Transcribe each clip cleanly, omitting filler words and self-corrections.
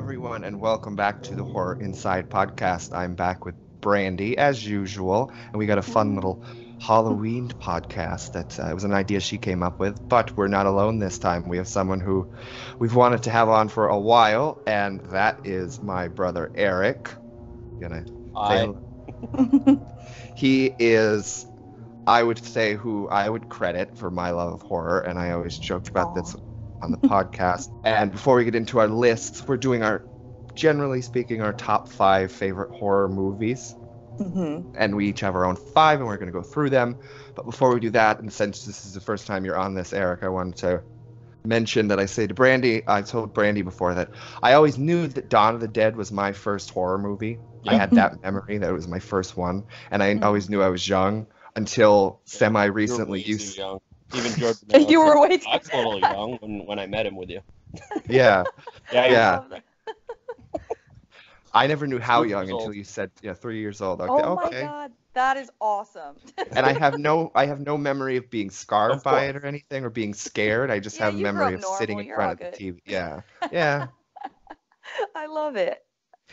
everyone, and welcome back to the Horror Inside podcast. I'm back with Brandy, as usual, and we got a fun little Halloween podcast that it was an idea she came up with, but we're not alone this time. We have someone who we've wanted to have on for a while, and that is my brother Eric. You gonna say I hello? He is, I would say, who I would credit for my love of horror, and I always joked about this on the podcast. And before we get into our lists, we're doing generally speaking, our top 5 favorite horror movies. And we each have our own 5, and we're going to go through them. But before we do that, and since this is the first time you're on this, Eric, I wanted to mention that I told Brandy before that I always knew that Dawn of the Dead was my first horror movie. I had that memory that it was my first one, and I always knew I was young until semi-recently. You were way too young. Even George. You were way too I was a little young when I met him with you. Yeah. Yeah. I never knew how young until you said 3 years old. Okay. Oh my god, that is awesome. And I have no memory of being scarred by it or anything, or being scared. I just have a memory of sitting in front of the TV. Yeah. I love it.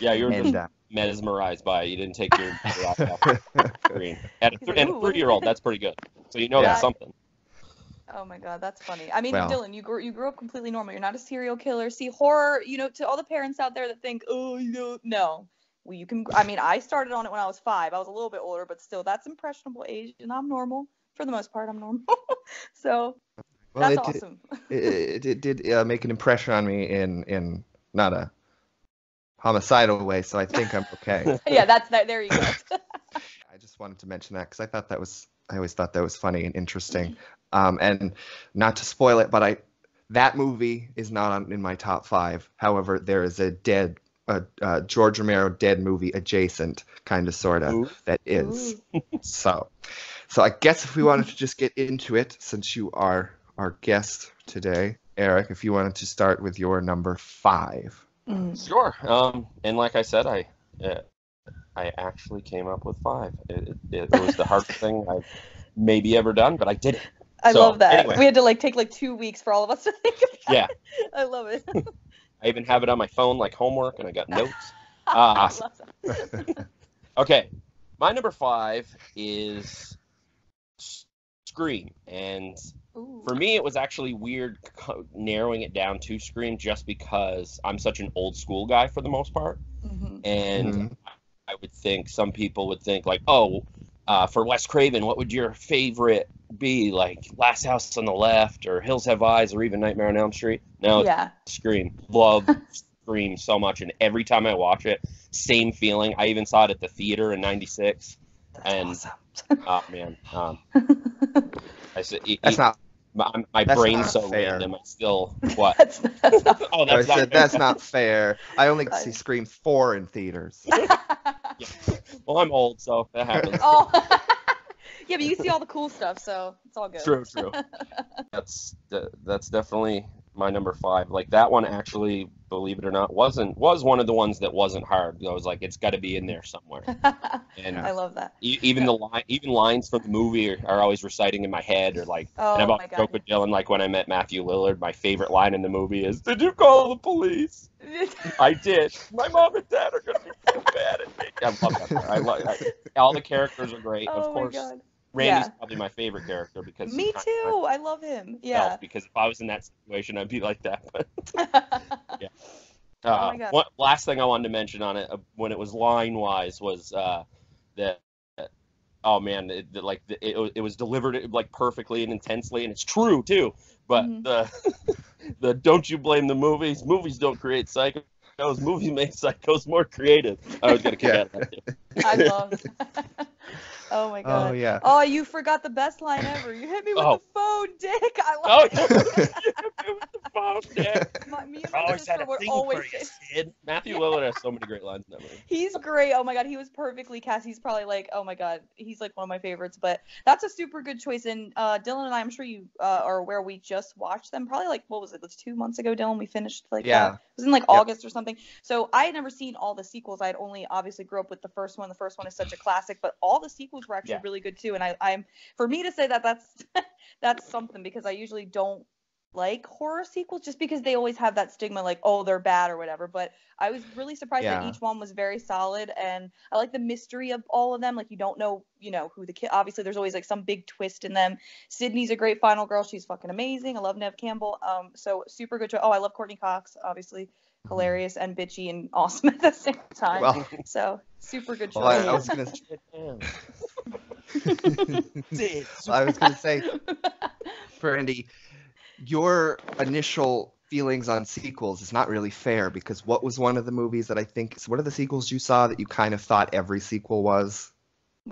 Yeah, you were just mesmerized by it. You didn't take your eyes off the screen. And a 3-year-old, that's pretty good. So that's something. Oh my god, that's funny. I mean, Dylan, you grew up completely normal. You're not a serial killer. See, horror, to all the parents out there that think, no. Well, you can. I mean, I started on it when I was 5. I was a little bit older, but still, that's impressionable age, and I'm normal for the most part. I'm normal, so that's awesome. It did make an impression on me in not a homicidal way, so I think I'm okay. Yeah, there you go. I just wanted to mention that because I always thought that was funny and interesting. And not to spoil it, but that movie is not in my top 5. However, there is a George Romero dead movie adjacent, kind of, sort of, that is. So I guess if we wanted to just get into it, since you are our guest today, Eric, if you wanted to start with your number 5. Sure. And like I said, I actually came up with 5. It was the hardest thing I've maybe ever done, but I did it. I love that. Anyway. We had to take 2 weeks for all of us to think about it. Yeah. I love it. I even have it on my phone like homework, and I got notes. I love that. Okay. My number 5 is Scream. And for me, it was actually weird narrowing it down to Scream just because I'm such an old school guy for the most part. And I would think some people would think like, for Wes Craven, what would your favorite be? Like Last House on the Left or Hills Have Eyes or even Nightmare on Elm Street? No, Scream. Love Scream so much. And every time I watch it, same feeling. I even saw it at the theater in 96. That's awesome. Oh, man. I said, that's not... My brain's so fair. random. I still... What? That's not fair. I only see Scream 4 in theaters. Yeah. Well, I'm old, so that happens. Oh, yeah, but you see all the cool stuff, so it's all good. True. That's definitely my number 5. Like that one, actually, believe it or not, was one of the ones that wasn't hard. I was like, it's got to be in there somewhere. And I love that. Even lines from the movie are always reciting in my head, or like. And I've always joked with Dylan, like when I met Matthew Lillard, my favorite line in the movie is, "Did you call the police?" I did. My mom and dad are gonna be so bad at me. I love that. All the characters are great. Of course, Randy's probably my favorite character because me too. I love him. Yeah. Because if I was in that situation, I'd be like that. But yeah. Oh my God. Last thing I wanted to mention on it when it was line wise was that. Oh man, it was delivered like perfectly and intensely, and it's true too. But the don't you blame the movies? Movies don't create psychos. Movies make psychos more creative. I was gonna kick out of that too. I love it. Oh my God. Oh yeah. Oh, you forgot the best line ever. You hit me with the phone, Dick. I love it. You hit me with the phone, Dick. Me and my sister would always say. Matthew Lillard has so many great lines in that movie. He's great. Oh my God, he was perfectly cast. He's probably like, oh my God, he's like one of my favorites. But that's a super good choice. And Dylan and I, I'm sure you are aware, we just watched them. Probably like, what was it? 2 months ago, Dylan. We finished it was in like August or something. So I had never seen all the sequels. I had only obviously grew up with the first one. The first one is such a classic, but all the sequels were actually really good too. And I'm for me to say that that's something, because I usually don't like horror sequels just because they always have that stigma like, oh, they're bad or whatever. But I was really surprised that each one was very solid, and I like the mystery of all of them. Like, you don't know, who the kid. Obviously, there's always like some big twist in them. Sydney's a great final girl. She's fucking amazing. I love Nev Campbell. So super good. Oh, I love Courtney Cox. Obviously, hilarious and bitchy and awesome at the same time. Well, so super good choice. well, I was gonna. I was gonna say, Brandy, your initial feelings on sequels is not really fair, because what was one of the movies that what are the sequels you saw that you kind of thought every sequel was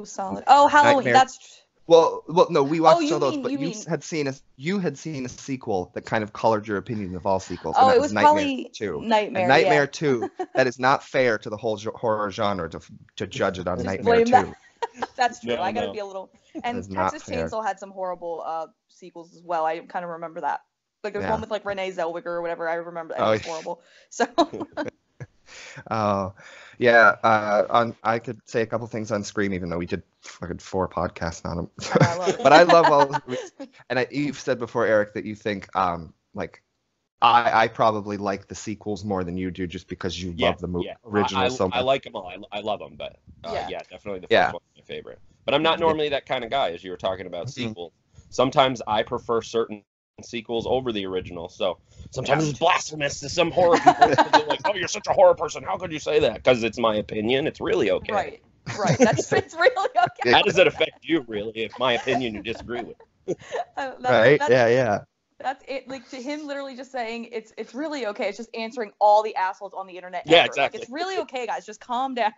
solid? Oh, Halloween. Nightmare. That's well, no, we watched all those, but you had seen a sequel that kind of colored your opinion of all sequels. Oh, and that it was Nightmare probably 2. Nightmare. And Nightmare yeah. 2. That is not fair to the whole horror genre to judge it on Just Nightmare 2. blame That's true. No, I gotta no. be a little. And is not Texas fair. Chainsaw had some horrible sequels as well. I kind of remember that. Like there's Yeah. one with like Renee Zellweger or whatever. I remember that. Oh, It was horrible. So. Oh, yeah. I could say a couple things on Scream, even though we did fucking 4 podcasts on them. I love it. But I love all those movies. And you've said before, Eric, that you think like I probably like the sequels more than you do, just because you love the original so much. I like them all. I love them, but definitely the first Yeah. one's my favorite. But I'm not normally that kind of guy, as you were talking about Mhm. sequels. Sometimes I prefer certain sequels over the original. So sometimes it's blasphemous to some horror people. They're like, "Oh, you're such a horror person. How could you say that?" Because it's my opinion. It's really okay. Right. It's really okay. How does it affect you, really, if my opinion you disagree with? Right? Yeah. That's it. Like, to him, literally just saying it's really okay. It's just answering all the assholes on the internet. Yeah, ever. exactly. Like, it's really okay, guys. Just calm down.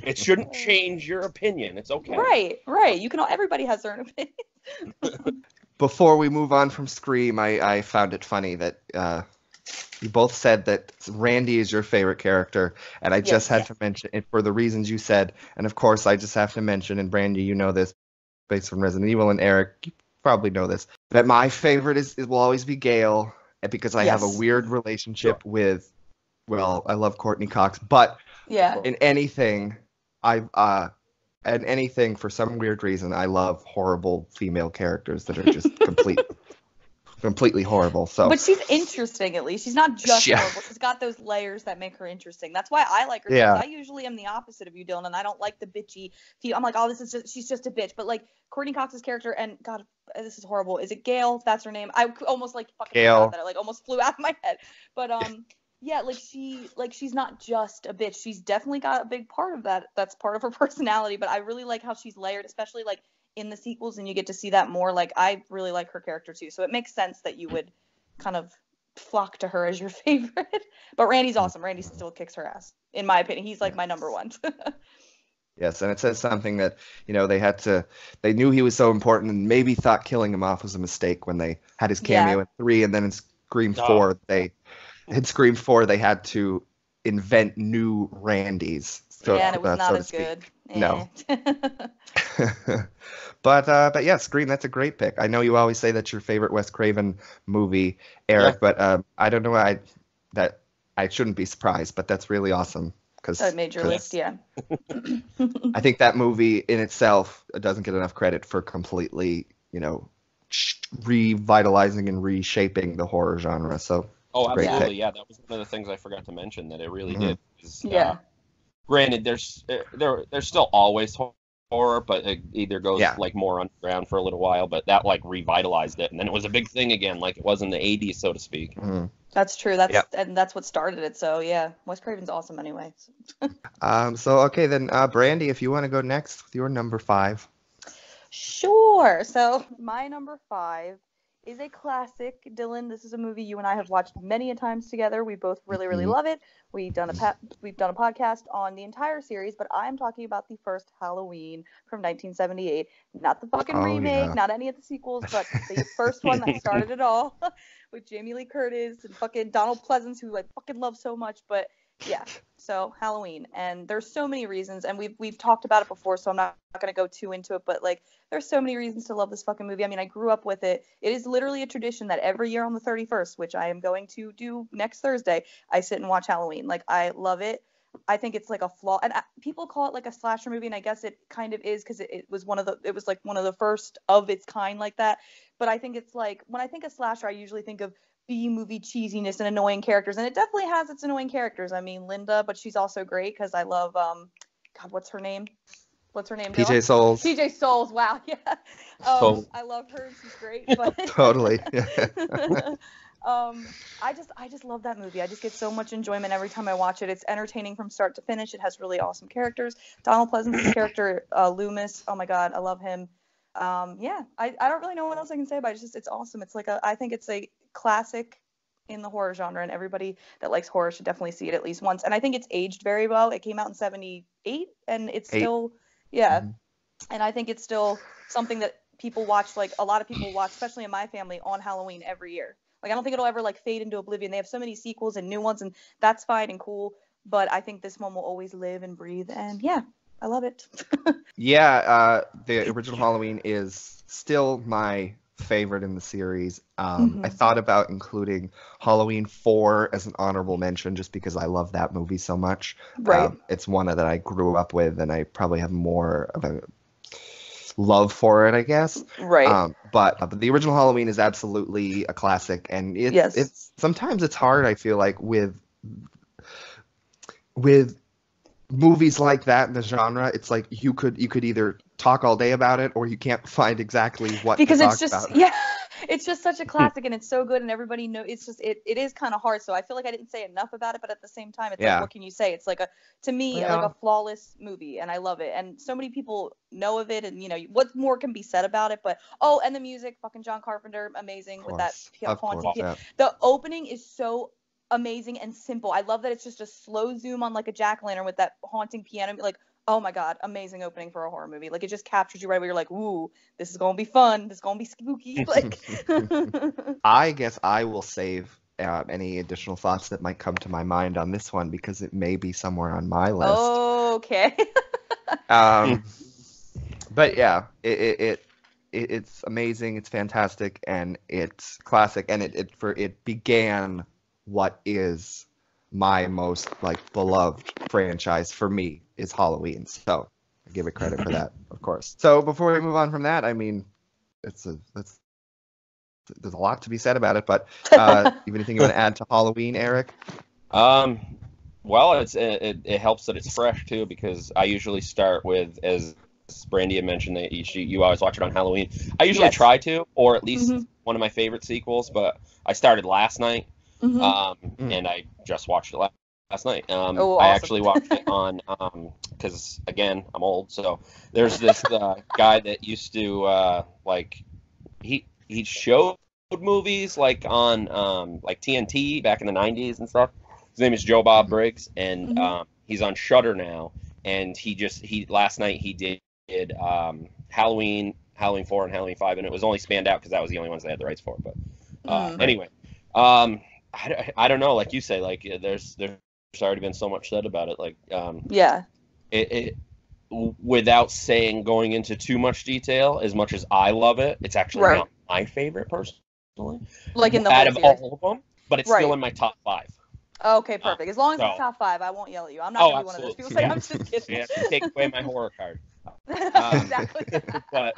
It shouldn't change your opinion. It's okay. Right. You can. Everybody has their own opinion. Before we move on from Scream, I found it funny that you both said that Randy is your favorite character, and I just had to mention it for the reasons you said. And of course, I just have to mention, and Brandy, you know this, based on Resident Evil, and Eric, you probably know this, that my favorite will always be Gale, because I have a weird relationship with, well, I love Courtney Cox, but in anything, for some weird reason, I love horrible female characters that are just completely horrible. So, but she's interesting, at least. She's not just horrible. She's got those layers that make her interesting. That's why I like her. Yeah. I usually am the opposite of you, Dylan, and I don't like the bitchy. I'm like, oh, she's just a bitch. But like Courtney Cox's character, and God, this is horrible. Is it Gail? That's her name. I almost like fucking forgot that. It like almost flew out of my head. But yeah, she's not just a bitch. She's definitely got a big part of that. That's part of her personality. But I really like how she's layered, especially like in the sequels, and you get to see that more. Like, I really like her character too, so it makes sense that you would kind of flock to her as your favorite. But Randy's awesome. Randy still kicks her ass, in my opinion. He's like my number one. Yes, and it says something that, they knew he was so important and maybe thought killing him off was a mistake when they had his cameo in 3, and then in Scream 4 they had to invent new Randys. So, and it was not as good. No. But yeah, Scream, that's a great pick. I know you always say that's your favorite Wes Craven movie, Eric, but I don't know why I shouldn't be surprised, but that's really awesome. That made your list, yeah. I think that movie in itself doesn't get enough credit for completely, revitalizing and reshaping the horror genre. So, absolutely, yeah. That was one of the things I forgot to mention, that it really did. Granted, there's still always horror, but it either goes like more underground for a little while, but that like revitalized it, and then it was a big thing again, like it was in the 80s, so to speak. Mm-hmm. That's true. And that's what started it. So yeah, Wes Craven's awesome anyway. So okay then, Brandy, if you want to go next with your number 5. Sure. So my number 5 is a classic. Dylan, this is a movie you and I have watched many a times together. We both really, really love it. We've done a podcast on the entire series, but I'm talking about the first Halloween from 1978. Not the fucking remake, not any of the sequels, but the first one that started it all, with Jamie Lee Curtis and fucking Donald Pleasance, who I fucking love so much. But yeah, so Halloween, and there's so many reasons, and we've talked about it before, so I'm not going to go too into it, but like there's so many reasons to love this fucking movie. I mean, I grew up with it. It is literally a tradition that every year on the 31st, which I am going to do next Thursday, I sit and watch Halloween. Like, I love it. I think it's like a flaw, and people call it like a slasher movie, and I guess it kind of is because it was one of the first of its kind like that. But I think it's like, when I think of slasher, I usually think of B movie cheesiness and annoying characters, and it definitely has its annoying characters. I mean, Linda, but she's also great because I love God, what's her name? What's her name? PJ Souls. PJ Souls. Wow, yeah. I love her. She's great. But Totally. I just love that movie. I just get so much enjoyment every time I watch it. It's entertaining from start to finish. It has really awesome characters. Donald Pleasance's character, Loomis. Oh my God, I love him. Yeah, I don't really know what else I can say about it. It's awesome. It's like I think it's a classic in the horror genre, and everybody that likes horror should definitely see it at least once. And I think it's aged very well. It came out in 78, and it's still, yeah. Mm-hmm. And I think it's still something that people watch, like a lot of people watch, especially in my family, on Halloween every year. Like, I don't think it'll ever like fade into oblivion. They have so many sequels and new ones, and that's fine and cool. But I think this one will always live and breathe. And yeah, I love it. Yeah, the original Halloween is still my favorite in the series. I thought about including Halloween 4 as an honorable mention just because I love that movie so much. Right. It's one that I grew up with, and I probably have more of a love for it, I guess. Right. But the original Halloween is absolutely a classic, and it's sometimes it's hard, I feel like, with movies like that in the genre. It's like you could either talk all day about it, or you can't find exactly what to talk about. Yeah, it's just such a classic, and it's so good, and everybody knows. It's just it is kind of hard. So I feel like I didn't say enough about it, but at the same time, it's like, what can you say? It's like to me like a flawless movie, and I love it. And so many people know of it, and what more can be said about it? But and the music, fucking John Carpenter, amazing with that haunting. The opening is so amazing and simple. I love that it's just a slow zoom on like a jack-o'-lantern with that haunting piano. Like, oh my God, amazing opening for a horror movie. Like, it just captures you right where you're like, ooh, this is gonna be fun. This is gonna be spooky. Like, I guess I will save any additional thoughts that might come to my mind on this one because it may be somewhere on my list. Okay. But yeah, it's amazing. It's fantastic, and it's classic, and it began what is my most like beloved franchise for me is Halloween. So I give it credit for that, of course. So before we move on from that, I mean, there's a lot to be said about it, but anything you want to add to Halloween, Eric? Well, it helps that it's fresh too, because I usually start with, as Brandi had mentioned, that you always watch it on Halloween. I usually try to, or at least one of my favorite sequels, but I started last night. And I just watched it last night. Awesome. I actually watched it on because again, I'm old, so there's this guy that used to like he showed movies like on like TNT back in the 90s and stuff. His name is Joe Bob Briggs, and he's on Shudder now. And he last night he did Halloween 4 and Halloween 5, and it was only spanned out because that was the only ones they had the rights for. But anyway. I don't know, like you say, like there's already been so much said about it, like it without going into too much detail. As much as I love it, it's actually not my favorite personally, like in the out of all of them, but it's still in my top 5. Okay, perfect. As long as it's top 5, I won't yell at you. I'm not gonna be one of those people saying I'm just kidding. Yeah, take away my horror card. Exactly. But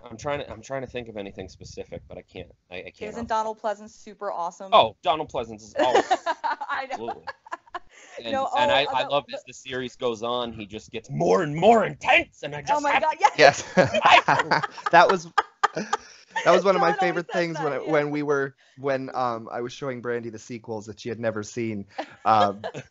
I'm trying to think of anything specific, but I can't. I can't. Isn't Donald Pleasance super awesome? Oh, Donald Pleasance is always I know. Absolutely. And, I love as the series goes on, he just gets more and more intense, and I just yes. That was one of my favorite things when I was showing Brandi the sequels that she had never seen,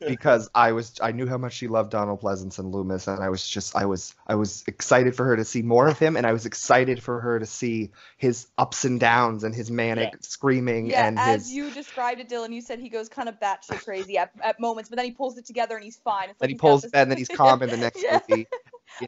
because I knew how much she loved Donald Pleasance and Loomis, and I was excited for her to see more of him, and I was excited for her to see his ups and downs and his manic screaming and as you described it, Dylan. You said he goes kind of batshit crazy at moments, but then he pulls it together and he's fine. It's like and then he's calm in the next movie.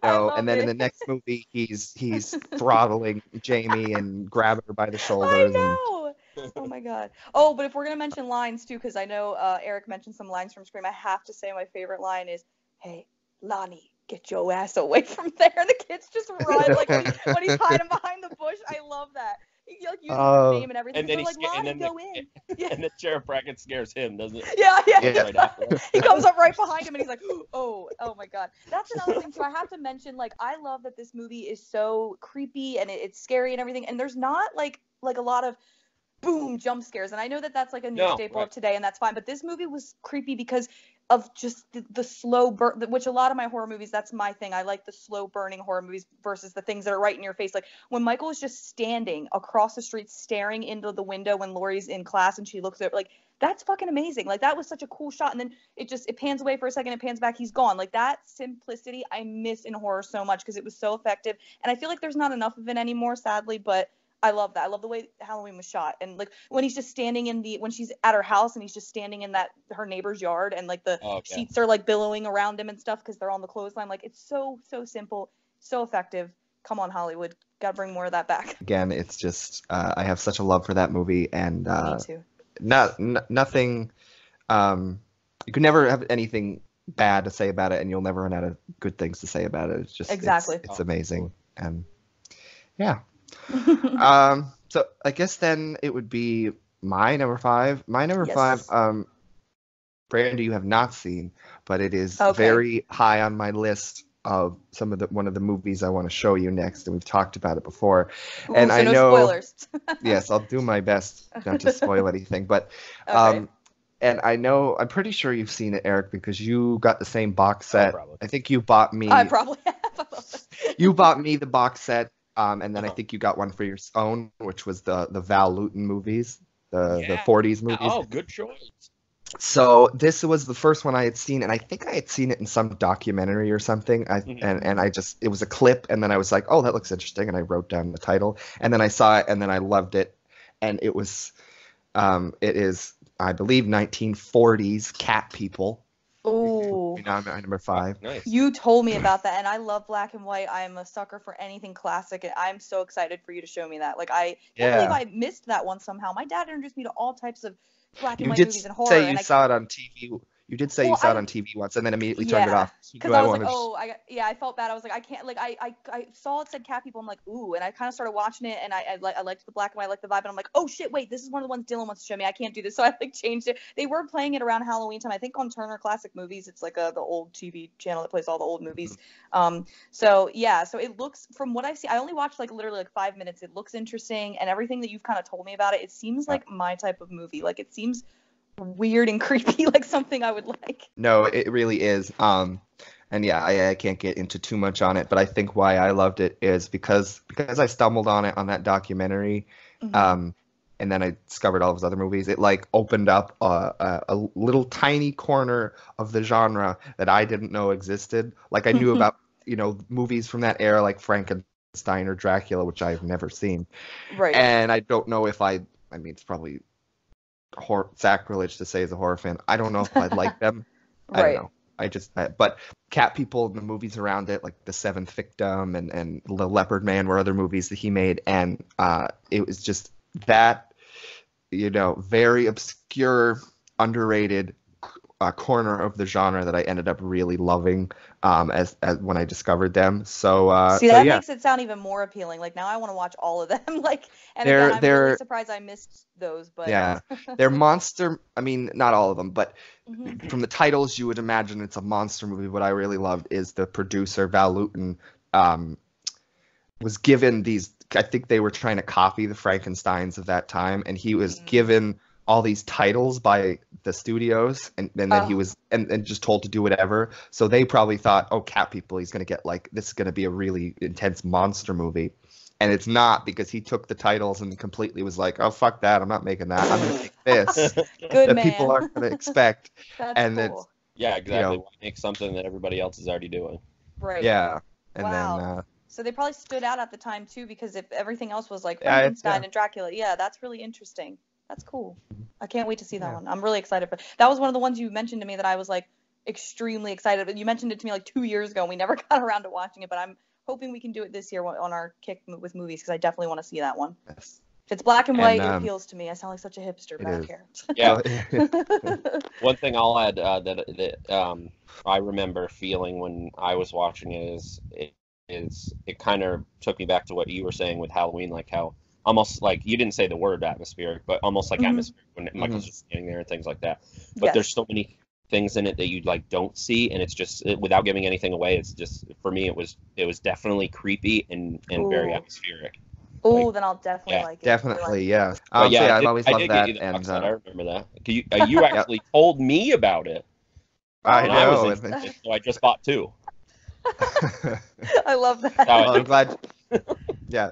And then in the next movie, he's throttling Jamie and grabbing her by the shoulders. I know. Oh my God. Oh, but if we're gonna mention lines too, because I know Eric mentioned some lines from Scream, I have to say my favorite line is, "Hey, Lonnie, get your ass away from there." And the kids just run like when he's hiding behind the bush. I love that. He like uses his name and everything. And then They're like, Lonnie, go in. Yeah. And then Sheriff Brackett scares him, doesn't it? Yeah. Right after that. He comes up right behind him and he's like, oh my God. That's another thing too. I have to mention, like, I love that this movie is so creepy and it's scary and everything. And there's not like a lot of boom jump scares. And I know that that's like a new staple of today, and that's fine. But this movie was creepy because of just the slow burn, which a lot of my horror movies, that's my thing. I like the slow burning horror movies versus the things that are right in your face. Like when Michael is just standing across the street staring into the window when Laurie's in class and she looks at, like, that's fucking amazing. Like that was such a cool shot. And then it pans away for a second, it pans back, he's gone. Like that simplicity I miss in horror so much because it was so effective. And I feel like there's not enough of it anymore, sadly, but I love that. I love the way Halloween was shot. And like when he's just standing when she's at her house and he's just standing in her neighbor's yard and like the sheets are like billowing around him and stuff because they're on the clothesline. Like it's so simple, so effective. Come on, Hollywood. Gotta bring more of that back. Again, it's just, I have such a love for that movie, and Me too. Nothing, you can never have anything bad to say about it, and you'll never run out of good things to say about it. It's just, exactly. it's amazing. And yeah. So I guess then it would be my number 5. My number 5, Brandi, you have not seen, but it is very high on my list of one of the movies I want to show you next, and we've talked about it before. Ooh, and so I no know spoilers. Yes, I'll do my best not to spoil anything, but and I'm pretty sure you've seen it, Eric, because you got the same box set. I think you bought me. I probably have. You bought me the box set. And then I think you got one for your own, which was the Val Lewton movies, the 40s movies. Oh, good choice. So this was the first one I had seen, and I think I had seen it in some documentary or something. And it was a clip, and then I was like, oh, that looks interesting, and I wrote down the title, and then I saw it, and then I loved it, and it is, I believe, 1940s Cat People. Ooh. Number 5. Nice. You told me about that, and I love black and white. I'm a sucker for anything classic, and I'm so excited for you to show me that. Like, I can't believe I missed that one somehow. My dad introduced me to all types of black and white movies and horror. You saw it on TV. You did say you saw it on TV once, and then immediately turned it off. Because I was like, I felt bad. I was like, I can't, like, I saw it said Cat People. I'm like, ooh, and I kind of started watching it, and I liked the black and white, I liked the vibe, and I'm like, oh shit, wait, this is one of the ones Dylan wants to show me. I can't do this, so I like changed it. They were playing it around Halloween time, I think, on Turner Classic Movies. It's like the old TV channel that plays all the old movies. So it looks, from what I see, I only watched like literally like 5 minutes. It looks interesting, and everything that you've kind of told me about it, it seems like my type of movie. Like it seems weird and creepy, like something I would like. No, it really is. And yeah, I can't get into too much on it, but I think why I loved it is because I stumbled on it on that documentary, and then I discovered all of his other movies. It like opened up a little tiny corner of the genre that I didn't know existed. Like I knew about movies from that era, like Frankenstein or Dracula, which I've never seen. Right. And I don't know if I mean, it's probably sacrilege to say as a horror fan. I don't know if I'd like them. I don't know. But Cat People and the movies around it, like The Seventh Victim and The Leopard Man, were other movies that he made, and it was just that, very obscure, underrated corner of the genre that I ended up really loving as when I discovered them. So that makes it sound even more appealing. Like now I want to watch all of them. Like, and again, I'm really surprised I missed those. But yeah, they're monster. I mean, not all of them, but from the titles, you would imagine it's a monster movie. What I really loved is the producer Val Lewton was given these. I think they were trying to copy the Frankensteins of that time, and he was given all these titles by the studios, and then he was and just told to do whatever. So they probably thought, oh, Cat People, he's gonna get like, this is gonna be a really intense monster movie, and it's not, because he took the titles and completely was like, oh, fuck that, I'm not making that, I'm gonna make this that people aren't gonna expect. That's cool. Yeah, exactly. Why make something that everybody else is already doing? Right. Yeah. And then so they probably stood out at the time too, because if everything else was like Frankenstein and Dracula, that's really interesting. That's cool. I can't wait to see that one. I'm really excited for. That was one of the ones you mentioned to me that I was like extremely excited. But you mentioned it to me like 2 years ago, and we never got around to watching it. But I'm hoping we can do it this year on our kick with movies, because I definitely want to see that one. Yes. If it's black and white, it appeals to me. I sound like such a hipster back here. Yeah. One thing I'll add that I remember feeling when I was watching it is it kind of took me back to what you were saying with Halloween, like how almost like, you didn't say the word atmospheric, but almost like Mhm. atmospheric when Michael's just standing there and things like that. But there's so many things in it that you like don't see, and it's just without giving anything away, it's just, for me, it was definitely creepy and very Ooh. atmospheric. Oh, then I'll definitely like it. Definitely, yeah. But So yeah, I've always I loved did that, get you the and box set. I remember that. You actually told me about it, I and I know. was interested, so I just bought 2. I love that. Well, I'm glad. Yeah.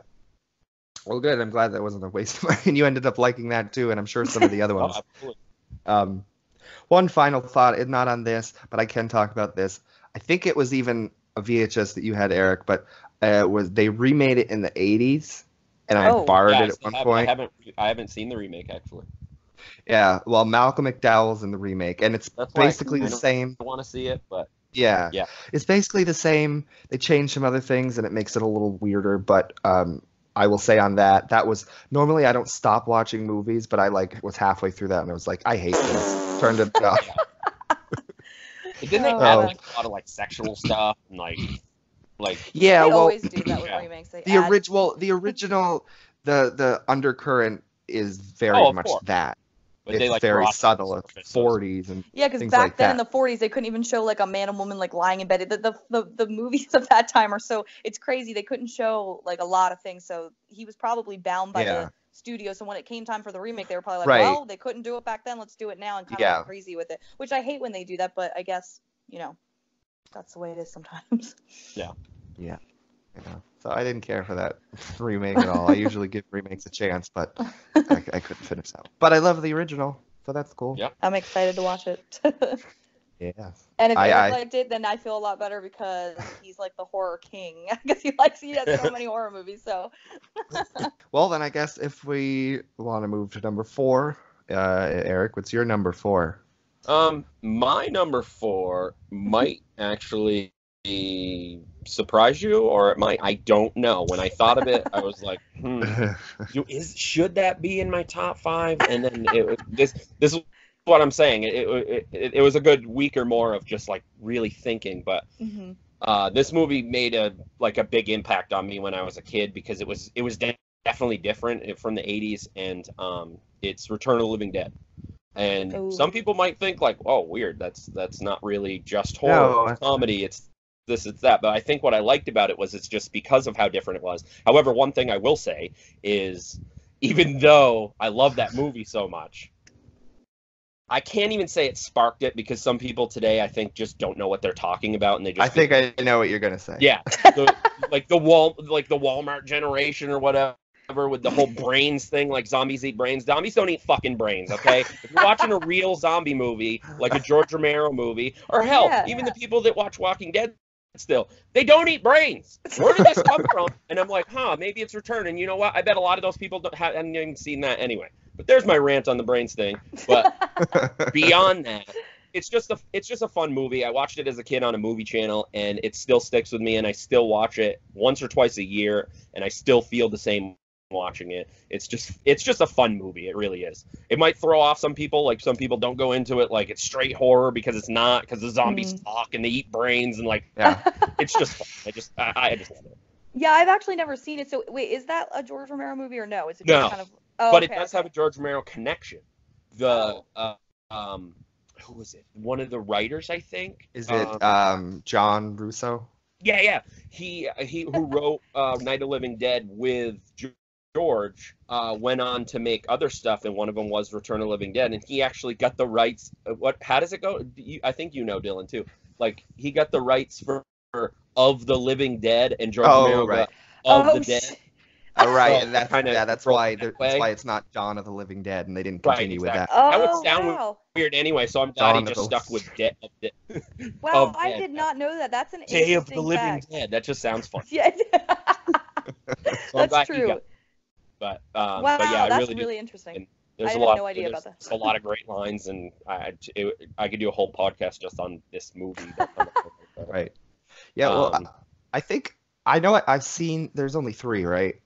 Well, good. I'm glad that wasn't a waste of money, and you ended up liking that too, and I'm sure some of the other Oh, ones. absolutely. One final thought, not on this, but I can talk about this. I think it was even a VHS that you had, Eric, but they remade it in the 80s, and I borrowed it at one point. I haven't seen the remake, actually. Yeah, well, Malcolm McDowell's in the remake, and it's basically the same. I want to see it, but yeah, it's basically the same. They changed some other things, and it makes it a little weirder. But I will say on that was normally I don't stop watching movies, but I was halfway through that, and I was like, I hate this. Turned it off. Didn't they add like a lot of like sexual stuff and like yeah, they well, always do that with remakes. The original, the undercurrent is very much that. But it's they like very subtle of 40s and because things back like then that. in the 40s they couldn't even show like a man and woman like lying in bed. The movies of that time are so, it's crazy, they couldn't show like a lot of things, so he was probably bound by the studio. So when it came time for the remake, they were probably like, well, they couldn't do it back then, let's do it now, and kind of went crazy with it, which I hate when they do that, but I guess, you know, that's the way it is sometimes. Yeah. So I didn't care for that remake at all. I usually give remakes a chance, but I couldn't finish that one. But I love the original, so that's cool. Yeah. I'm excited to watch it. Yeah. And if Eric liked it, then I feel a lot better because he's like the horror king. I guess he has so many horror movies, so. Well, then I guess if we want to move to number 4, Eric, what's your number 4? My number 4 might actually surprise you, or it might, I don't know. When I thought of it, I was like, should that be in my top 5? And then this is what I'm saying. It was a good week or more of just like really thinking, but this movie made a big impact on me when I was a kid, because it was definitely different from the 80s, and it's Return of the Living Dead. And some people might think like, oh, weird, that's not really just horror, it's comedy, it's this, it's that. But I think what I liked about it was it's just because of how different it was. However, one thing I will say is, even though I love that movie so much, I can't even say it sparked it, because some people today, I think, just don't know what they're talking about, and they just. I think I know what you're gonna say. Yeah, the Walmart generation or whatever, with the whole brains thing, like zombies eat brains. Zombies don't eat fucking brains, okay? If you're watching a real zombie movie, like a George Romero movie, or hell, even the people that watch Walking Dead still, they don't eat brains. Where did this come from? And I'm like, maybe it's Return. And you know what? I bet a lot of those people haven't even seen that anyway. But there's my rant on the brains thing. But beyond that, it's just a fun movie. I watched it as a kid on a movie channel, and it still sticks with me, and I still watch it once or twice a year, and I still feel the same watching it. It's just a fun movie. It really is. It might throw off some people. Like, some people don't go into it like it's straight horror, because it's not, because the zombies talk and they eat brains, and it's just fun. I just love it. Yeah, I've actually never seen it. So wait, is that a George Romero movie or no? Is it no, kind of? But it does have a George Romero connection. Who was it? One of the writers, I think. Is it John Russo? Yeah. He who wrote Night of the Living Dead with George went on to make other stuff, and one of them was Return of the Living Dead, and he actually got the rights. How does it go? I think you know, Dylan, too. Like, he got the rights for Of the Living Dead, and George Romero got Of the Dead. All right, and that's why it's not Dawn of the Living Dead, and they didn't continue with that. Oh, that would sound weird anyway, so I'm glad he just stuck with Dead. Wow, I did not know that. That's an Day of the interesting Living fact. Dead. That just sounds fun. Yeah, So that's true. Wow, but yeah, that's really interesting. There's I had no idea about that. There's a lot of great lines, and I could do a whole podcast just on this movie. Right. Yeah. Well, I think I know. I've seen. There's only 3, right?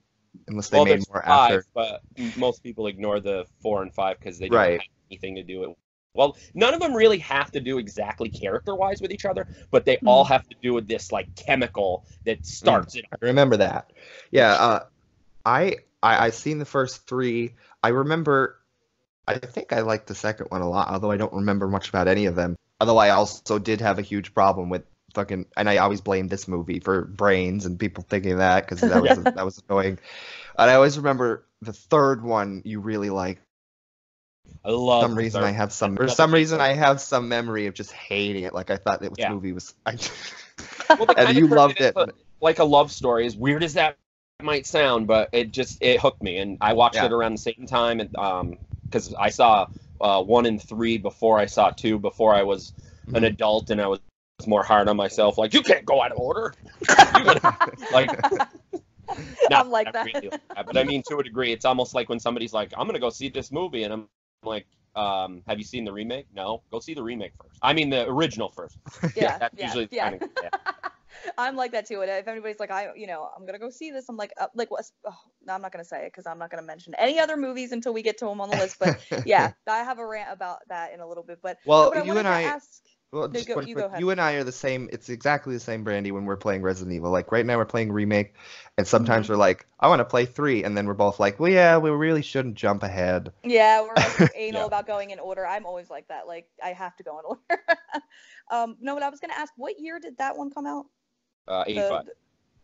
Unless they made more 5, after. But most people ignore the 4 and 5 because they don't have anything to do with. Well, none of them really have to do exactly character-wise with each other, but they all have to do with this like chemical that starts it. I remember that. Yeah. I've seen the first three. I think I liked the second one a lot, although I don't remember much about any of them. Although I also did have a huge problem with fucking, and I always blame this movie for brains and people thinking that because that was annoying. And I always remember the third one you really like. I love. For some reason I have some memory of just hating it. Like I thought that movie was. Well, and you loved it. Like a love story, as weird as that might sound, but it hooked me, and I watched it around the same time, and because I saw 1 and 3 before I saw 2, before I was an adult, and I was more hard on myself. Like, you can't go out of order. I'm like that. Really like that. But I mean, to a degree, it's almost like when somebody's like, "I'm gonna go see this movie," and I'm like, "Have you seen the remake?" No, go see the remake first. I mean, the original first. That's usually kind of, I'm like that too. And if anybody's like, I'm gonna go see this, I'm like what? Oh, no, I'm not gonna say it because I'm not gonna mention any other movies until we get to them on the list. But I have a rant about that in a little bit. But you and I. Well, you and I are the same. It's exactly the same, Brandi, when we're playing Resident Evil. Like right now we're playing Remake, and sometimes we're like, I want to play 3, and then we're both like, well, yeah, we really shouldn't jump ahead. Yeah, we're like anal about going in order. I'm always like that. Like I have to go in order. No, but I was gonna ask, what year did that one come out? 85.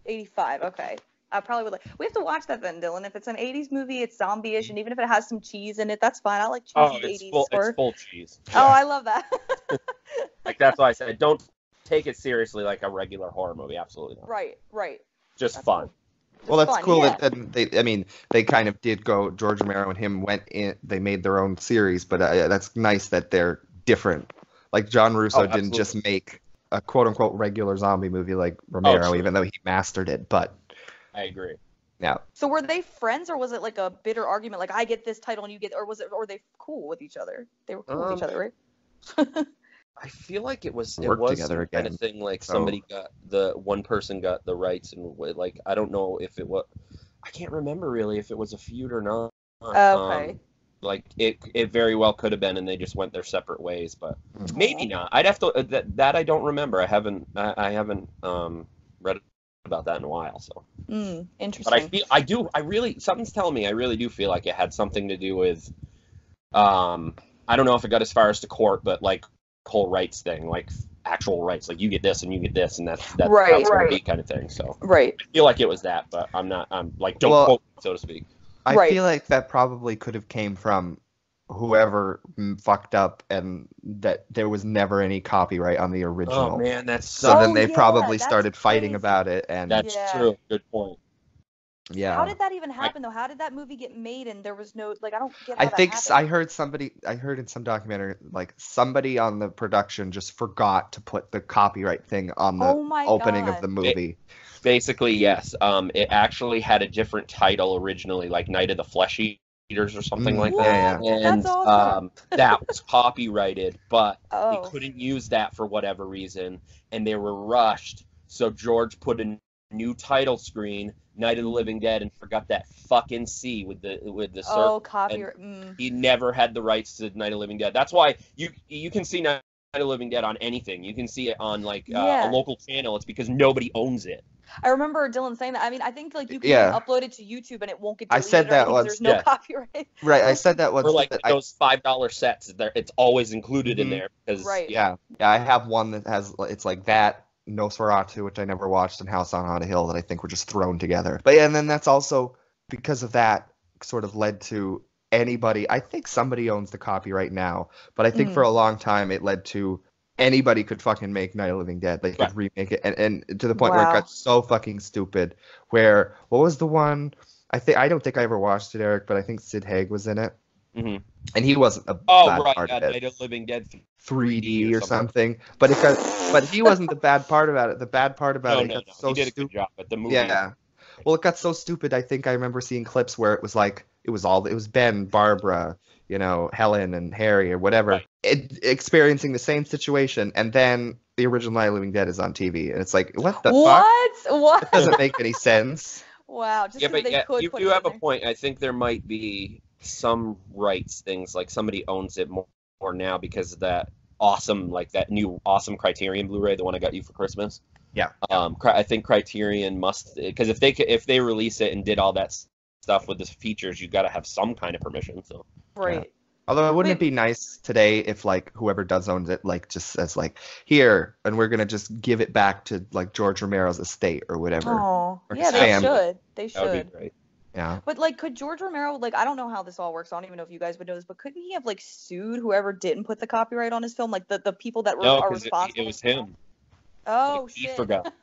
85. Okay. I probably would we have to watch that then, Dylan. If it's an 80s movie, it's zombie-ish, and even if it has some cheese in it, that's fine. I like cheesy 80s it's full cheese. Yeah. Oh, I love that. Like that's why I said don't take it seriously like a regular horror movie. Absolutely not. Right. Just that's fun. Well, that's cool. Yeah. They kind of did go. George Romero and him went in. They made their own series, but that's nice that they're different. Like John Russo didn't just make a quote unquote regular zombie movie like Romero, even though he mastered it. But I agree. Yeah. So were they friends, or was it like a bitter argument? Like I get this title and you get, or were they cool with each other? They were cool with each other, right? I feel like it was together kind of thing. Like somebody got one person got the rights, and like I don't know if it was. I can't remember really if it was a feud or not. Okay. Like it very well could have been, and they just went their separate ways, but maybe not. I'd have to that I don't remember. I haven't read about that in a while. So interesting. But I really something's telling me I really do feel like it had something to do with. I don't know if it got as far as to court, but like whole rights thing, like actual rights, like you get this and you get this, and that's right kind of thing. So I feel like it was that, but I'm like don't quote, so to speak. I feel like that probably could have came from whoever fucked up, and that there was never any copyright on the original. Oh man, that's so. Then they probably started fighting about it, and that's true. Good point. Yeah. How did that even happen though? How did that movie get made and there was no I don't get how that happened. I heard in some documentary like somebody on the production just forgot to put the copyright thing on the opening of the movie. Basically, yes. It actually had a different title originally, like Night of the Flesh Eaters or something like that. Yeah. And that's awesome. that was copyrighted, but they couldn't use that for whatever reason, and they were rushed. So George put a new title screen, Night of the Living Dead, and forgot that fucking C with the circle. Copyright. He never had the rights to Night of the Living Dead. That's why you can see Night of the Living Dead on anything. You can see it on like a local channel. It's because nobody owns it. I remember Dylan saying that. I mean, I think like you can upload it to YouTube and it won't get deleted. I said that once. There's no copyright. Right, I said that once. Or like those $5 sets, it's always included in there because yeah, I have one that has it's like that. Nosferatu, which I never watched, and House on Haunted Hill that I think were just thrown together. But yeah, and then that's also because of that sort of led to anybody. I think somebody owns the copyright now, but I think for a long time it led to anybody could fucking make Night of the Living Dead. They could remake it, and to the point where it got so fucking stupid. Where what was the one? I don't think I ever watched it, Eric, but I think Sid Haig was in it. Mm-hmm. And he wasn't a bad part of it. Night of the Living Dead 3D or something. But he wasn't the bad part about it. The bad part about it got so he did stupid. A good job, but the movie. Yeah. Well, it got so stupid. I think I remember seeing clips where it was like it was Ben, Barbara, Helen and Harry or whatever, experiencing the same situation, and then the original Night of the Living Dead is on TV, and it's like, what the fuck? What? That doesn't make any sense. Wow. Just but they could you put do it have in a point. I think there might be some rights things, like somebody owns it more now because of that awesome, like that new awesome Criterion Blu-ray, the one I got you for Christmas. Yeah. I think Criterion must, because if they release it and did all that stuff with the features, you got to have some kind of permission. So Right. Although, wouldn't it Wait. be nice today if, like, whoever does owns it, like, just says, like, here, and we're gonna just give it back to, like, George Romero's estate or whatever. Oh, Or yeah, his they family. should. They that would be should. great. Yeah. But like, could George Romero, like, I don't know how this all works. I don't even know if you guys would know this, but couldn't he have like sued whoever didn't put the copyright on his film, like the people that No, are because responsible? it was him. Oh Like, he shit! forgot.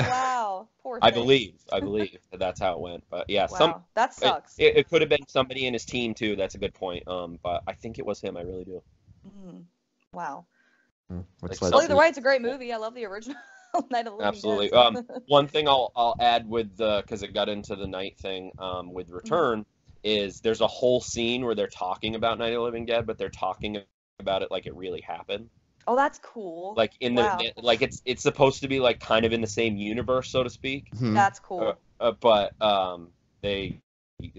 Wow, poor I thing. believe that's how it went. But yeah, Wow, that sucks. it could have been somebody in his team too. That's a good point. But I think it was him. I really do. Wow. What's Like, Well, Leslie? either way, it's a great movie. I love the original Night of the Living Absolutely. Dead. One thing I'll add with because it got into the night thing with Return is there's a whole scene where they're talking about Night of the Living Dead, but they're talking about it like it really happened. Oh, that's cool. Like in Wow. like it's supposed to be like kind of in the same universe, so to speak. Mhm. That's cool. But they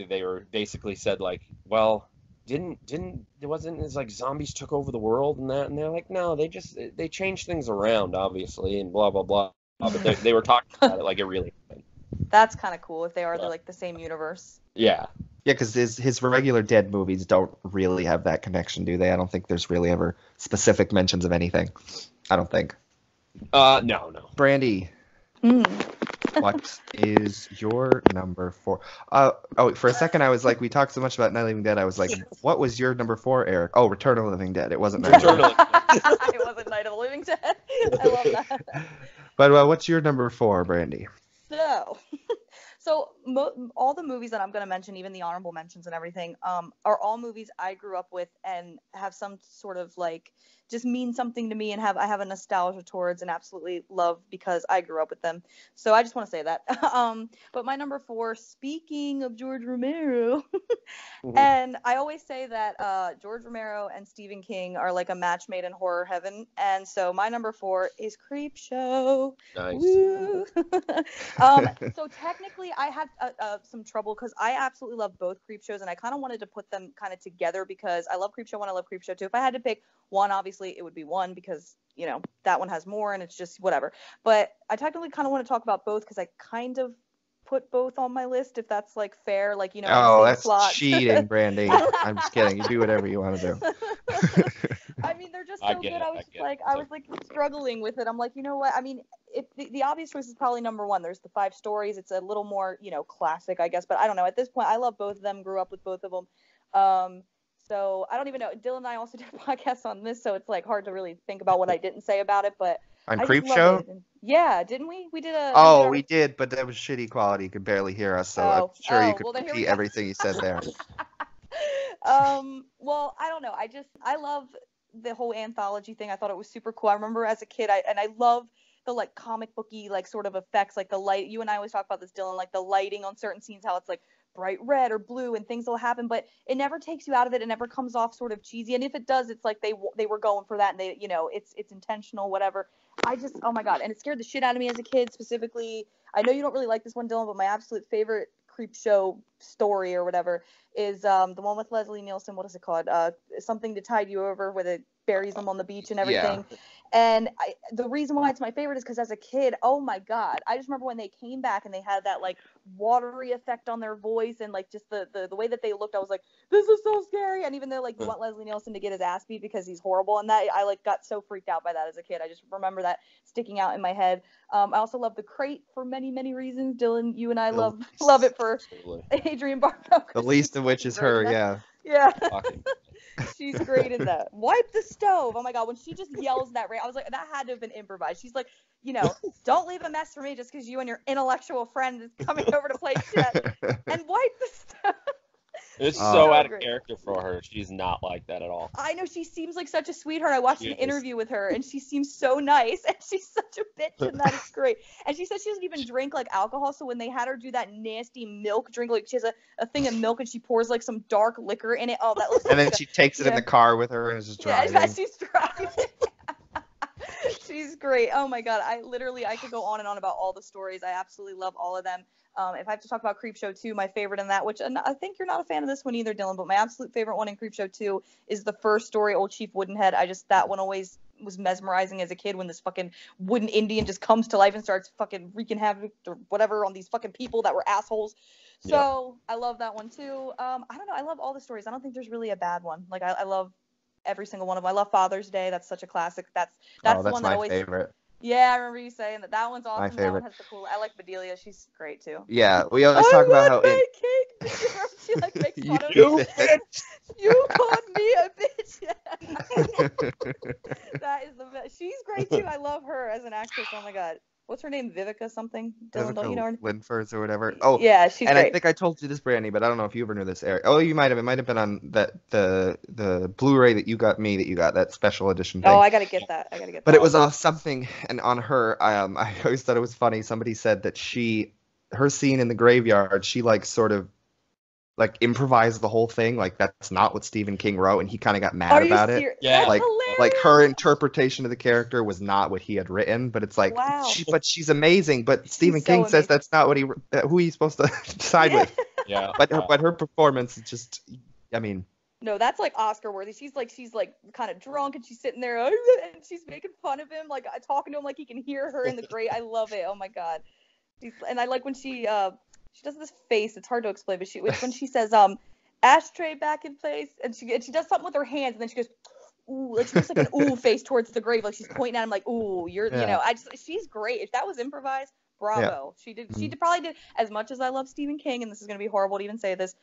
were basically said like, well, it wasn't as like zombies took over the world and that, and they're like, no, they changed things around obviously and blah blah blah. But they were talking about it like it really happened. That's kind of cool if they are like the same universe. Yeah. Yeah, because his regular Dead movies don't really have that connection, do they? I don't think there's really ever specific mentions of anything. I don't think. No. Brandi, what is your number 4? For a second I was like, we talked so much about Night of the Living Dead, I was like, what was your number 4, Eric? Oh, Return of the Living Dead. It wasn't Night of the Living It wasn't Night of the Living Dead. I love that. But what's your number 4, Brandi? So all the movies that I'm going to mention, even the honorable mentions and everything, are all movies I grew up with and have some sort of like just mean something to me and I have a nostalgia towards and absolutely love because I grew up with them. So I just want to say that. But my number 4, speaking of George Romero, and I always say that George Romero and Stephen King are like a match made in horror heaven. And so my number 4 is Creepshow. Nice. Woo. So technically I have some trouble because I absolutely love both Creepshows and I kind of wanted to put them kind of together because I love Creepshow 1, I love Creepshow 2. If I had to pick one, obviously it would be 1 because, you know, that one has more and it's just whatever. But I technically kind of want to talk about both because I kind of put both on my list if that's like fair, like, you know, Oh, that's slots. cheating, Brandi. I'm just kidding. You do whatever you want to do. I mean, they're just so good. I was like struggling with it. I'm like, you know what? I mean, if the obvious choice is probably number 1. There's the 5 stories. It's a little more, you know, classic, I guess. But I don't know. At this point, I love both of them. Grew up with both of them. So I don't even know. Dylan and I also did a podcast on this, so it's like hard to really think about what I didn't say about it. But On I just Creepshow? loved it. Yeah, didn't we? We did a. Oh, we did, but that was shitty quality. You could barely hear us, so I'm sure you could well, then here we repeat go. everything you said there. Well, I don't know. I love the whole anthology thing. I thought it was super cool. I remember as a kid, I love the like comic booky like sort of effects, like the light. You and I always talk about this, Dylan, like the lighting on certain scenes, how it's like bright red or blue and things will happen, but it never takes you out of it. It never comes off sort of cheesy. And if it does, it's like they were going for that and they, you know, it's intentional, whatever. Oh my God. And it scared the shit out of me as a kid specifically. I know you don't really like this one, Dylan, but my absolute favorite Creepshow story or whatever is the one with Leslie Nielsen. What is it called? Something to Tide You Over, where it buries them on the beach and everything. Yeah. And the reason why it's my favorite is because as a kid, oh my God, I just remember when they came back and they had that like watery effect on their voice and like just the way that they looked, I was like, this is so scary. And even though like you want Leslie Nielsen to get his ass beat because he's horrible and that, I like got so freaked out by that as a kid. I just remember that sticking out in my head. I also love The Crate for many, many reasons. Dylan, you and I love it for Adrienne Barbeau. The least of which is her, yeah. Yeah. She's great in that. Wipe the stove. Oh my God, when she just yells that I was like, that had to have been improvised. She's like, you know, don't leave a mess for me just because you and your intellectual friend is coming over to play chess. And wipe the stove. It's so out of character for her. She's not like that at all. I know, she seems like such a sweetheart. I watched an interview with her, and she seems so nice, and she's such a bitch, and that is great. And she says she doesn't even drink, like, alcohol, so when they had her do that nasty milk drink, like, she has a thing of milk, and she pours, like, some dark liquor in it. Oh, that looks And then she takes it in the car with her and is just driving. Yeah, she's driving. She's great. Oh, my God. I could go on and on about all the stories. I absolutely love all of them. If I have to talk about Creepshow 2, my favorite in that, which I think you're not a fan of this one either, Dylan, but my absolute favorite one in Creepshow 2 is the first story, Old Chief Woodenhead. That one always was mesmerizing as a kid when this fucking wooden Indian just comes to life and starts fucking wreaking havoc or whatever on these fucking people that were assholes. So I love that one too. I don't know. I love all the stories. I don't think there's really a bad one. Like I love every single one of them. I love Father's Day. That's such a classic. That's the one that always. Favorite. Yeah, I remember you saying that. That one's awesome. My favorite. That one has the cool. I like Bedelia. She's great too. Yeah, we always talk about how cake. She like makes fun of you. You called me a bitch. That is the best. She's great too. I love her as an actress. Oh my god. What's her name? Vivica something? Dylan, don't you know her? Linfors or whatever. Oh, yeah, she's and great. I think I told you this, Brandi, but I don't know if you ever knew this, Eric. Oh, you might have. It might have been on the Blu-ray that you got that special edition thing. Oh, I gotta get that. But it was something, and on her, I always thought it was funny. Somebody said that her scene in the graveyard, she like sort of like improvised the whole thing. Like that's not what Stephen King wrote, and he kind of got mad about it. Yeah, like hilarious. Like her interpretation of the character was not what he had written. But it's like, wow. she's amazing. But Stephen King says that's not what who he's supposed to side with. Yeah. But her performance is just, I mean. No, that's like Oscar worthy. She's like kind of drunk and she's sitting there and she's making fun of him, like talking to him like he can hear her in the grave. I love it. Oh my god. And I like when she does this face. It's hard to explain, but when she says ashtray back in place, and she does something with her hands, and then she goes ooh, like she makes like an ooh face towards the grave, like she's pointing at him like ooh, you know. She's great. If that was improvised, bravo. Yeah. She probably did as much as I love Stephen King, and this is gonna be horrible to even say this.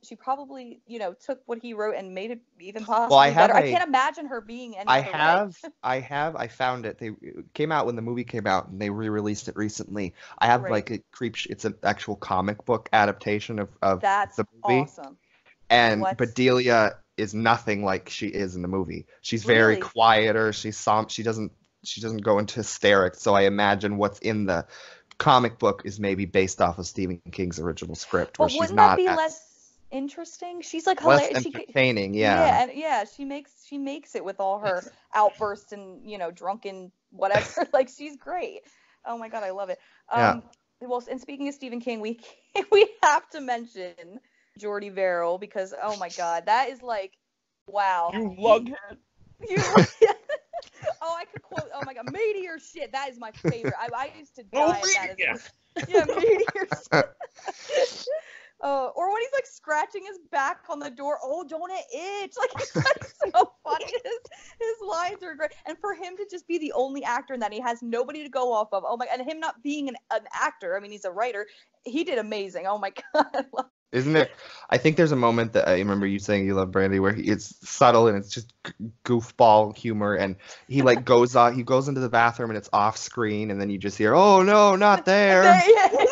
She probably, took what he wrote and made it even possibly better. I can't imagine her being any other way. I found it. It came out when the movie came out, and they re-released it recently. I have like it's an actual comic book adaptation of the movie. That's awesome. And Bedelia is nothing like she is in the movie. She's very quieter. She doesn't go into hysterics. So I imagine what's in the comic book is maybe based off of Stephen King's original script. But wouldn't that be less interesting? She's like hilarious. Less entertaining, she makes it with all her outbursts and drunken whatever. Like she's great. Oh my god, I love it. Well, and speaking of Stephen King, we have to mention Jordy Verrill because oh my god, that is like wow. You lughead. Oh, I could quote. Oh my god, meteor shit. That is my favorite. I used to die at that. Meteor shit. Or when he's like scratching his back on the door. Oh, don't it itch? Like he's like so funny. His lines are great. And for him to just be the only actor in that, he has nobody to go off of. Oh my, and him not being an actor. I mean, he's a writer. He did amazing. Oh my god. Isn't it? I think there's a moment that I remember you saying you love Brandi where it's subtle and it's just goofball humor, and he like goes into the bathroom and it's off screen, and then you just hear, "Oh no, not there." Yes.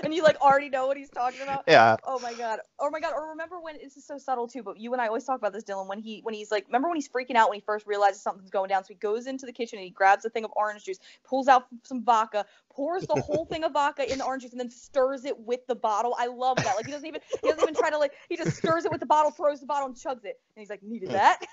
And you like already know what he's talking about. Yeah. Oh my god. Or remember when this is so subtle too, but you and I always talk about this, Dylan, when he's like, remember when he's freaking out when he first realizes something's going down, so he goes into the kitchen and he grabs a thing of orange juice, pulls out some vodka, pours the whole thing of vodka in the orange juice, and then stirs it with the bottle. I love that. Like he doesn't even try to he just stirs it with the bottle, throws the bottle, and chugs it. And he's like, needed that.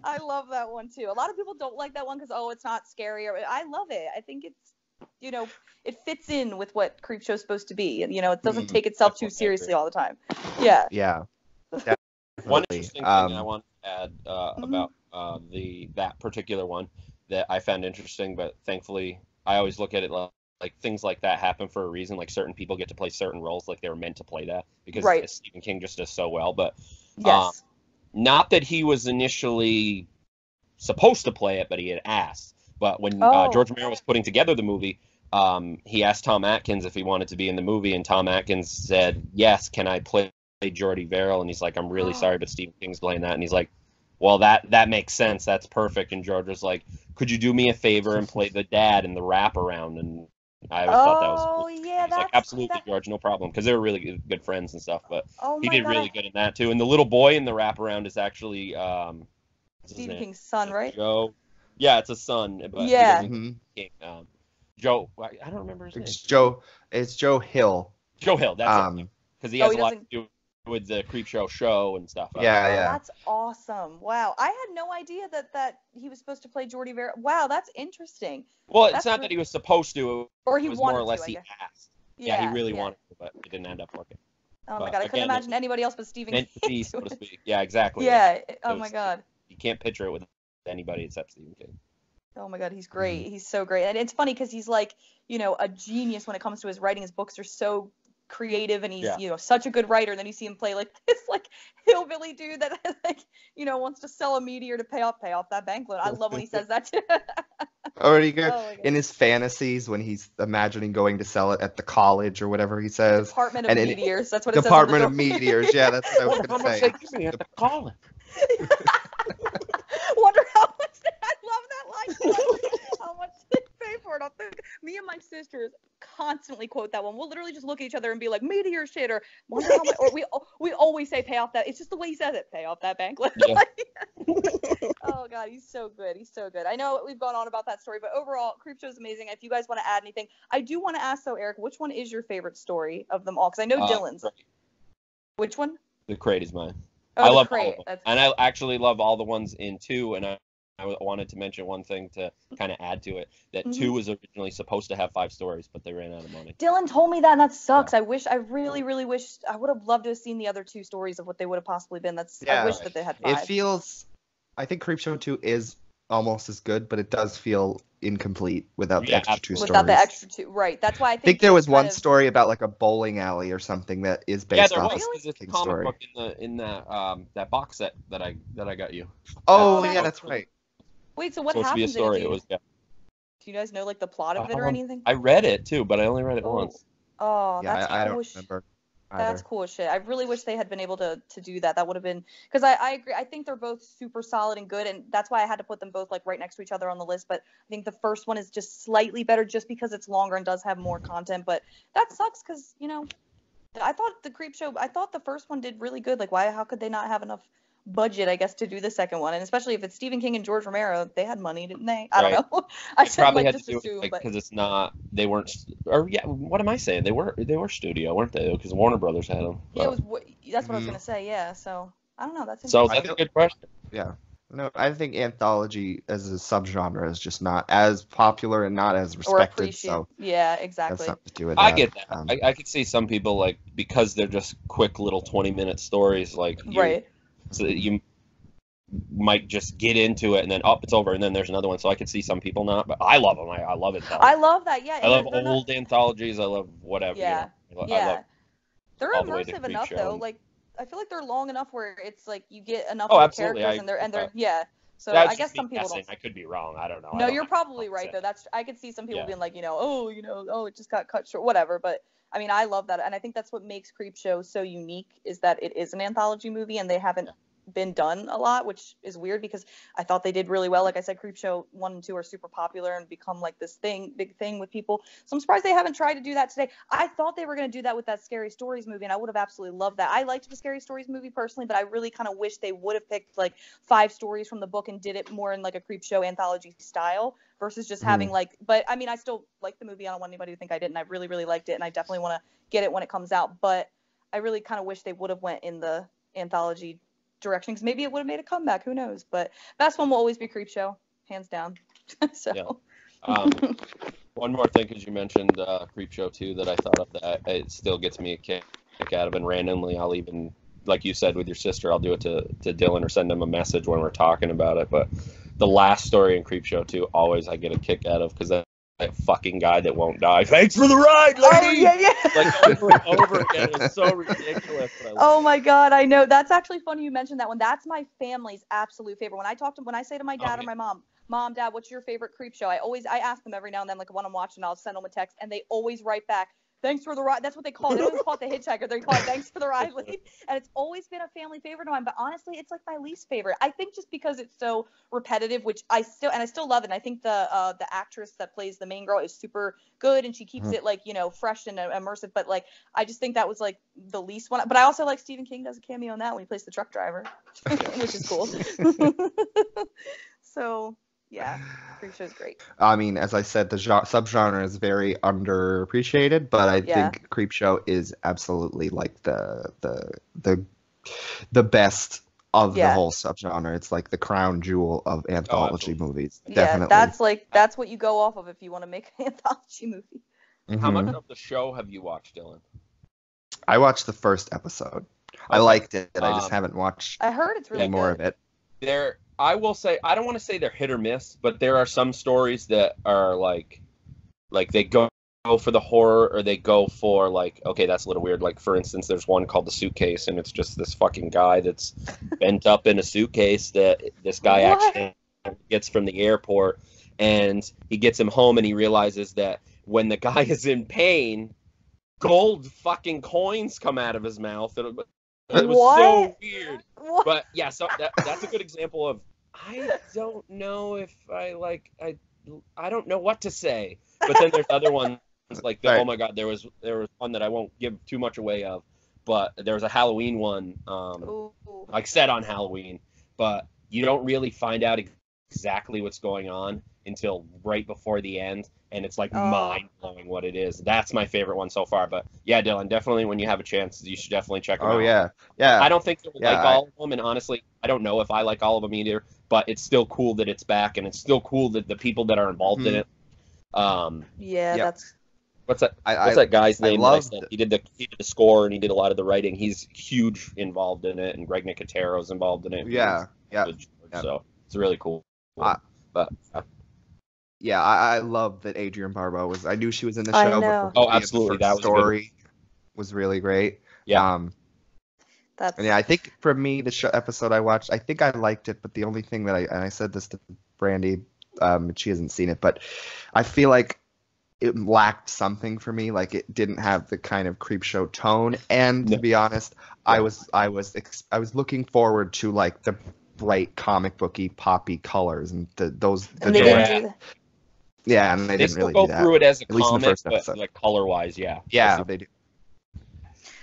I love that one too. A lot of people don't like that one because it's not scary. I love it. I think it's it fits in with what Creepshow's supposed to be. It doesn't take itself too seriously all the time. Yeah. Yeah. One interesting thing I want to add about that particular one that I found interesting, but thankfully I always look at it like things like that happen for a reason. Like certain people get to play certain roles like they were meant to play that because Stephen King just does so well. But not that he was initially supposed to play it, but he had asked. But when George Romero was putting together the movie, he asked Tom Atkins if he wanted to be in the movie, and Tom Atkins said, yes, can I play Jordy Verrill? And he's like, I'm really sorry, but Stephen King's playing that. And he's like, well, that makes sense. That's perfect. And George was like, could you do me a favor and play the dad in the wraparound? And I always thought that was cool. Yeah, he's like, absolutely, George, no problem. Because they were really good friends and stuff. But he did really good in that, too. And the little boy in the wraparound is actually Stephen King's son, right? Joe. Yeah, it's a son. But Joe, I don't remember his name. It's Joe Hill. Joe Hill, that's it. Because he has a lot to do with the Creepshow show and stuff. Yeah. That's awesome. Wow. I had no idea that he was supposed to play Jordy Verrill. Wow, that's interesting. Well, it's not that he was supposed to. Or he it was wanted more or less to, he asked. Yeah, he really wanted to, but it didn't end up working. Oh my god, I couldn't imagine anybody else but Stephen King. Meant to be, so to speak. Yeah, exactly. Yeah. Oh my god. can't picture it with anybody except Stephen King. Oh my God, he's great. He's so great. And it's funny because he's like, a genius when it comes to his writing. His books are so creative, and he's, such a good writer. And then you see him play like this like hillbilly dude that like, wants to sell a meteor to pay off that bank loan. I love when he says that too. Or in his fantasies when he's imagining going to sell it at the college or whatever he says. Department of Meteors. That's what it says. Department of Meteors. Yeah, that's what I was going to say. How much they give me at the college? Wonder how much I love that line. How much they pay for it? Me and my sisters constantly quote that one. We'll literally just look at each other and be like, meteor shit, or wonder how much, or we always say pay off that. It's just the way he says it. Pay off that bank loan. Yeah. Oh God, he's so good. He's so good. I know we've gone on about that story, but overall, Creepshow is amazing. If you guys want to add anything, I do want to ask though, Eric, which one is your favorite story of them all? Because I know Dylan's. Crate. Which one? The Crate is mine. Oh, I love Crate. all of them. And I actually love all the ones in 2, and I wanted to mention one thing to kind of add to it, that 2 was originally supposed to have 5 stories, but they ran out of money. Dylan told me that, and that sucks. Yeah. I really, really wish, I would have loved to have seen the other 2 stories of what they would have possibly been. I wish that they had 5. I think Creepshow 2 is almost as good, but it does feel incomplete without the extra 2 stories. Without the extra 2, right. That's why I think there was one story about like a bowling alley or something that is based off of King's story. Book in that box set that I got you. Oh, yeah, that's right. Wait, so what happened? To be a story. Do you guys know like the plot of it or anything? I read it too, but I only read it once. Oh, yeah, that's I don't remember. That's cool as shit. I really wish they had been able to do that. That would have been, because I agree. I think they're both super solid and good, and that's why I had to put them both like right next to each other on the list. But I think the first one is just slightly better just because it's longer and does have more content. But that sucks because I thought the first one did really good. Like how could they not have enough budget, I guess, to do the second one? And especially if it's Stephen King and George Romero, they had money, didn't they? I don't know. I probably had to do it because it's not. They weren't. Or what am I saying? They were studio, weren't they? Because Warner Brothers had them. Yeah, that's what I was gonna say. Yeah, so I don't know. That's a good question. Yeah. No, I think anthology as a subgenre is just not as popular and not as respected. So yeah, exactly. That's something to do with that. I get that. I could see some people like because they're just quick little 20-minute stories, like right. So you might just get into it and then it's over and then there's another one. So I could see some people not, but I love them. I love it. I love that. Yeah. I love old anthologies. I love whatever. Yeah. I love they're immersive enough though. Like I feel like they're long enough where it's like you get enough of the characters and they're yeah. So I guess some people don't. I could be wrong. I don't know. No, you're probably right though. I could see some people being like, it just got cut short, whatever. But I mean, I love that, and I think that's what makes Creepshow so unique is that it is an anthology movie, and they haven't been done a lot, which is weird because I thought they did really well. Like I said, Creepshow 1 and 2 are super popular and become like this big thing with people. So I'm surprised they haven't tried to do that today. I thought they were going to do that with that Scary Stories movie, and I would have absolutely loved that. I liked the Scary Stories movie personally, but I really kind of wish they would have picked like 5 stories from the book and did it more in like a Creepshow anthology style versus just having but I mean, I still like the movie. I don't want anybody to think I didn't. I really, really liked it, and I definitely want to get it when it comes out, but I really kind of wish they would have went in the anthology direction because maybe it would have made a comeback. Who knows? But best one will always be Creepshow, hands down. So one more thing, because you mentioned Creepshow 2 that I thought of that it still gets me a kick out of, and randomly I'll even, like you said with your sister, I'll do it to Dylan or send him a message when we're talking about it. But the last story in Creepshow 2 always I get a kick out of because that fucking guy that won't die. Thanks for the ride, lady. Oh, yeah. Like over and over again. It's so ridiculous. Oh my God, I know. That's actually funny you mentioned that one. That's my family's absolute favorite. When I say to my dad or my mom, Dad, what's your favorite Creepshow? I ask them every now and then, like when I'm watching, I'll send them a text, and they always write back, thanks for the ride. That's what they call it. They don't even call it the hitchhiker. They call it thanks for the ride, lady. And it's always been a family favorite of mine. But honestly, it's like my least favorite. I think just because it's so repetitive, which I still love it. And I think the actress that plays the main girl is super good, and she keeps it like fresh and immersive. But like I just think that was like the least one. But I also like Stephen King does a cameo in that when he plays the truck driver, which is cool. So. Yeah, Creepshow's great. I mean, as I said, the subgenre is very underappreciated, but I think Creepshow is absolutely like the best of the whole subgenre. It's like the crown jewel of anthology movies. Yeah, definitely. That's what you go off of if you want to make an anthology movie. Mm-hmm. How much of the show have you watched, Dylan? I watched the first episode. I liked it. I just haven't watched. I heard it's really more good. of it. I will say, I don't want to say they're hit or miss, but there are some stories that are like they go for the horror, or they go for like, okay, that's a little weird. Like, for instance, there's one called The Suitcase, and it's just this fucking guy that's bent up in a suitcase that this guy actually gets from the airport, and he gets him home, and he realizes that when the guy is in pain, gold fucking coins come out of his mouth. It was so weird. What? But yeah, so that's a good example of, I don't know if I don't know what to say. But then there's other ones like Right. oh my god, there was one that I won't give too much away of, but there was a Halloween one, Ooh. like set on Halloween, but you don't really find out exactly what's going on until right before the end, and it's like mind blowing what it is. That's my favorite one so far. But yeah, Dylan, definitely when you have a chance, you should definitely check them out. Oh yeah, yeah. I don't think you'll Yeah, like all of them, and honestly, I don't know if I like all of them either. But it's still cool that it's back, and it's still cool that the people that are involved in it. Yeah, Yep. that's. What's that? I What's that guy's name? that I loved said? He did the score, and he did a lot of the writing. He's huge involved in it, and Greg Nicotero's involved in it. Yeah, yeah. So it's really cool. But Yeah, I love that Adrienne Barbeau was. I knew she was in the I show. know. But Oh, absolutely, the that was a good story was really great. Yeah. That's. And yeah, I think for me, the show episode I watched, I think I liked it, but the only thing that I said this to Brandi, she hasn't seen it, but I feel like it lacked something for me. Like, it didn't have the kind of creep show tone. And to be honest, I was looking forward to like the bright comic booky poppy colors and those. And they didn't do that. Yeah, and they they didn't still really go do that. through it as a At least in the comic, first but episode. like color wise, yeah. Yeah, they do.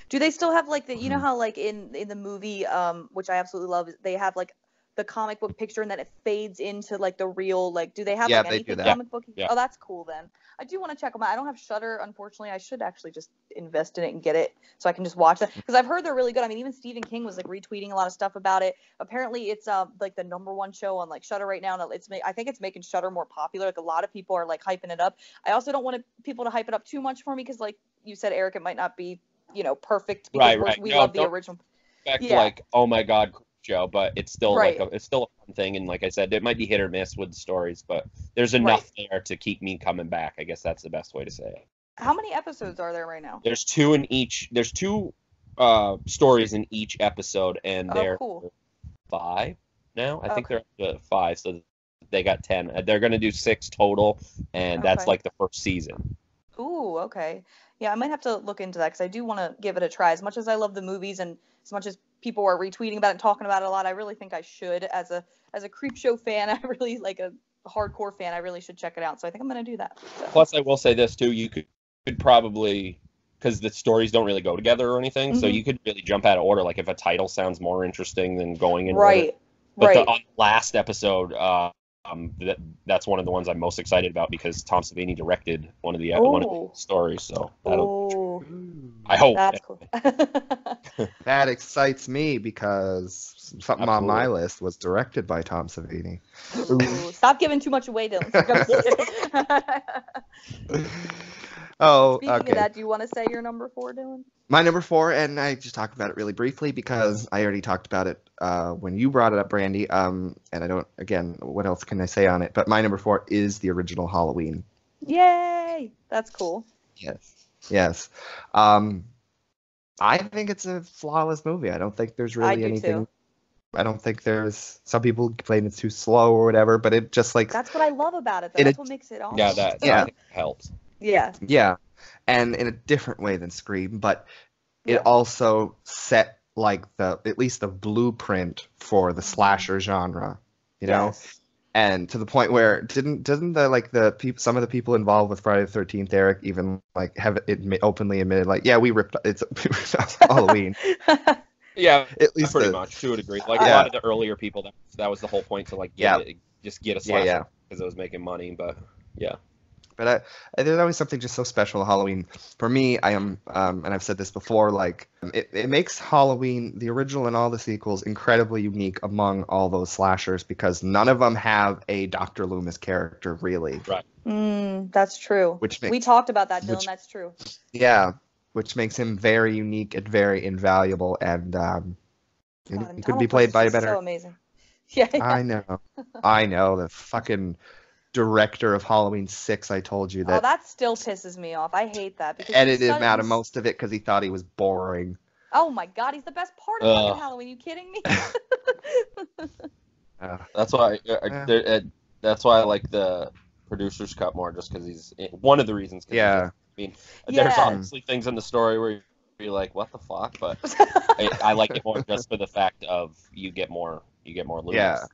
Do they still have like the, you know how like in the movie, which I absolutely love, they have like the comic book picture and then it fades into like the real, like, do they have Yeah, like they do anything that. comic book? Yeah. Oh, that's cool then. I do want to check them out. I don't have Shudder, unfortunately. I should actually just invest in it and get it so I can just watch it, because I've heard they're really good. I mean, even Stephen King was like retweeting a lot of stuff about it. Apparently it's like the #1 show on like Shudder right now, and I think it's making Shudder more popular. Like, a lot of people are like hyping it up. I also don't want people to hype it up too much for me, because like you said, Eric, it might not be, perfect, because Right. we No, love the don't original. expect Yeah. like, oh my god, show, but it's still Right. it's still a fun thing, and like I said, it might be hit or miss with the stories, but there's enough there to keep me coming back. I guess that's the best way to say it. How many episodes are there right now? There's two stories in each episode, and they're cool. 5 now. I think they're up to 5, so they got 10. They're gonna do 6 total, and that's like the first season. Ooh, okay. Yeah, I might have to look into that, because I do want to give it a try. As much as I love the movies, and as much as people are retweeting about it and talking about it a lot, I really think I should, as a creep show fan, I really like a hardcore fan, I really should check it out. So I think I'm going to do that. So. Plus, I will say this too: you could probably, because the stories don't really go together or anything, so you could really jump out of order. Like, if a title sounds more interesting than going in order. But the last episode, that's one of the ones I'm most excited about, because Tom Savini directed one of the stories. So I hope. That's cool. That excites me, because something on my list was directed by Tom Savini. Ooh, stop giving too much away, Dylan. Oh, Speaking okay. of that, do you want to say your number 4, Dylan? My number 4, and I just talked about it really briefly because I already talked about it when you brought it up, Brandi. And I don't, again, what else can I say on it? But my number 4 is the original Halloween. Yay! That's cool. Yes. I think it's a flawless movie. I don't think there's really anything. Too. I don't think there's. Some people complain it's too slow or whatever, but it just like. That's what I love about it, though. That's what makes it awesome. Yeah, I think helps. Yeah. Yeah, and in a different way than Scream, but it also set like at least the blueprint for the slasher genre, you know, and to the point where doesn't some of the people involved with Friday the 13th, Eric, even like have it openly admitted like, yeah, we ripped off Halloween. Yeah, at least pretty much to a degree. Like a lot of the earlier people, that was the whole point, to like just get a slasher because it was making money, but yeah. But there's always something just so special to Halloween. For me, I am, and I've said this before, like, it makes Halloween, the original and all the sequels, incredibly unique among all those slashers, because none of them have a Dr. Loomis character, really. Right. That's true. We talked about that, Dylan. That's true. Yeah, which makes him very unique and very invaluable, and he could be played by a better... so amazing. Yeah. I know the fucking director of Halloween 6. I told you that. Oh, that still pisses me off. I hate that because Edited him out of most of it because he thought he was boring. Oh my god, he's the best part of fucking Halloween. Are you kidding me? That's why that's why I like the producer's cut more, just because he's one of the reasons. Yeah. There's obviously things in the story where you're like, what the fuck, but I like it more just for the fact of you get more loops.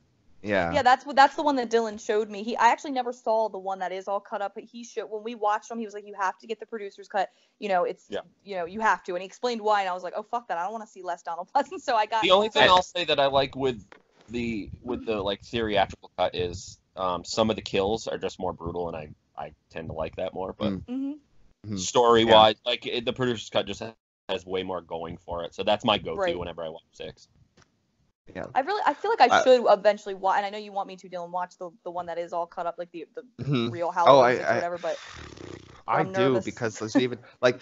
Yeah, that's the one that Dylan showed me. I actually never saw the one that is all cut up, but when we watched them, he was like, you have to get the producer's cut. You have to, and he explained why, and I was like, oh fuck that, I don't want to see less Donald Pleasance. So I got the only thing I'll say that I like with the like theatrical cut is some of the kills are just more brutal, and I tend to like that more. But story wise, like the producer's cut just has way more going for it. So that's my go-to whenever I watch 6. Yeah. I feel like I should eventually watch, and I know you want me to, Dylan, watch the one that is all cut up, like the real Halloween or whatever. But I do, because there's even like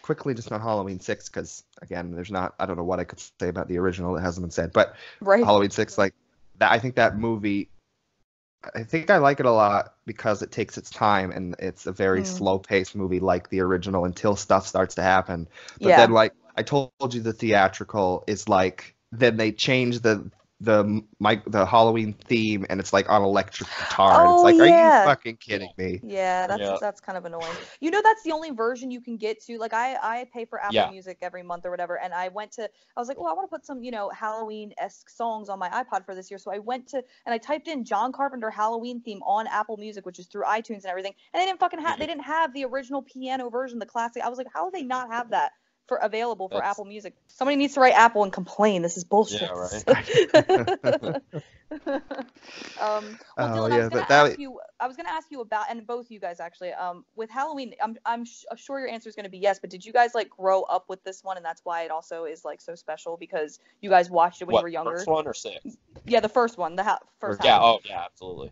quickly just on Halloween 6, because again, I don't know what I could say about the original that hasn't been said, but Halloween 6, like that, I think that movie, I think I like it a lot because it takes its time and it's a very slow-paced movie like the original until stuff starts to happen. But then, like I told you, the theatrical is like, then they change the Halloween theme, and it's like on electric guitar. Oh, it's like, are you fucking kidding me? Yeah, that's kind of annoying. That's the only version you can get to. Like I pay for Apple Music every month or whatever, and I was like, oh, I want to put some Halloween-esque songs on my iPod for this year. So I went to and I typed in John Carpenter Halloween theme on Apple Music, which is through iTunes and everything, and they didn't fucking they didn't have the original piano version, the classic. I was like, how do they not have that available for Apple Music? Somebody needs to write Apple and complain. This is bullshit. Yeah, right. Dylan, I was gonna ask you about, and both of you guys actually, with Halloween, I'm sure your answer is gonna be yes, but did you guys like grow up with this one, and that's why it also is like so special because you guys watched it when you were younger? First one or 6? Yeah, the first one, first. Yeah. Halloween. Oh, yeah, absolutely.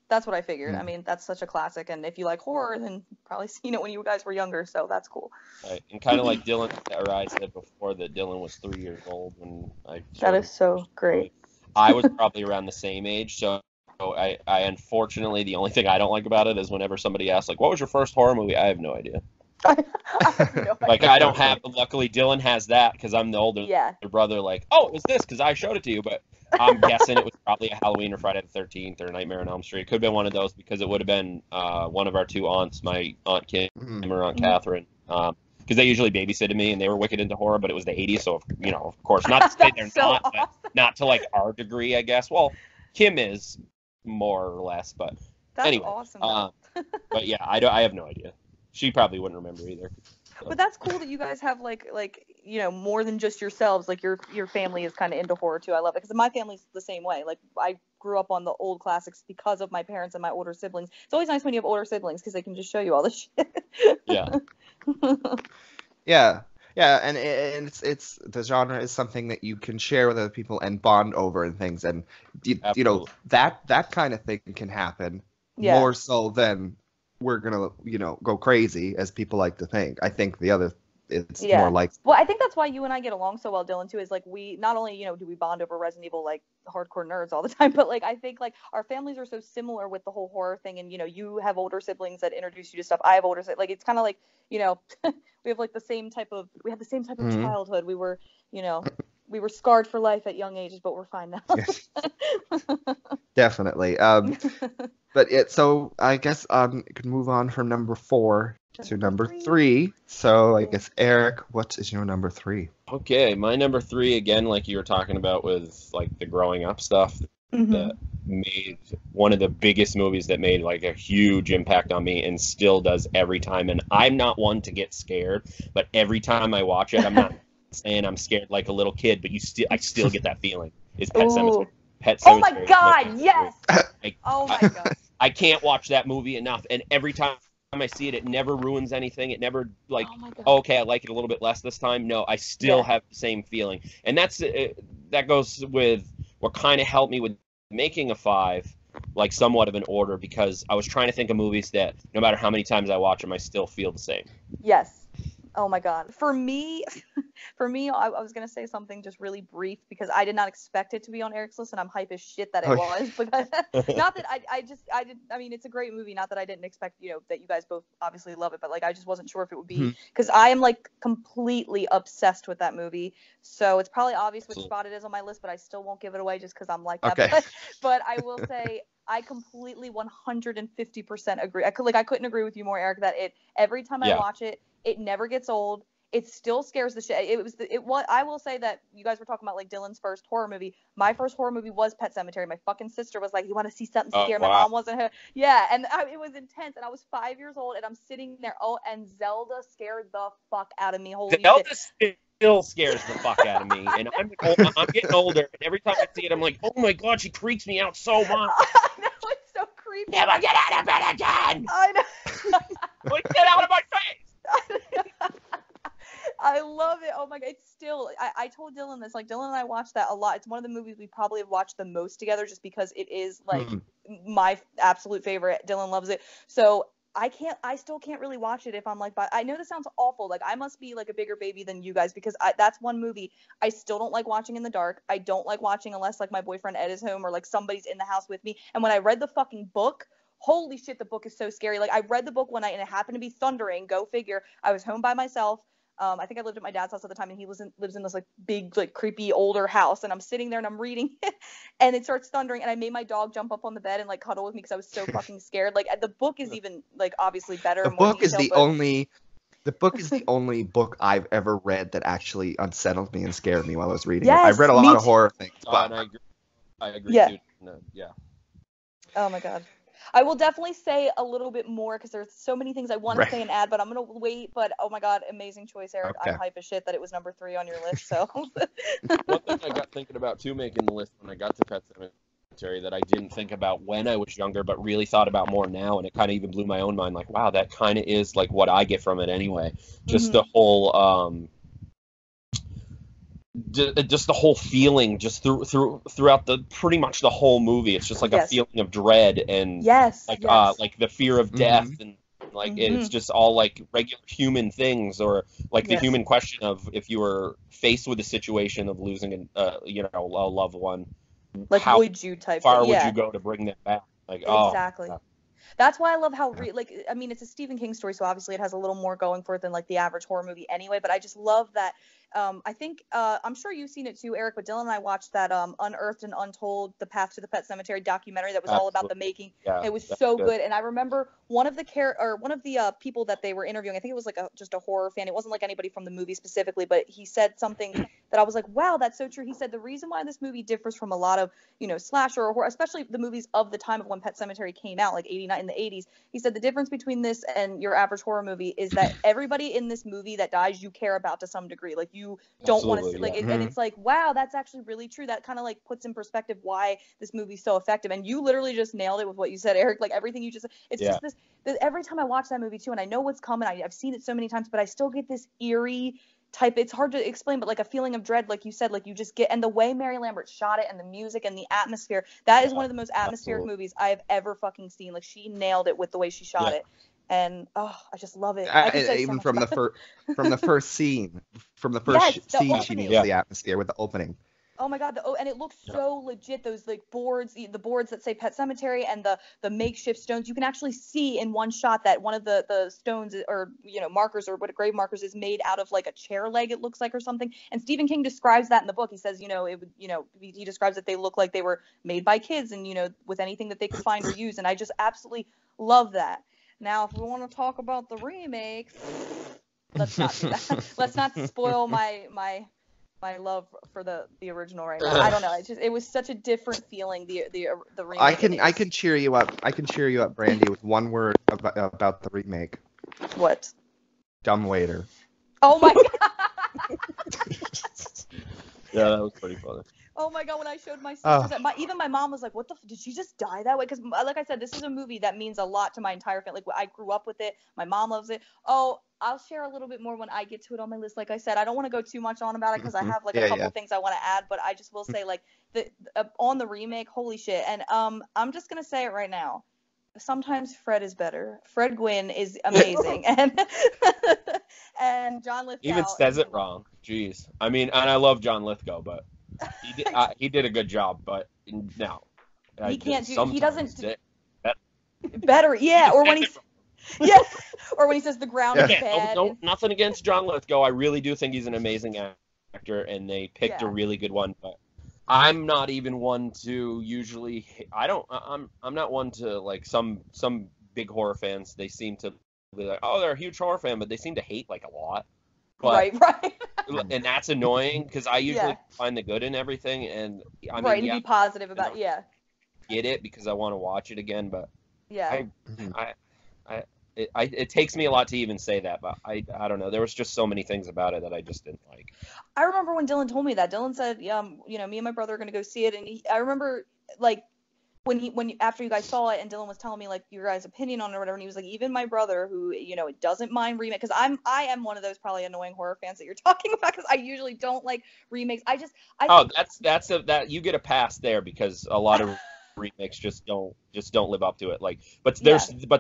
That's what I figured. I mean, that's such a classic, and if you like horror, then you've probably seen it when you guys were younger, so that's cool. Right. And kind of like Dylan, or I said before, that Dylan was 3 years old when I. That is so great. I was probably around the same age, so I unfortunately, the only thing I don't like about it is whenever somebody asks, like, what was your first horror movie? I have no idea. I have no idea. Like, I don't have, luckily Dylan has that because I'm the older brother, like, oh, it was this because I showed it to you, but I'm guessing it was probably a Halloween or Friday the 13th or Nightmare on Elm Street. It could have been one of those because it would have been one of our 2 aunts, my Aunt Kim or Aunt Catherine, because they usually babysitted me and they were wicked into horror, but it was the 80s, so, of course, not to say they're not, awesome. But not to, like, our degree, I guess. Well, Kim is more or less, but that's anyway. Awesome, but yeah, I have no idea. She probably wouldn't remember either. So. But that's cool that you guys have like more than just yourselves. Like your family is kind of into horror too. I love it because my family's the same way. Like I grew up on the old classics because of my parents and my older siblings. It's always nice when you have older siblings because they can just show you all this shit. Yeah. Yeah, and it's the genre is something that you can share with other people and bond over and things, and that kind of thing can happen more so than we're gonna go crazy as people like to think. I think the other it's more like. Well, I think that's why you and I get along so well, Dylan, too, is like we not only do we bond over Resident Evil like hardcore nerds all the time, but like I think like our families are so similar with the whole horror thing, and you have older siblings that introduce you to stuff. I have older siblings. Like it's kind of like we have like the same type of childhood. We were we were scarred for life at young ages, but we're fine now. Definitely. But so I guess you could move on from number 4 to number 3. So I guess Eric, what is your number 3? Okay, my number 3 again, like you were talking about with like the growing up stuff that made one of the biggest movies that made like a huge impact on me and still does every time. And I'm not one to get scared, but every time I watch it, I'm not saying I'm scared like a little kid, but I still get that feeling. Is Pet Sematary. Oh my God, yes! Oh my God. I can't watch that movie enough, and every time I see it, it never ruins anything. It never like, okay, I like it a little bit less this time. No, I still have the same feeling, and that goes with what kind of helped me with making a 5, like somewhat of an order, because I was trying to think of movies that no matter how many times I watch them, I still feel the same. Yes. Oh my God. For me, I was gonna say something just really brief because I did not expect it to be on Eric's list, and I'm hype as shit that it was. Because not that I mean, it's a great movie. Not that I didn't expect, that you guys both obviously love it, but like I just wasn't sure if it would be because I am like completely obsessed with that movie. So it's probably obvious which spot it is on my list, but I still won't give it away just because I'm like that. Okay. But I will say I completely 150% agree. I couldn't agree with you more, Eric. That every time I watch it. It never gets old. It still scares the shit. I will say that you guys were talking about like Dylan's first horror movie. My first horror movie was Pet Sematary. My fucking sister was like, "You want to see something scary?" My mom wasn't her. Yeah, and it was intense. And I was 5 years old, and I'm sitting there. Oh, and Zelda scared the fuck out of me. Holy Zelda shit. still scares the fuck out of me, and I'm getting older, and every time I see it, I'm like, oh my God, she creeps me out so much. I know, it's so creepy. Never get out of bed again. I know. Get out of my face. I love it. Oh my God. It's still, I told Dylan this, like Dylan and I watched that a lot. It's one of the movies we probably have watched the most together just because it is like my absolute favorite. Dylan loves it. So I still can't really watch it if I'm like, I know this sounds awful. Like I must be like a bigger baby than you guys because that's one movie I still don't like watching in the dark. I don't like watching unless like my boyfriend Ed is home or like somebody's in the house with me. And when I read the fucking book, holy shit, the book is so scary. Like I read the book one night and it happened to be thundering. Go figure. I was home by myself. I think I lived at my dad's house at the time, and he lives in this like big, like creepy older house. And I'm sitting there and I'm reading it, and it starts thundering. And I made my dog jump up on the bed and like cuddle with me because I was so fucking scared. Like the book is even like obviously better. The book is the only book I've ever read that actually unsettled me and scared me while I was reading it. I've read a lot of horror things, but I agree too. No, yeah. Oh my God. I will definitely say a little bit more because there's so many things I want to say and add, but I'm going to wait. But oh my God, amazing choice, Eric. Okay. I'm hype as shit that it was number 3 on your list. So one thing I got thinking about too making the list when I got to Pet Sematary that I didn't think about when I was younger, but really thought about more now, and it kind of even blew my own mind. Like, wow, that kind of is like what I get from it anyway. Just the whole just the whole feeling just throughout the pretty much the whole movie. It's just like a feeling of dread and like the fear of death and like it's just all like regular human things or like the human question of if you were faced with a situation of losing a loved one, like how would you far would you go to bring them back? Like exactly. That's why I love how I mean it's a Stephen King story, so obviously it has a little more going for it than like the average horror movie anyway, but I just love that. I think I'm sure you've seen it too, Eric, but Dylan and I watched that Unearthed and Untold: The Path to the Pet Cemetery documentary that was all about the making. Yeah, it was so good. And I remember one of the people that they were interviewing, I think it was like just a horror fan. It wasn't like anybody from the movie specifically, but he said something that I was like, wow, that's so true. He said the reason why this movie differs from a lot of slasher or horror, especially the movies of the time of when Pet Sematary came out, like 89 in the 80s. He said the difference between this and your average horror movie is that everybody in this movie that dies you care about to some degree. Like you don't want to see and it's like, wow, that's actually really true. That kind of like puts in perspective why this movie's so effective. And you literally just nailed it with what you said, Eric. Like everything you just just this every time I watch that movie too, and I know what's coming, I've seen it so many times, but I still get this eerie type, it's hard to explain, but like a feeling of dread, like you said, like you just get, and the way Mary Lambert shot it and the music and the atmosphere, that is one of the most atmospheric movies I have ever fucking seen. Like she nailed it with the way she shot it. And I just love it. Even from the first scene, she nails the atmosphere with the opening. Oh my God! And it looks so legit. Those like boards, the boards that say Pet Sematary, and the makeshift stones. You can actually see in one shot that one of the stones or markers or what grave markers is made out of like a chair leg. It looks like or something. And Stephen King describes that in the book. He says he describes that they look like they were made by kids and with anything that they could find or use. And I just absolutely love that. Now, if we want to talk about the remake, let's not do that. Let's not spoil my love for the original right now. I don't know. It was such a different feeling. The remake. I can cheer you up. Brandi, with one word about the remake. What? Dumbwaiter. Oh my God. Yeah, that was pretty funny. Oh my God, when I showed my sisters that, even my mom was like, what did she just die that way? Because like I said, this is a movie that means a lot to my entire family. Like I grew up with it. My mom loves it. Oh, I'll share a little bit more when I get to it on my list. Like I said, I don't want to go too much on about it because I have like a couple things I want to add, but I just will say like on the remake, holy shit. And I'm just going to say it right now. sometimes Fred is better. Fred Gwynn is amazing, and John Lithgow Even says is it wrong. Jeez. I mean, and I love John Lithgow, but he did a good job. But no, he can't do. Sometimes He doesn't that, better. Yeah, or when he's yeah, or when he says the ground is Again, bad. nothing against John Lithgow. I really do think he's an amazing actor, and they picked a really good one. But I'm not even one to usually. I'm not one to like some big horror fans. They seem to be like, oh, they're a huge horror fan, but they seem to hate like a lot. But, right. And that's annoying because I usually find the good in everything, and I mean, and be positive about get it because I want to watch it again, but yeah. It takes me a lot to even say that, but I don't know. There was just so many things about it that I just didn't like. I remember when Dylan told me that. Dylan said, me and my brother are gonna go see it, and I remember like when after you guys saw it, and Dylan was telling me like your guys' opinion on it or whatever, and he was like, even my brother who doesn't mind remake, because I am one of those probably annoying horror fans that you're talking about, because I usually don't like remakes. I think that you get a pass there because a lot of remakes just don't live up to it. Like, but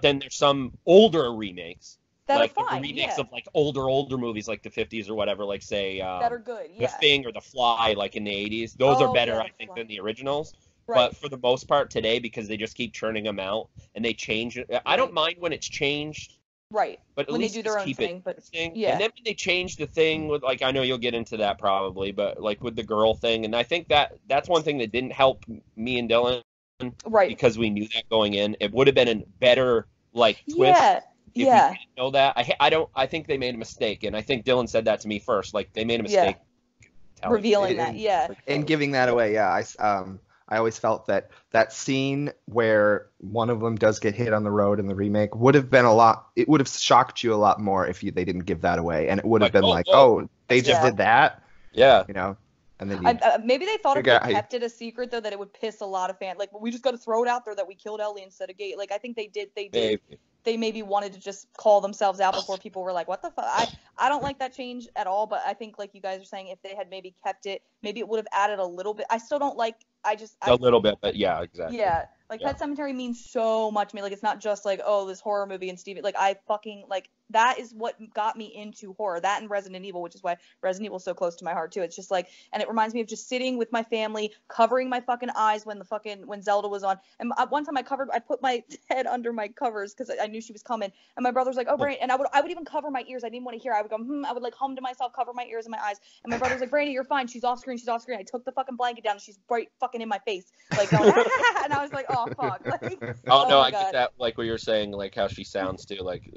then there's some older remakes that like are fine, remakes of like older movies like the 50s or whatever, like say that are good, The Thing or The Fly, like in the 80s. Those are better, I think, than the originals. Right. But for the most part today, because they just keep churning them out and they change it. I don't mind when it's changed. Right. But at when least they do their own keep thing. And then when they change the thing with, like, I know you'll get into that probably, but like with the girl thing, and I think that's one thing that didn't help me and Dylan. Right. Because we knew that going in. It would have been a better like twist. If we didn't know that. I think they made a mistake, and I think Dylan said that to me first. Like they made a mistake. Revealing that, and giving that away, I always felt that scene where one of them does get hit on the road in the remake would have been it would have shocked you a lot more if they didn't give that away, and it would have been they just did that. Yeah. And then maybe they thought if they kept it a secret though that it would piss a lot of fans. Like, we just got to throw it out there that we killed Ellie instead of Gate. Like, I think they did. They maybe wanted to just call themselves out before people were like, what the fuck? I don't like that change at all, but I think, like you guys are saying, if they had maybe kept it, maybe it would have added a little bit. I still don't like, a little bit, but yeah, exactly. Yeah. Like, Pet Sematary means so much to me. Like, it's not just like, oh, this horror movie and Stevie. Like, I fucking, like, that is what got me into horror. That and Resident Evil, which is why Resident Evil is so close to my heart, too. It's just like, and it reminds me of just sitting with my family, covering my fucking eyes when Zelda was on. And one time I put my head under my covers because I knew she was coming. And my brother was like, oh, Brandi, and I would even cover my ears. I didn't want to hear. I would go, I would like hum to myself, cover my ears and my eyes. And my brother was like, Brandi, you're fine. She's off screen. I took the fucking blanket down and she's right fucking in my face. Like, going, and I was like, oh, fuck. Like, no, I get that, like what you're saying, like how she sounds too, like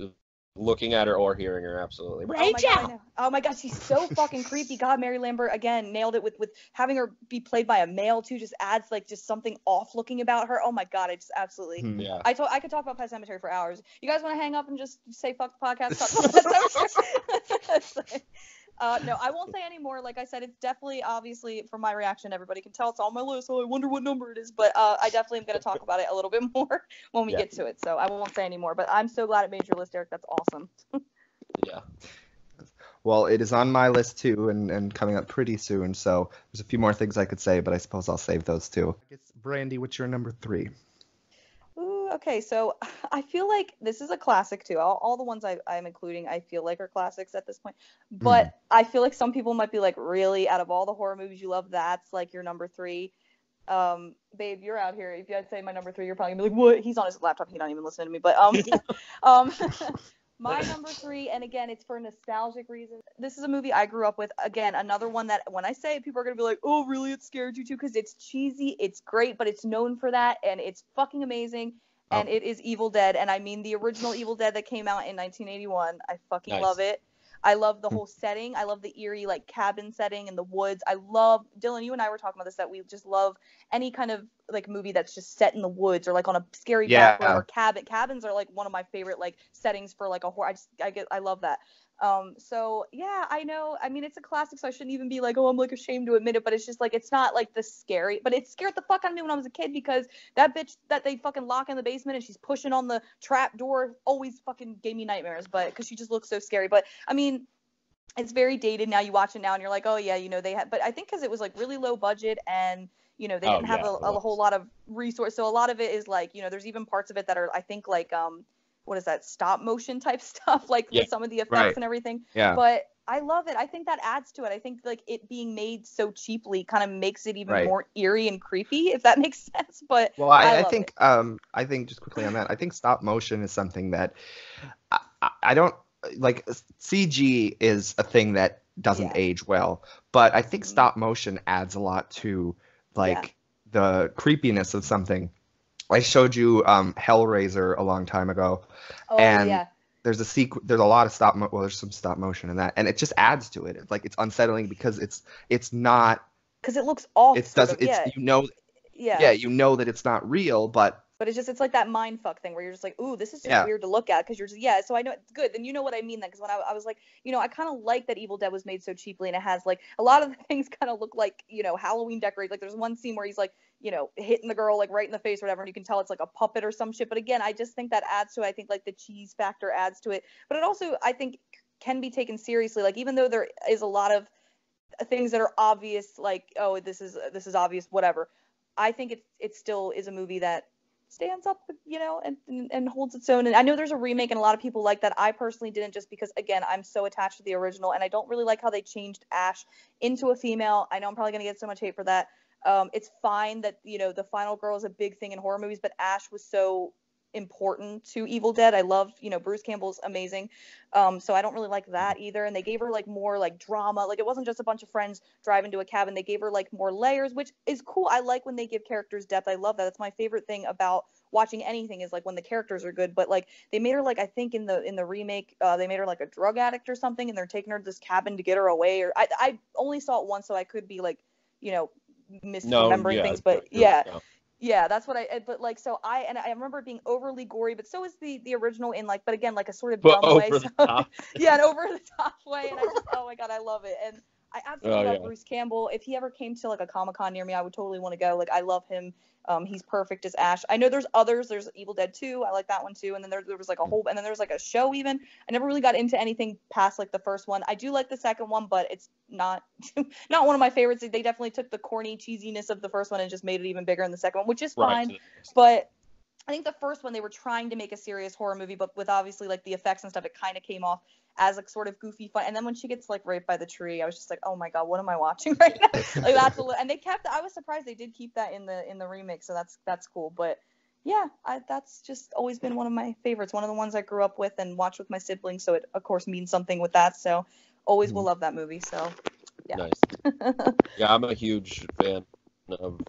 looking at her or hearing her, absolutely. Rachel! Oh my god, she's so fucking creepy. God, Mary Lambert, again, nailed it with having her be played by a male too, just adds like just something off looking about her. Oh my god, I just absolutely. Yeah. I could talk about Pet Sematary for hours. You guys want to hang up and just say fuck the podcast? Talk about Pet Sematary? No, I won't say any more. Like I said, it's definitely, obviously, from my reaction, everybody can tell it's on my list, so I wonder what number it is. But I definitely am going to talk about it a little bit more when we get to it. So I won't say any more. But I'm so glad it made your list, Eric. That's awesome. Yeah. Well, it is on my list too, and coming up pretty soon. So there's a few more things I could say, but I suppose I'll save those too. I guess, Brandi, what's your number 3? Okay, so I feel like this is a classic too. All the ones I'm including, I feel like are classics at this point. But I feel like some people might be like, really, out of all the horror movies you love, that's like your number 3. Babe, you're out here. If I'd say my number 3, you're probably gonna be like, what? He's on his laptop. He's not even listening to me. But my number 3, and again, it's for nostalgic reasons. This is a movie I grew up with. Again, another one that when I say it, people are going to be like, oh, really? It scared you too? Because it's cheesy, it's great, but it's known for that, and it's fucking amazing. And it is Evil Dead, and I mean the original Evil Dead that came out in 1981. I fucking love it. I love the whole setting. I love the eerie, like, cabin setting in the woods. I love, Dylan, you and I were talking about this, that we just love any kind of, like, movie that's just set in the woods or, like, on a scary back road or cabin. Cabins are, like, one of my favorite, like, settings for, like, a horror. I love that. So yeah, I know, I mean, it's a classic, so I shouldn't even be like, oh, I'm like ashamed to admit it, but it's just like, it's not like the scary, but it scared the fuck out of me when I was a kid, because that bitch that they fucking lock in the basement and she's pushing on the trap door always fucking gave me nightmares, but because she just looks so scary. But I mean, it's very dated now. You watch it now and you're like, oh yeah, they had, but I think because it was like really low budget, and They didn't have a whole lot of resource. So a lot of it is like, there's even parts of it that are, I think, like, what is that, stop motion type stuff, like with some of the effects and everything. Yeah. But I love it. I think that adds to it. I think like it being made so cheaply kind of makes it even more eerie and creepy, if that makes sense. But well, I think I think just quickly on that, I think stop motion is something that I don't like. CG is a thing that doesn't age well, but I think stop motion adds a lot to like the creepiness of something. I showed you Hellraiser a long time ago, and there's a lot of there's some stop motion in that, and it just adds to it. It's like it's unsettling because it's not, because it looks off. You know that it's not real, but it's like that mind fuck thing where you're just like, ooh, this is just weird to look at, because you're just so I know it's good. Then you know what I mean then, because when I was like, I kind of like that Evil Dead was made so cheaply, and it has like a lot of the things kind of look like Halloween decorations. Like there's one scene where he's like hitting the girl like right in the face or whatever, and you can tell it's like a puppet or some shit. But again, I just think that adds to it. I think like the cheese factor adds to it, but it also I think can be taken seriously. Like even though there is a lot of things that are obvious, like oh this is obvious, whatever. I think it still is a movie that stands up, and holds its own. And I know there's a remake, and a lot of people like that. I personally didn't, just because, again, I'm so attached to the original, and I don't really like how they changed Ash into a female. I know I'm probably going to get so much hate for that. It's fine that, the final girl is a big thing in horror movies, but Ash was so important to Evil Dead. I love, Bruce Campbell's amazing. So I don't really like that either. And they gave her like more like drama. Like it wasn't just a bunch of friends driving to a cabin. They gave her like more layers, which is cool. I like when they give characters depth. I love that. That's my favorite thing about watching anything, is like when the characters are good. But like they made her like, I think in the remake, they made her like a drug addict or something, and they're taking her to this cabin to get her away. Or I only saw it once, so I could be like, misremembering things. But yeah, that's what but like, so I remember it being overly gory, but so is the original in like, but again, like a sort of dumb way. So, an over the top way. And I just, oh my God, I love it. And I absolutely love Bruce Campbell. If he ever came to like a Comic-Con near me, I would totally want to go. Like I love him. He's perfect as Ash. I know there's others. There's Evil Dead 2. I like that one too. And then there was like a whole, and then there's like a show even. I never really got into anything past like the first one. I do like the second one, but it's not one of my favorites. They definitely took the corny cheesiness of the first one and just made it even bigger in the second one, which is fine. Right. But I think the first one, they were trying to make a serious horror movie, but with obviously like the effects and stuff, it kind of came off as like sort of goofy fun. And then when she gets like raped by the tree, I was just like, oh my God, what am I watching right now? Like and they kept, I was surprised they did keep that in the remake. So that's cool. But yeah, that's just always been one of my favorites. One of the ones I grew up with and watched with my siblings. So it of course means something with that. So always will love that movie. So yeah. Nice. Yeah, I'm a huge fan of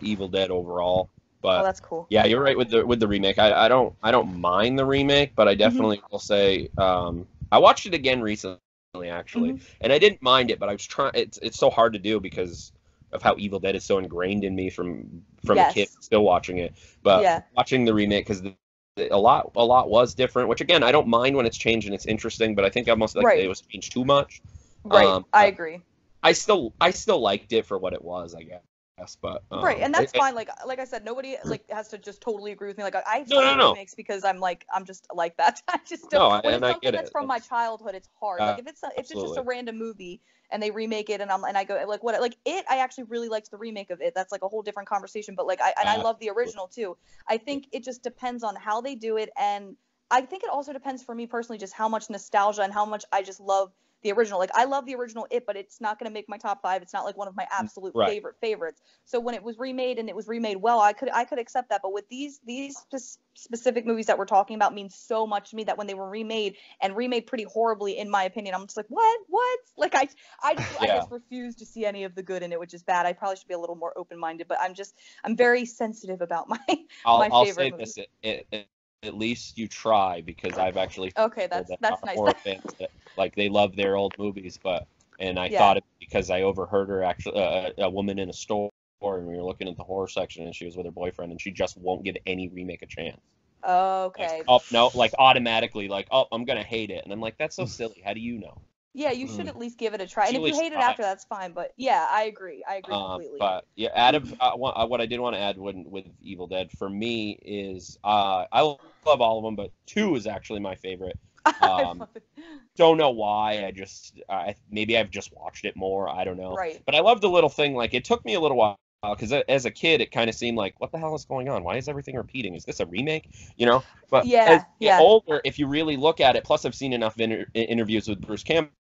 Evil Dead overall. But that's cool. Yeah, you're right with the remake. I don't mind the remake, but I definitely will say I watched it again recently actually, and I didn't mind it, but I was trying. It's so hard to do because of how Evil Dead is so ingrained in me from a kid still watching it. But watching the remake, because a lot was different, which again I don't mind when it's changed and it's interesting, but I think almost like it was changed too much. Right, I agree. I still liked it for what it was, I guess. But right, and that's fine. Like I said, nobody like has to just totally agree with me. Like I remakes because I'm just like that. I just don't. When it's something that's from my childhood, it's hard. Like if it's just a random movie and they remake it, and I go like what like it. I actually really liked the remake of it. That's like a whole different conversation. But like I love the original too. I think it just depends on how they do it, and I think it also depends for me personally just how much nostalgia and how much I just love the original. Like I love the original It, but it's not going to make my top 5. It's not like one of my absolute favorites. So when it was remade and it was remade well, I could accept that. But with these specific movies that we're talking about mean so much to me that when they were remade pretty horribly, in my opinion, I'm just like, what? Like I just refuse to see any of the good in it, which is bad. I probably should be a little more open-minded, but I'm very sensitive about my I'll favorite say movies. This, at least you try, because I've actually that's nice. Horror fans that, like, they love their old movies, and I thought it because I overheard her actually a woman in a store, and we were looking at the horror section, and she was with her boyfriend, and she just won't give any remake a chance. Okay. Like, no, like automatically, like, I'm gonna hate it, and I'm like, that's so silly. How do you know? Yeah, you should at least give it a try. And if you hate it after, that's fine. But yeah, I agree. Completely. But yeah, out of what I did want to add with Evil Dead for me is I love all of them, but 2 is actually my favorite. Don't know why. Maybe I've just watched it more. I don't know. Right. But I love the little thing. Like, it took me a little while because as a kid, it kind of seemed like, what the hell is going on? Why is everything repeating? Is this a remake? You know? But as Yeah, you get older, if you really look at it, plus I've seen enough interviews with Bruce Campbell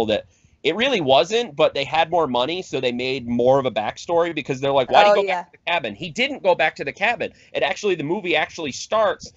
that it really wasn't, but they had more money, so they made more of a backstory because they're like, why did he go back to the cabin? He didn't go back to the cabin. The movie actually starts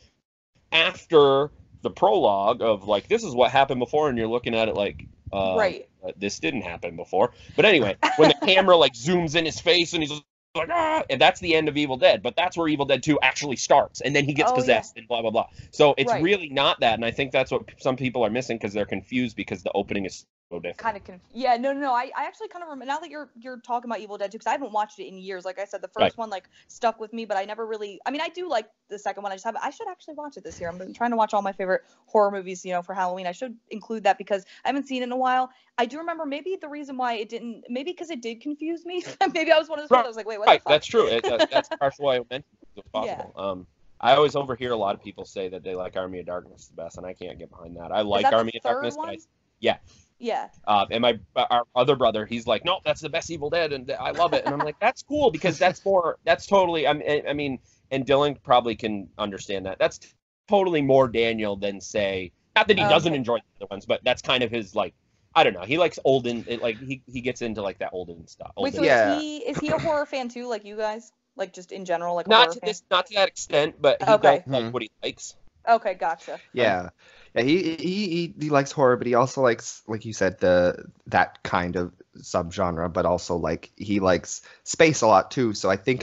after the prologue of like, this is what happened before, and you're looking at it like, right. This didn't happen before. But anyway, when the camera like zooms in his face and he's like, ah, and that's the end of Evil Dead. But that's where Evil Dead 2 actually starts, and then he gets possessed and blah blah blah. So it's really not that, and I think that's what some people are missing because they're confused because the opening is so different. Kind of no. I actually kind of remember now that you're talking about Evil Dead 2 because I haven't watched it in years. Like I said, the first one like stuck with me, but I never really. I mean, I do like the second one. I should actually watch it this year. I'm trying to watch all my favorite horror movies, for Halloween. I should include that because I haven't seen it in a while. I do remember maybe the reason why it didn't, maybe because it did confuse me. Maybe I was one of those people that was like, wait, what the fuck? That's true. That's partially why I mentioned it was possible. Yeah. I always overhear a lot of people say that they like Army of Darkness the best, and I can't get behind that. I like Army of Darkness, but yeah. And our other brother, he's like, no, that's the best Evil Dead, and I love it. And I'm like, that's cool because that's totally. I mean, and Dylan probably can understand that. That's totally more Daniel than say, not that he doesn't enjoy the other ones, but that's kind of his like. I don't know. He likes olden. Like he gets into like that olden stuff. Wait, so is he a horror fan too, like you guys? Like just in general, like not to that extent, but he does like what he likes. Okay, gotcha. Yeah. Yeah, he likes horror, but he also likes, like you said, that kind of subgenre, but also like he likes space a lot too. So I think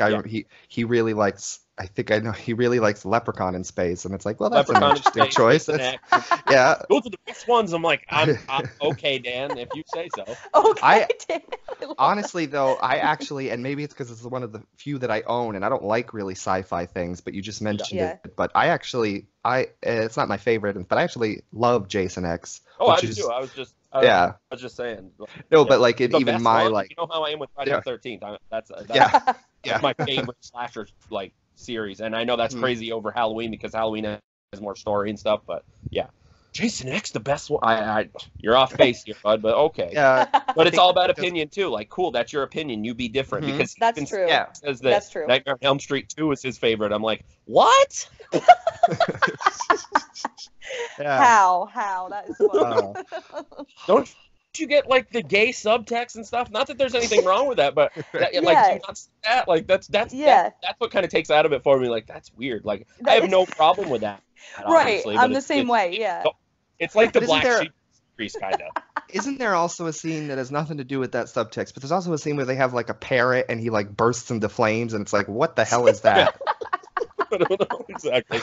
he really likes. I think I know he really likes Leprechaun in space, and it's like, well, that's an interesting choice. Yeah, those are the best ones. I'm like, I'm okay, Dan, if you say so. Okay, Dan. Honestly, though, I actually, and maybe it's because it's one of the few that I own, and I don't like really sci-fi things, but you just mentioned it. But it's not my favorite, but I actually love Jason X. Oh, I do too. I was just saying. No, but like even my one, like, you know how I am with Friday the 13th. That's my favorite slasher like series, and I know that's crazy over Halloween because Halloween has more story and stuff, but yeah. Jason X, the best one. You're off base here, bud, but okay. Yeah. But it's all about opinion too. Like, cool, that's your opinion. You be different because that's true. Yeah, says that that's true. Nightmare on Elm Street 2 is his favorite. I'm like, what? How? That is funny. Don't you get like the gay subtext and stuff? Not that there's anything wrong with that, but like, do you not see that? Like that's what kind of takes out of it for me. Like that's weird. Like I have no problem with that. Right, I'm the same way. Yeah. It's like the Black Sheep series, kind of. Isn't there also a scene that has nothing to do with that subtext? But there's also a scene where they have like a parrot and he like bursts into flames, and it's like, what the hell is that? I don't know exactly.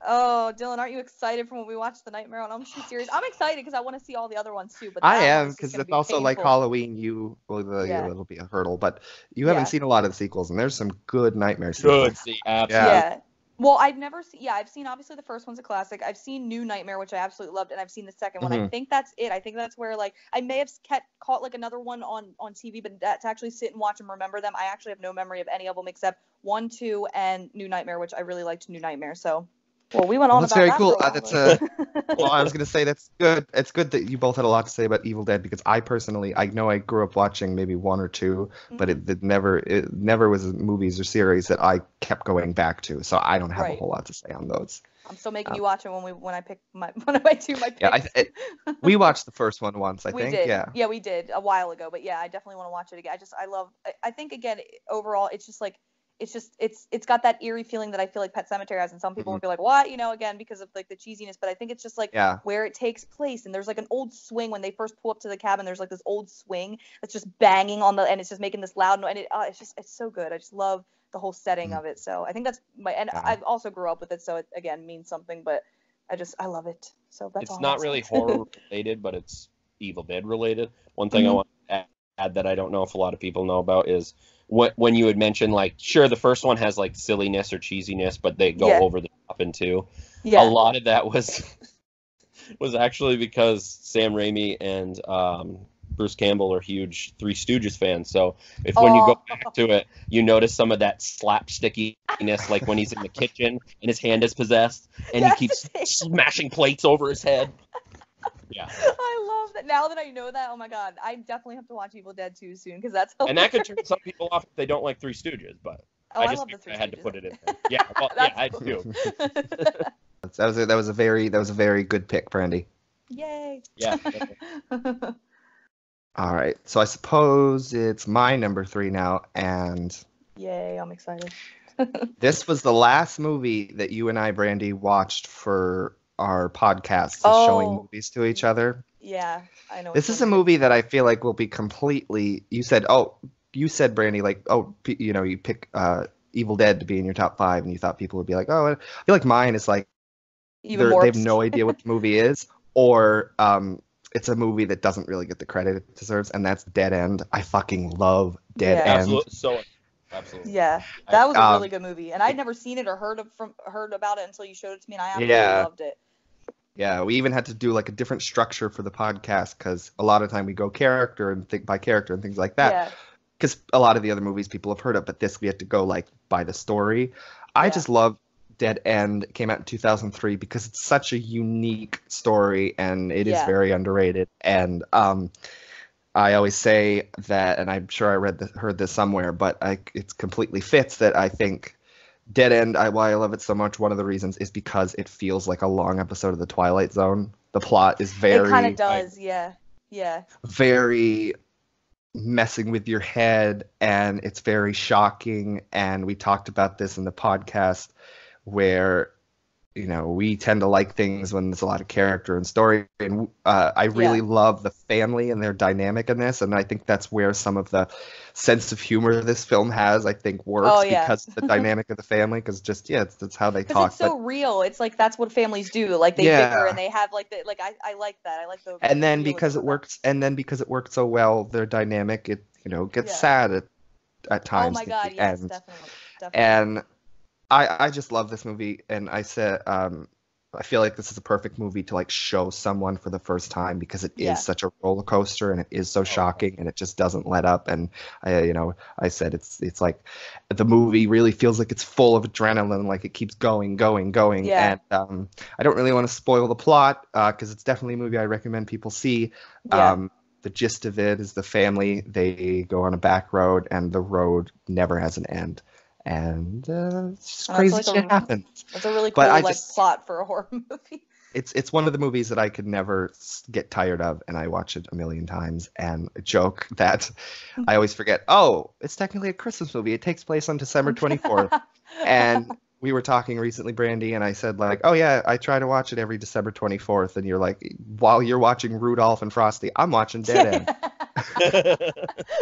Oh, Dylan, aren't you excited from when we watched the Nightmare on Elm Street series? I'm excited because I want to see all the other ones too. But I am because it's also painful. Like Halloween. It'll be a hurdle, but you haven't seen a lot of the sequels, and there's some good Nightmare sequels. Good, absolutely. Yeah. Well, I've never seen. Yeah, I've seen obviously the first one's a classic. I've seen New Nightmare, which I absolutely loved, and I've seen the second one. I think that's it. I think that's where like I may have caught like another one on TV, but to actually sit and watch and remember them, I actually have no memory of any of them except 1, 2, and New Nightmare, which I really liked New Nightmare. So. Well, we went on about very that cool. For well, I was going to say that's good. It's good that you both had a lot to say about Evil Dead because I personally, I know I grew up watching maybe 1 or 2, but it never was movies or series that I kept going back to. So I don't have a whole lot to say on those. I'm still making you watch it when I pick my picks. Yeah, we watched the first one once. I think. Did. Yeah. Yeah, we did a while ago, but yeah, I definitely want to watch it again. I think again overall, it's just like. It's got that eerie feeling that I feel like Pet Sematary has, and some people would be like, what, again, because of like the cheesiness, but I think it's just like where it takes place, and there's like an old swing when they first pull up to the cabin, there's like this old swing that's just banging on and it's just making this loud noise, and it's so good. I just love the whole setting of it, so I think that's I also grew up with it, so it again means something, but I love it. So that's it's not really horror related, but it's Evil Dead related. One thing I want to add that I don't know if a lot of people know about is when you had mentioned, like, sure, the first one has like silliness or cheesiness, but they go over the top in 2. A lot of that was actually because Sam Raimi and Bruce Campbell are huge Three Stooges fans. So when you go back to it, you notice some of that slapstickiness, like when he's in the kitchen and his hand is possessed and he keeps smashing plates over his head. Yeah. I love that. Now that I know that, oh my god, I definitely have to watch Evil Dead 2 soon because that's hilarious. And that could turn some people off if they don't like Three Stooges, but Oh, I I just love the think Three I had to Stooges. put it in there. Yeah, well, yeah, I That's do. That was a very good pick, Brandi. Yay. Yeah. All right, so I suppose it's my number 3 now, and Yay, I'm excited. this was the last movie that you and I, Brandi, watched for our podcast, showing movies to each other. Yeah, I know. This is a movie that I feel like will be completely. You said, Brandi, like, you pick Evil Dead to be in your top 5, and you thought people would be like, oh, I feel like mine is like Even more they have no idea what the movie is, or it's a movie that doesn't really get the credit it deserves, and that's Dead End. I fucking love Dead End. Absolutely. Yeah, that was a really good movie, and I'd never seen it or heard about it until you showed it to me, and I absolutely loved it. Yeah, we even had to do like a different structure for the podcast because a lot of time we go character and think by character and things like that. Yeah. Because a lot of the other movies people have heard of, but this we had to go like by the story. I just love Dead End. It came out in 2003 because it's such a unique story and it is very underrated. And I always say that, and I'm sure I heard this somewhere, but it completely fits that I think Dead End, why I love it so much, one of the reasons is because it feels like a long episode of The Twilight Zone. The plot is very... It kind of does, yeah. Very messing with your head, and it's very shocking, and we talked about this in the podcast where, we tend to like things when there's a lot of character and story, and I really love the family and their dynamic in this, and I think that's where some of the sense of humor this film has, I think, works because of the dynamic of the family, because that's how they talk. It's so real. It's like that's what families do. Like they bicker and they have like I like that. I like the. And then because it works, worked so well, their dynamic gets sad at times. Oh my god, yes, definitely. And I just love this movie, and I said I feel like this is a perfect movie to like show someone for the first time because it is such a roller coaster and it is so shocking and it just doesn't let up. And I said it's like the movie really feels like it's full of adrenaline, like it keeps going. Yeah. And I don't really want to spoil the plot because it's definitely a movie I recommend people see. Yeah. The gist of it is the family, they go on a back road and the road never has an end. And crazy shit happens. That's a really cool plot for a horror movie. It's one of the movies that I could never get tired of, and I watch it a million times. And a joke that I always forget, it's technically a Christmas movie. It takes place on December 24th. And we were talking recently, Brandi, and I said like, oh yeah, I try to watch it every December 24th. And you're like, while you're watching Rudolph and Frosty, I'm watching Dead End.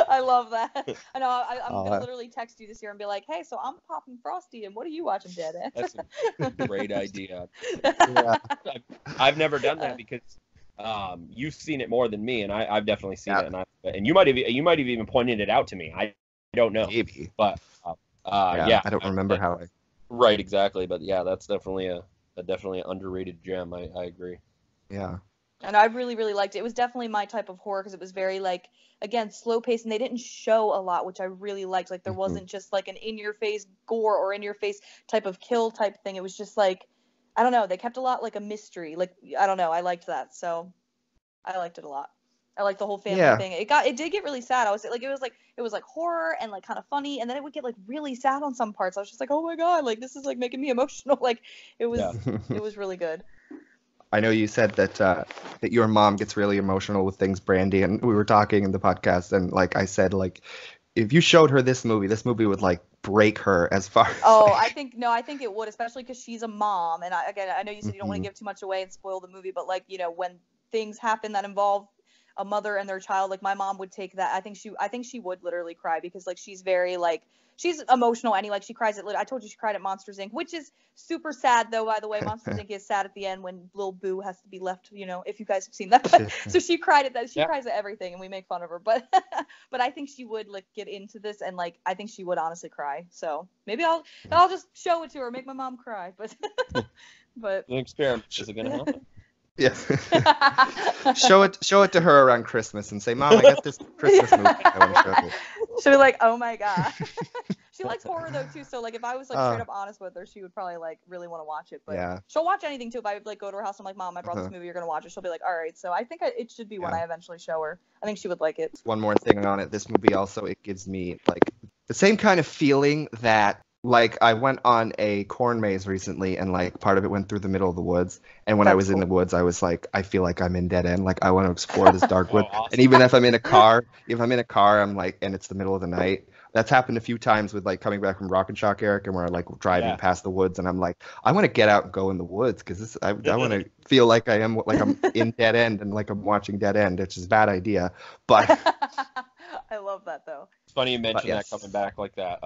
I love that. I know. I'm gonna literally text you this year and be like, "Hey, so I'm popping Frosty, and what are you watching, Dead End?" That's a great idea. I've never done that because you've seen it more than me, and I've definitely seen it, and you might have even pointed it out to me. I don't know, maybe, but I don't remember how. Right, exactly, but yeah, that's definitely a definitely an underrated gem. I agree. Yeah. And I really, really liked it. It was definitely my type of horror because it was very, like, again, slow paced, and they didn't show a lot, which I really liked. Like, there wasn't just, like, an in-your-face gore or in-your-face type of kill type thing. It was just, like, I don't know. They kept a lot, like, a mystery. Like, I don't know. I liked that. So, I liked it a lot. I liked the whole family thing. It did get really sad. It was horror and, like, kind of funny, and then it would get, like, really sad on some parts. I was just like, oh, my God, like, this is, like, making me emotional. Like, it was really good. I know you said that your mom gets really emotional with things, Brandi, and we were talking in the podcast, and like I said, like if you showed her this movie would like break her as far as. I think it would, especially because she's a mom, and I know you said you don't want to give too much away and spoil the movie, but like when things happen that involve a mother and their child, like my mom would take that. I think she would literally cry because like she's very like. She's emotional and like she cries I told you she cried at Monsters Inc., which is super sad though, by the way. Monsters Inc. is sad at the end when Lil Boo has to be left, if you guys have seen that. But, so she cried at that. She cries at everything and we make fun of her. But but I think she would like get into this and like I think she would honestly cry. So maybe I'll just show it to her, make my mom cry. But an experiment. Is it gonna happen? Yes. show it to her around Christmas and say, Mom, I got this Christmas movie I want to show you. She'll be like, oh my God. She likes horror though too, so like if I was like straight up honest with her, she would probably like really want to watch it. But Yeah. she'll watch anything too. If I like go to her house, I'm like, Mom, I brought this movie, you're gonna watch it. She'll be like, all right. So I think it should be one I eventually show her. I think she would like it. One more thing on it. This movie also, it gives me like the same kind of feeling that like I went on a corn maze recently, and like part of it went through the middle of the woods. And when I was in the woods, I was like, I feel like I'm in dead end. Like I want to explore this dark wood. Awesome. And even if I'm in a car, I'm like, and it's the middle of the night. That's happened a few times with like coming back from Rock and Shock, Eric, and we're like driving past the woods, and I'm like, I want to get out and go in the woods because I want to feel like I'm in dead end and like I'm watching dead end, which is a bad idea. But I love that though. It's funny you mentioned that coming back like that.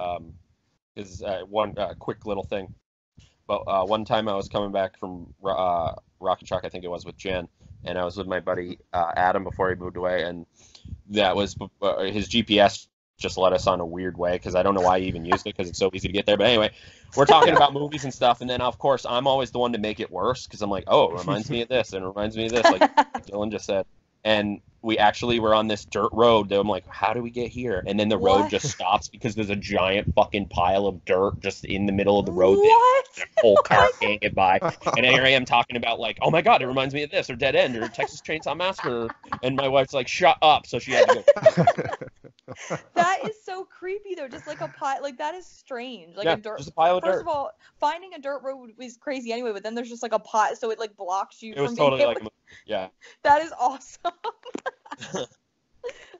Is one quick little thing. But one time I was coming back from Rock and Shock, I think it was with Jen, and I was with my buddy Adam before he moved away, and that was his GPS just led us on a weird way because I don't know why he even used it because it's so easy to get there. But anyway, we're talking about movies and stuff, and then of course I'm always the one to make it worse because I'm like, oh, it reminds me of this and it reminds me of this, like Dylan just said. And we actually were on this dirt road. I'm like, how do we get here? And then the road just stops because there's a giant fucking pile of dirt just in the middle of the road. What? That whole car can't get by. And here I am talking about like, oh my God, it reminds me of this or Dead End or Texas Chainsaw Massacre. And my wife's like, shut up. So she had to go. That is so creepy though. Just like a pile, like that is strange. Like yeah, a dirt. just a pile of dirt. First of all, finding a dirt road is crazy anyway. But then there's just like a pile, so it like blocks you. It was from totally being like, able... yeah. That is awesome.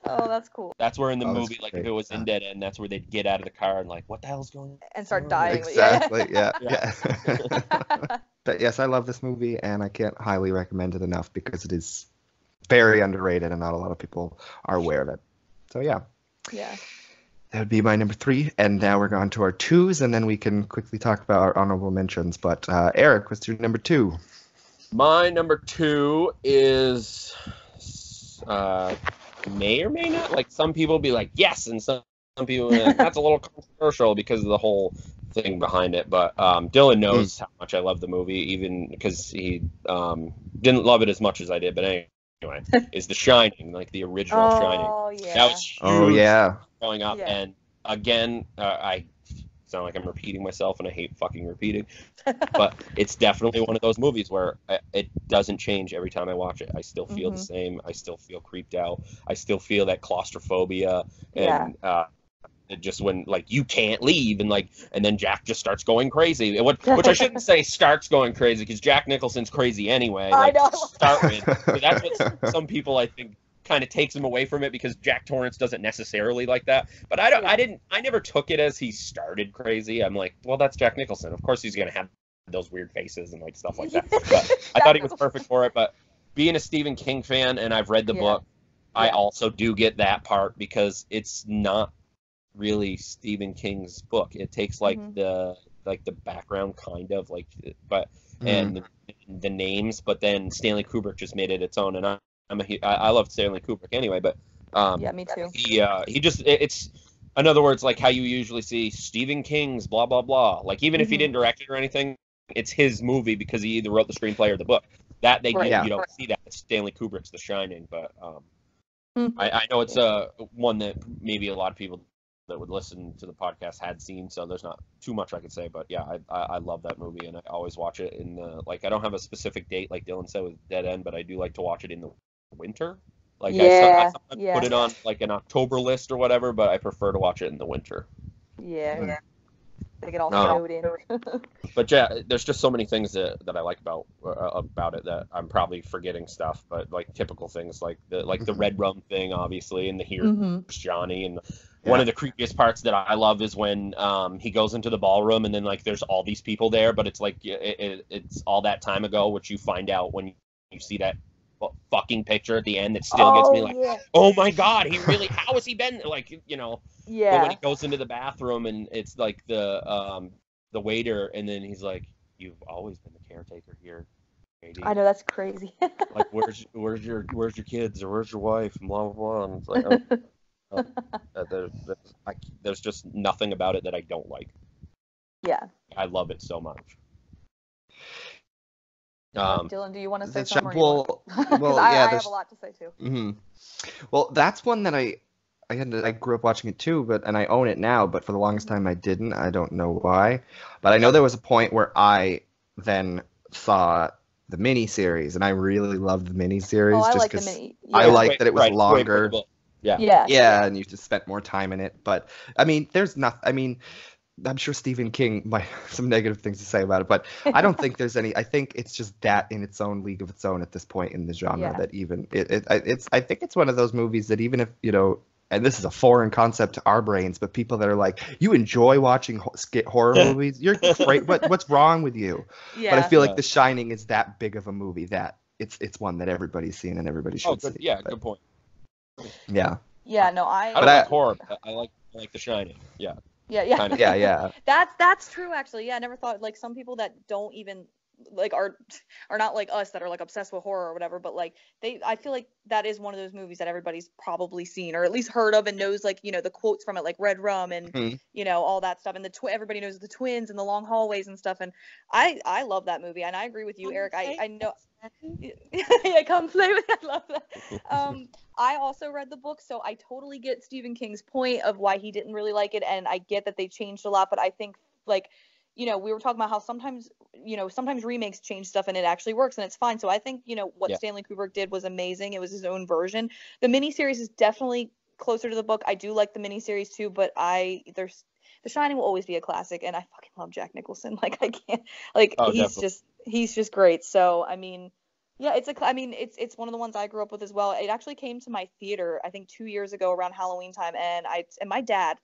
Oh, that's cool. That's where in the movie, like great. if it was in Dead End, that's where they'd get out of the car and like, what the hell's going on? And start dying. Exactly. Yeah. But yes, I love this movie, and I can't highly recommend it enough because it is very underrated, and not a lot of people are aware of it. So yeah. Yeah. That would be my number 3, and now we're on to our 2s, and then we can quickly talk about our honorable mentions. But Eric, what's your number 2? My number 2 is may or may not, like some people be like yes, and some people be like, that's a little controversial because of the whole thing behind it. But Dylan knows how much I love the movie, even because he didn't love it as much as I did. But anyway, is The Shining, like the original Shining. Oh yeah. That was huge growing up, Yeah. and again, I sound like I'm repeating myself, and I hate fucking repeating, but it's definitely one of those movies where it doesn't change every time I watch it. I still feel the same. I still feel creeped out. I still feel that claustrophobia, and it just when like you can't leave, and then Jack just starts going crazy. Which I shouldn't say starts going crazy because Jack Nicholson's crazy anyway. Like, I know. to start with, so that's what some people I think kind of takes him away from it because Jack Torrance doesn't necessarily like that. But I never took it as he started crazy. I'm like, well, that's Jack Nicholson. Of course he's gonna have those weird faces and like stuff like that. But I thought he was perfect for it. But being a Stephen King fan, and I've read the book, I also do get that part because it's not really Stephen King's book. It takes like the background kind of like, but and the names, but then Stanley Kubrick just made it its own. And I love Stanley Kubrick anyway, but yeah, me too. He just it's in other words like how you usually see Stephen King's blah blah blah. Like even if he didn't direct it or anything, it's his movie because he either wrote the screenplay or the book. That you don't see that. Stanley Kubrick's The Shining, but I know it's one that maybe a lot of people that would listen to the podcast had seen, so there's not too much I could say. But yeah, I love that movie, and I always watch it in the I don't have a specific date like Dylan said with Dead End, but I do like to watch it in the winter. Like I sometimes put it on like an October list or whatever, but I prefer to watch it in the winter. Yeah. They get all snowed in. But yeah, there's just so many things that I like about it that I'm probably forgetting stuff. But like typical things like the red rum thing, obviously, and the Here's Johnny. And one of the creepiest parts that I love is when he goes into the ballroom and then like there's all these people there, but it's like it's all that time ago, which you find out when you see that fucking picture at the end that still gets me like, oh my God, how has he been like, Yeah. But when he goes into the bathroom and it's like the waiter, and then he's like, "You've always been the caretaker here, Katie." I know, that's crazy. Like, where's your kids or where's your wife and blah blah blah. And it's like, there's just nothing about it that I don't like. Yeah. I love it so much. Dylan, do you want to say something? Well, I have a lot to say too. Well, that's one that I grew up watching it too, and I own it now, but for the longest time I didn't. I don't know why. But I know there was a point where I then saw the miniseries, and I really loved the miniseries I just like the because mini. I Yeah. liked that it was Right, way for the longer. book. Yeah. Yeah. Yeah, and you just spent more time in it. But I mean, there's nothing. I mean, I'm sure Stephen King might have some negative things to say about it, but I don't think there's any. I think it's just that in its own league of its own at this point in the genre Yeah. that even it's. I think it's one of those movies that even if and this is a foreign concept to our brains, but people that are like, you enjoy watching horror movies, you're great. What's wrong with you? Yeah. But I feel like The Shining is that big of a movie that it's one that everybody's seen and everybody should see. Yeah, but, good point. Yeah. No, I don't like horror. But I like The Shining. Yeah. Yeah. Kind of. Yeah. That's true actually. Yeah, I never thought like some people that don't even like are not like us that are like obsessed with horror or whatever, but like I feel like that is one of those movies that everybody's probably seen or at least heard of and knows like the quotes from it, like Red Rum and all that stuff, and everybody knows the twins and the long hallways and stuff, and I love that movie, and I agree with you, Eric. I know. Yeah, come play with it. I love that. I also read the book, so I totally get Stephen King's point of why he didn't really like it, and I get that they changed a lot, but I think like we were talking about how sometimes remakes change stuff and it actually works and it's fine. So I think what Stanley Kubrick did was amazing. It was his own version. The miniseries is definitely closer to the book. I do like the miniseries too, but The Shining will always be a classic, and I fucking love Jack Nicholson. Like I can't he's just great. So I mean, yeah, it's one of the ones I grew up with as well. It actually came to my theater I think 2 years ago around Halloween time, and my dad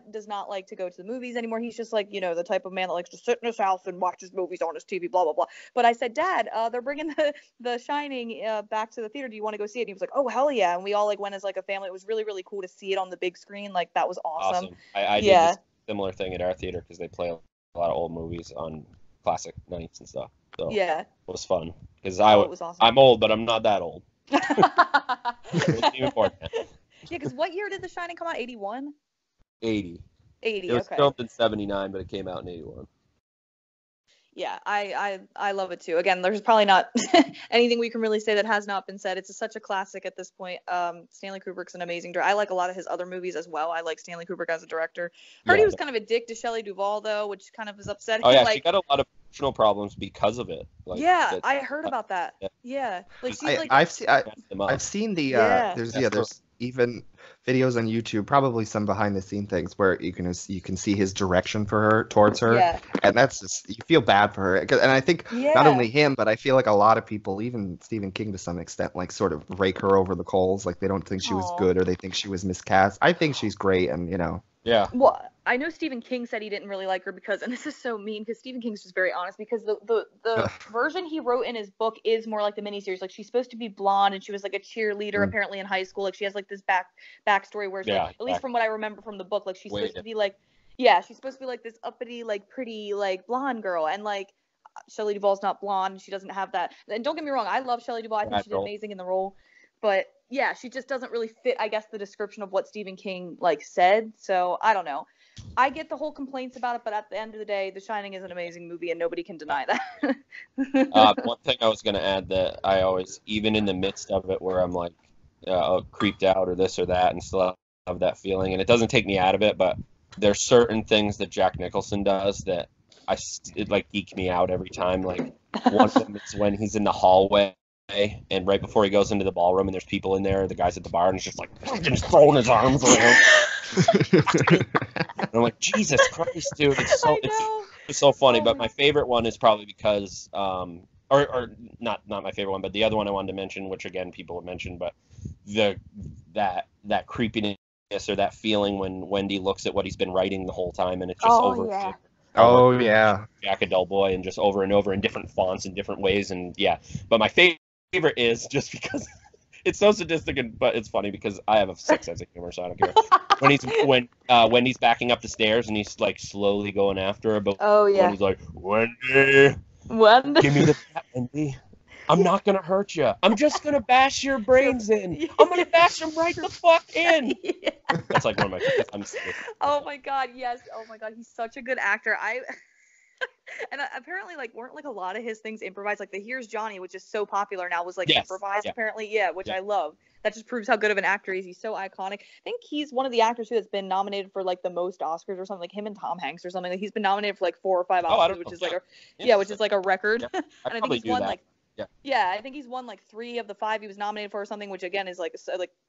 does not like to go to the movies anymore. He's just like, the type of man that likes to sit in his house and watch his movies on his TV, blah, blah, blah. But I said, Dad, they're bringing the Shining back to the theater. Do you want to go see it? And he was like, oh, hell yeah. And we all like went as like a family. It was really, really cool to see it on the big screen. Like that was awesome. I did a similar thing at our theater because they play a lot of old movies on classic nights and stuff. So it was fun because it was awesome. I'm old, but I'm not that old. Yeah, because what year did The Shining come out? 81? 80. It was okay. filmed in 79, but it came out in 81. Yeah, I love it too. Again, there's probably not anything we can really say that has not been said. It's such a classic at this point. Stanley Kubrick's an amazing director. I like a lot of his other movies as well. I like Stanley Kubrick as a director. Heard he was kind of a dick to Shelley Duvall though, which kind of is upsetting. Oh yeah, she got a lot of emotional problems because of it. Like, I heard about that. Yeah, like she's I've seen the there's even videos on YouTube, probably some behind the scene things where you can see his direction for her towards her, and that's just, you feel bad for her. And I think not only him, but I feel like a lot of people, even Stephen King to some extent, like sort of rake her over the coals, like they don't think she was good or they think she was miscast. I think she's great, and Yeah. Well, I know Stephen King said he didn't really like her because, and this is so mean because Stephen King's just very honest, because the version he wrote in his book is more like the miniseries. Like she's supposed to be blonde and she was like a cheerleader apparently in high school. Like she has like this backstory where like, at least from what I remember from the book, like she's supposed to be like, she's supposed to be like this uppity, like pretty, like blonde girl, and like Shelley Duvall's not blonde. She doesn't have that. And don't get me wrong, I love Shelley Duvall. I think she did amazing in the role, but yeah, she just doesn't really fit, I guess, the description of what Stephen King like said. So I don't know. I get the whole complaints about it, but at the end of the day, The Shining is an amazing movie, and nobody can deny that. One thing I was going to add that I always, even in the midst of it, where I'm like creeped out or this or that, and still have that feeling, and it doesn't take me out of it, but there's certain things that Jack Nicholson does that it like geek me out every time. Like one of them is when he's in the hallway. And right before he goes into the ballroom and there's people in there, the guys at the bar, and he's just like just throwing his arms around. And I'm like, Jesus Christ, dude, it's so funny. But my favorite one is probably because or not my favorite one, but the other one I wanted to mention, which again people have mentioned, but that creepiness or that feeling when Wendy looks at what he's been writing the whole time, and it's just Jack a dull boy, and just over and over in different fonts and different ways, and but my favorite is just because it's so sadistic, but it's funny because I have a sick sense of humor, so I don't care. When he's backing up the stairs and he's like slowly going after her, but when he's like, Wendy, give me the bat, Wendy. I'm not gonna hurt you. I'm just gonna bash your brains in. I'm gonna bash them right the fuck in. That's like one of my. I'm sick. Oh my god, yes. Oh my god, he's such a good actor. And apparently, like, weren't like a lot of his things improvised? Like the "Here's Johnny," which is so popular now, was like Yes. improvised. Yeah. Apparently, yeah, which I love. That just proves how good of an actor he is. He's so iconic. I think he's one of the actors who has been nominated for like the most Oscars or something. Like him and Tom Hanks or something. Like he's been nominated for like 4 or 5 Oscars, which is like which is like a record. Yeah. And I think he's won like Yeah. I think he's won like 3 of the 5 he was nominated for or something, which again is like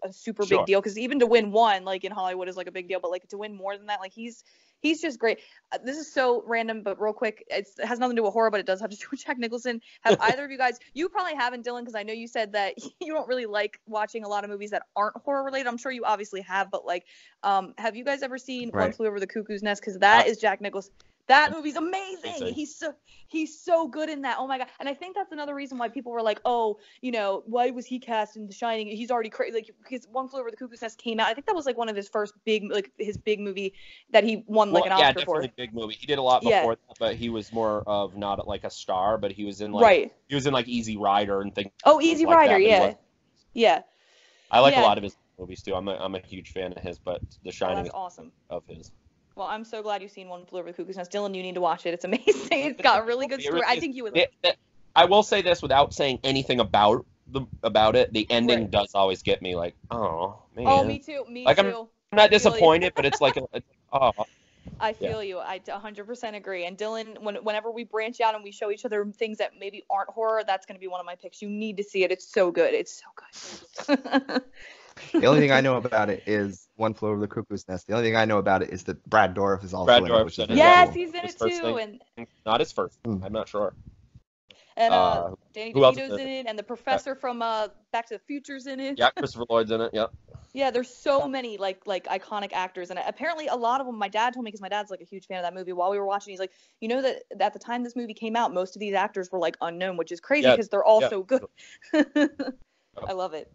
a super Sure. big deal, because even to win one, like in Hollywood, is like a big deal, but like to win more than that, like he's just great. This is so random, but real quick, it has nothing to do with horror, but it does have to do with Jack Nicholson. Have either of you guys, you probably haven't, Dylan, because I know you said that you don't really like watching a lot of movies that aren't horror related. I'm sure you obviously have, but like, have you guys ever seen One Flew Over the Cuckoo's Nest? Because that is Jack Nicholson. That movie's amazing. He's so good in that. Oh my god. And I think that's another reason why people were like, oh, you know, why was he cast in The Shining? He's already crazy. Like, because One Flew Over the Cuckoo's Nest came out. I think that was like one of his first big, like his big movie that he won like an Oscar for. Yeah, definitely big movie. He did a lot before that, but he was more of not like a star, but he was in like he was in like Easy Rider and things. Oh, Easy Rider, yeah. I like a lot of his movies too. I'm a huge fan of his, but The Shining is awesome. Of his. Well, I'm so glad you've seen One Flew Over the Cuckoo's Nest. Dylan, you need to watch it. It's amazing. It's got a really good story. I think you would. I will say this without saying anything about it. The ending does always get me like, oh man. Oh, me too. Me too. I'm not disappointed, but it's like, I feel you. I 100% agree. And Dylan, whenever we branch out and we show each other things that maybe aren't horror, that's going to be one of my picks. You need to see it. It's so good. It's so good. The only thing I know about it is One Flew Over the Cuckoo's Nest. The only thing I know about it is that Brad Dourif is also in it. Which is yes, he's in it too. And not his first. I'm not sure. And Danny DeVito's in it, and the professor from Back to the Future's in it. Yeah, Christopher Lloyd's in it. Yeah. Yeah, there's so many like iconic actors, and apparently a lot of them. My dad told me, because my dad's like a huge fan of that movie. While we were watching, he's like, you know that at the time this movie came out, most of these actors were like unknown, which is crazy because they're all so good. I love it.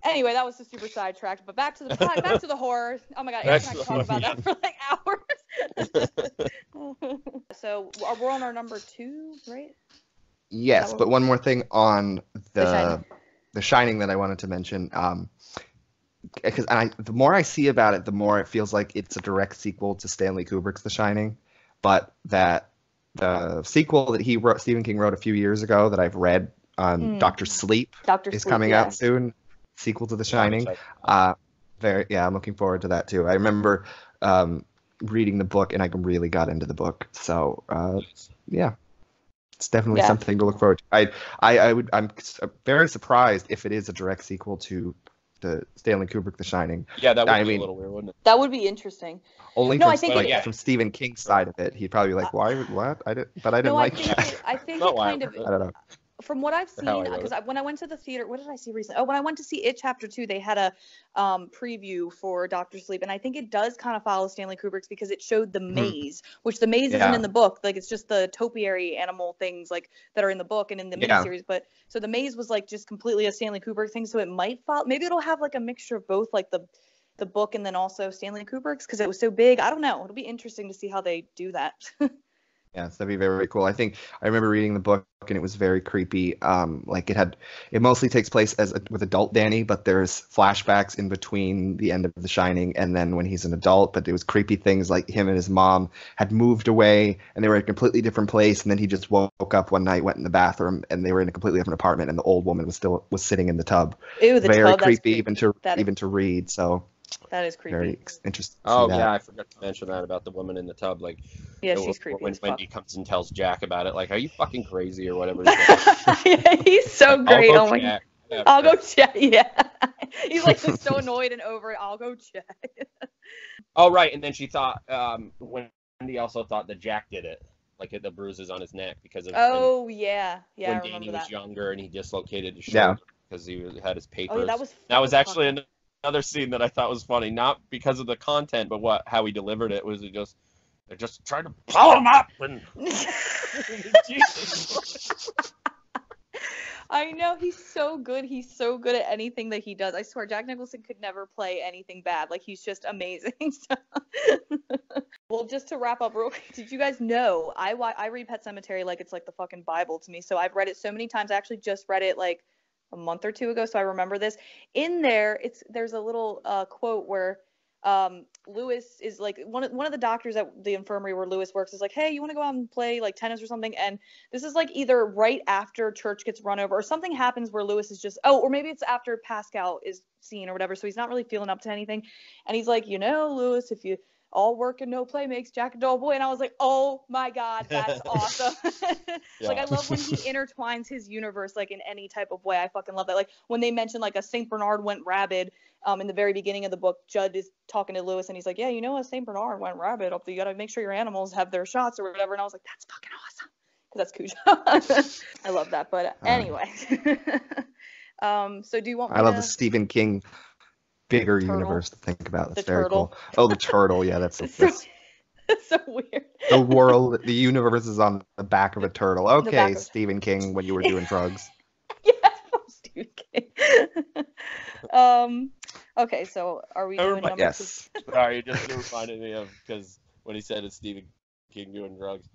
Anyway, that was a super sidetracked, but back to the horror. Oh my god, Eric and I can talk about that for like hours. So we're on our number 2, right? Yes, but one more thing on the Shining that I wanted to mention. Because the more I see about it, the more it feels like it's a direct sequel to Stanley Kubrick's The Shining, but that the sequel that Stephen King wrote a few years ago that I've read, Dr. Sleep, is coming out soon. Sequel to The Shining. I'm looking forward to that too. I remember reading the book, and I really got into the book. So it's definitely something to look forward to. I'm very surprised if it is a direct sequel to the Stanley Kubrick The Shining. Yeah, that would be a little weird, wouldn't it? That would be interesting. Only from Stephen King's side of it, he'd probably be like, "Why? What? I didn't like that." I think it kind of. I don't know. From what I've seen, because when I went to the theater, what did I see recently? Oh, when I went to see It Chapter 2, they had a preview for Dr. Sleep, and I think it does kind of follow Stanley Kubrick's, because it showed the maze, which the maze isn't in the book. Like, it's just the topiary animal things like that are in the book and in the miniseries. But so the maze was like just completely a Stanley Kubrick thing. So it might follow. Maybe it'll have like a mixture of both, like the book and then also Stanley Kubrick's, because it was so big. I don't know. It'll be interesting to see how they do that. Yes, that'd be very, very cool. I think I remember reading the book, and it was very creepy. Like it mostly takes place with adult Danny, but there's flashbacks in between the end of The Shining and then when he's an adult. But it was creepy things like him and his mom had moved away, and they were in a completely different place. And then he just woke up one night, went in the bathroom, and they were in a completely different apartment. And the old woman was sitting in the tub. Ew, the very tub, creepy, even to read. So. That is creepy. Very interesting. I forgot to mention that about the woman in the tub. Like, she's creepy. When Wendy comes and tells Jack about it, like, "Are you fucking crazy or whatever?" He's so great. Oh my god. Yeah, I'll go check. Yeah. He's like just so annoyed and over it. I'll go check. Oh right, and then she thought Wendy also thought that Jack did it, like the bruises on his neck because of. Oh when Danny was younger and he dislocated his shoulder because he had his papers. Oh, yeah, that was actually another scene that I thought was funny, not because of the content, but how he delivered it. Was they're just trying to pull him up and. I know, he's so good. He's so good at anything that he does. I swear, Jack Nicholson could never play anything bad. Like, he's just amazing. Well, just to wrap up real quick, did you guys know I read Pet Sematary like it's like the fucking Bible to me. So I've read it so many times. I actually just read it like a month or two ago, so I remember this. In there's a little quote where Lewis is like one of the doctors at the infirmary where Lewis works is like, hey, you want to go out and play like tennis or something? And this is like either right after Church gets run over or something happens where Lewis is just, or maybe it's after Pascal is seen or whatever, so he's not really feeling up to anything, and he's like, Lewis, if you all work and no play makes Jack a dull boy. And I was like, oh my god, that's awesome. Like, I love when he intertwines his universe like in any type of way. I fucking love that. Like when they mention like a Saint Bernard went rabid in the very beginning of the book, Judd is talking to Lewis and he's like, yeah, a Saint Bernard went rabid, you gotta make sure your animals have their shots or whatever. And I was like, that's fucking awesome, because that's Cujo. I love that. But anyway. So do you want me I love the Stephen King bigger universe to think about. That's very turtle. cool. Oh, the turtle. Yeah, that's so weird. The universe is on the back of a turtle. Okay, Stephen King, when you were doing drugs. Yeah, Stephen King. Okay, so are we doing number yes. Sorry, just reminded me of, because when he said it's Stephen King doing drugs,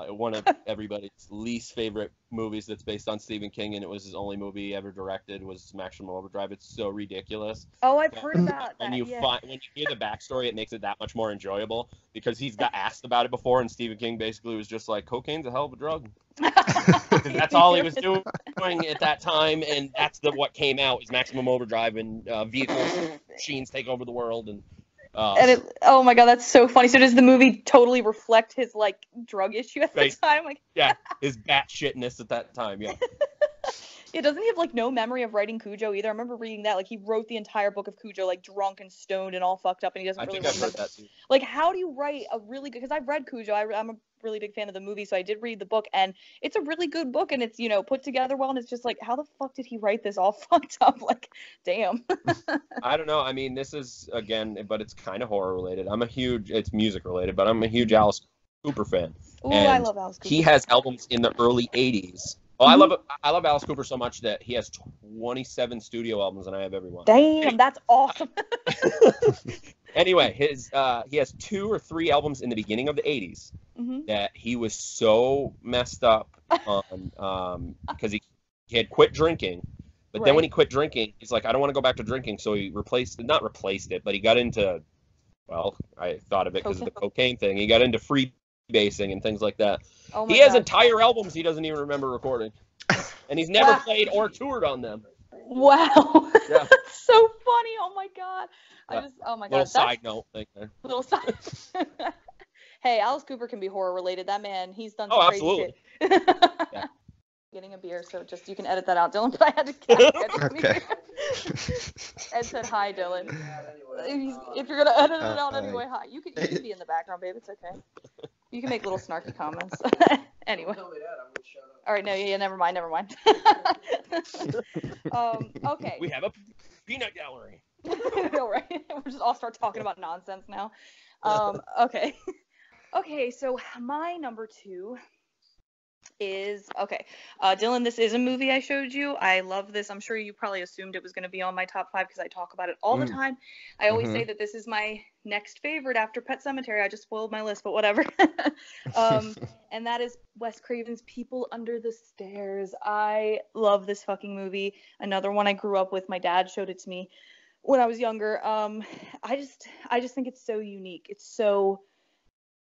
one of everybody's least favorite movies that's based on Stephen King, and it was his only movie he ever directed, was Maximum Overdrive. It's so ridiculous. Oh, I've heard about that. When you hear the backstory, it makes it that much more enjoyable, because he's got asked about it before, and Stephen King basically was just like, cocaine's a hell of a drug. That's all he was doing at that time, and that's what came out is Maximum Overdrive, and vehicles, machines take over the world, and oh my god, that's so funny. So does the movie totally reflect his like drug issue at the time? Like, yeah, his batshitness at that time. Yeah. Yeah, doesn't he have like no memory of writing Cujo either? I remember reading that, like he wrote the entire book of Cujo like drunk and stoned and all fucked up, and he doesn't really remember. I think I've heard that too. Like, how do you write a really good? Because I've read Cujo. I'm a really big fan of the movie, so I did read the book, and it's a really good book, and it's put together well, and it's just like, how the fuck did he write this all fucked up? Like, damn. I don't know. I mean, this is but it's kind of horror related. It's music related, but I'm a huge Alice Cooper fan. Ooh, I love Alice Cooper. He has albums in the early 80s. Oh, mm-hmm. I love Alice Cooper so much that he has 27 studio albums, and I have every one. Damn, that's awesome. Anyway, he has 2 or 3 albums in the beginning of the 80s that he was so messed up on because he had quit drinking. But then when he quit drinking, he's like, I don't want to go back to drinking. So he not replaced it, but he got into, well, I thought of it because of the cocaine thing. He got into freebasing and things like that. Oh he has entire albums he doesn't even remember recording. And he's never played or toured on them. Wow. Yeah. That's so funny. Oh my god. Oh my god. Little side note thing there. Little side. Hey, Alice Cooper can be horror related. That man, he's done some crazy shit. Yeah. Getting a beer, so just you can edit that out, Dylan. But I had to catch okay. Ed said hi, Dylan. If you're gonna edit it out anyway, hi. You can be in the background, babe. It's okay. You can make little snarky comments. Anyway. All right, no, yeah, never mind. Okay. We have a peanut gallery. No, right? We'll just all start talking about nonsense now. Okay. Okay, so my number 2 is Dylan, this is a movie I showed you. I love this. I'm sure you probably assumed it was going to be on my top 5 because I talk about it all the time. I always say that this is my next favorite after Pet Sematary. I just spoiled my list, but whatever. And that is Wes Craven's People Under the Stairs. I love this fucking movie. Another one I grew up with. My dad showed it to me when I was younger. I just think it's so unique. It's so,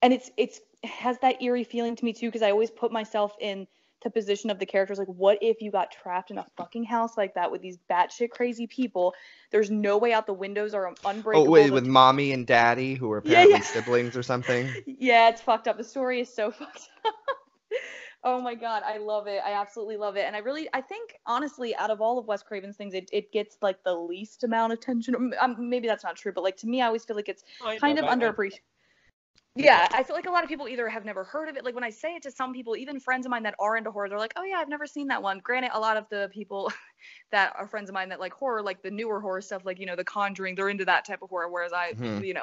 and it has that eerie feeling to me too, because I always put myself in the position of the characters. Like, what if you got trapped in a fucking house like that with these batshit crazy people? There's no way out. The windows are unbreakable. Oh wait, with mommy and daddy who are apparently siblings or something. Yeah, it's fucked up. The story is so fucked up. Oh my god, I love it. I absolutely love it. And I think honestly, out of all of Wes Craven's things, it gets like the least amount of attention. Maybe that's not true, but like to me, I always feel like it's kind of underappreciated. Yeah, I feel like a lot of people either have never heard of it. Like when I say it to some people, even friends of mine that are into horror, they're like, oh yeah, I've never seen that one. Granted, a lot of the people that are friends of mine that like horror, like the newer horror stuff, like, The Conjuring, they're into that type of horror, whereas I,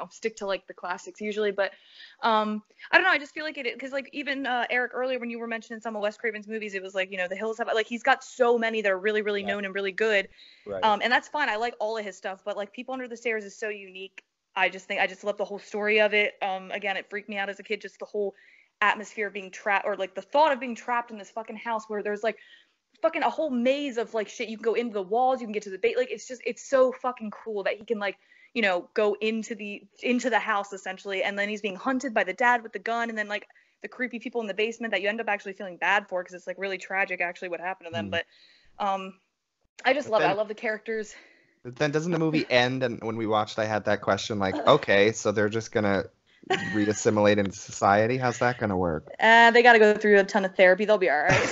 stick to like the classics usually. But I don't know, I just feel like it, because like even Eric, earlier when you were mentioning some of Wes Craven's movies, it was like, The Hills Have, like he's got so many that are really, really known and really good. Right. And that's fine. I like all of his stuff, but like People Under the Stairs is so unique. I just love the whole story of it. Again, it freaked me out as a kid, just the whole atmosphere of being trapped, or like the thought of being trapped in this fucking house where there's like fucking a whole maze of like shit. You can go into the walls, you can get to the bait. Like it's so fucking cool that he can like, go into the house essentially, and then he's being hunted by the dad with the gun, and then like the creepy people in the basement that you end up actually feeling bad for because it's like really tragic actually what happened to them. But I just love it. I love the characters. But then doesn't the movie end? And when we watched, I had that question like, okay, so they're just gonna reassimilate into society? How's that gonna work? They got to go through a ton of therapy. They'll be all right.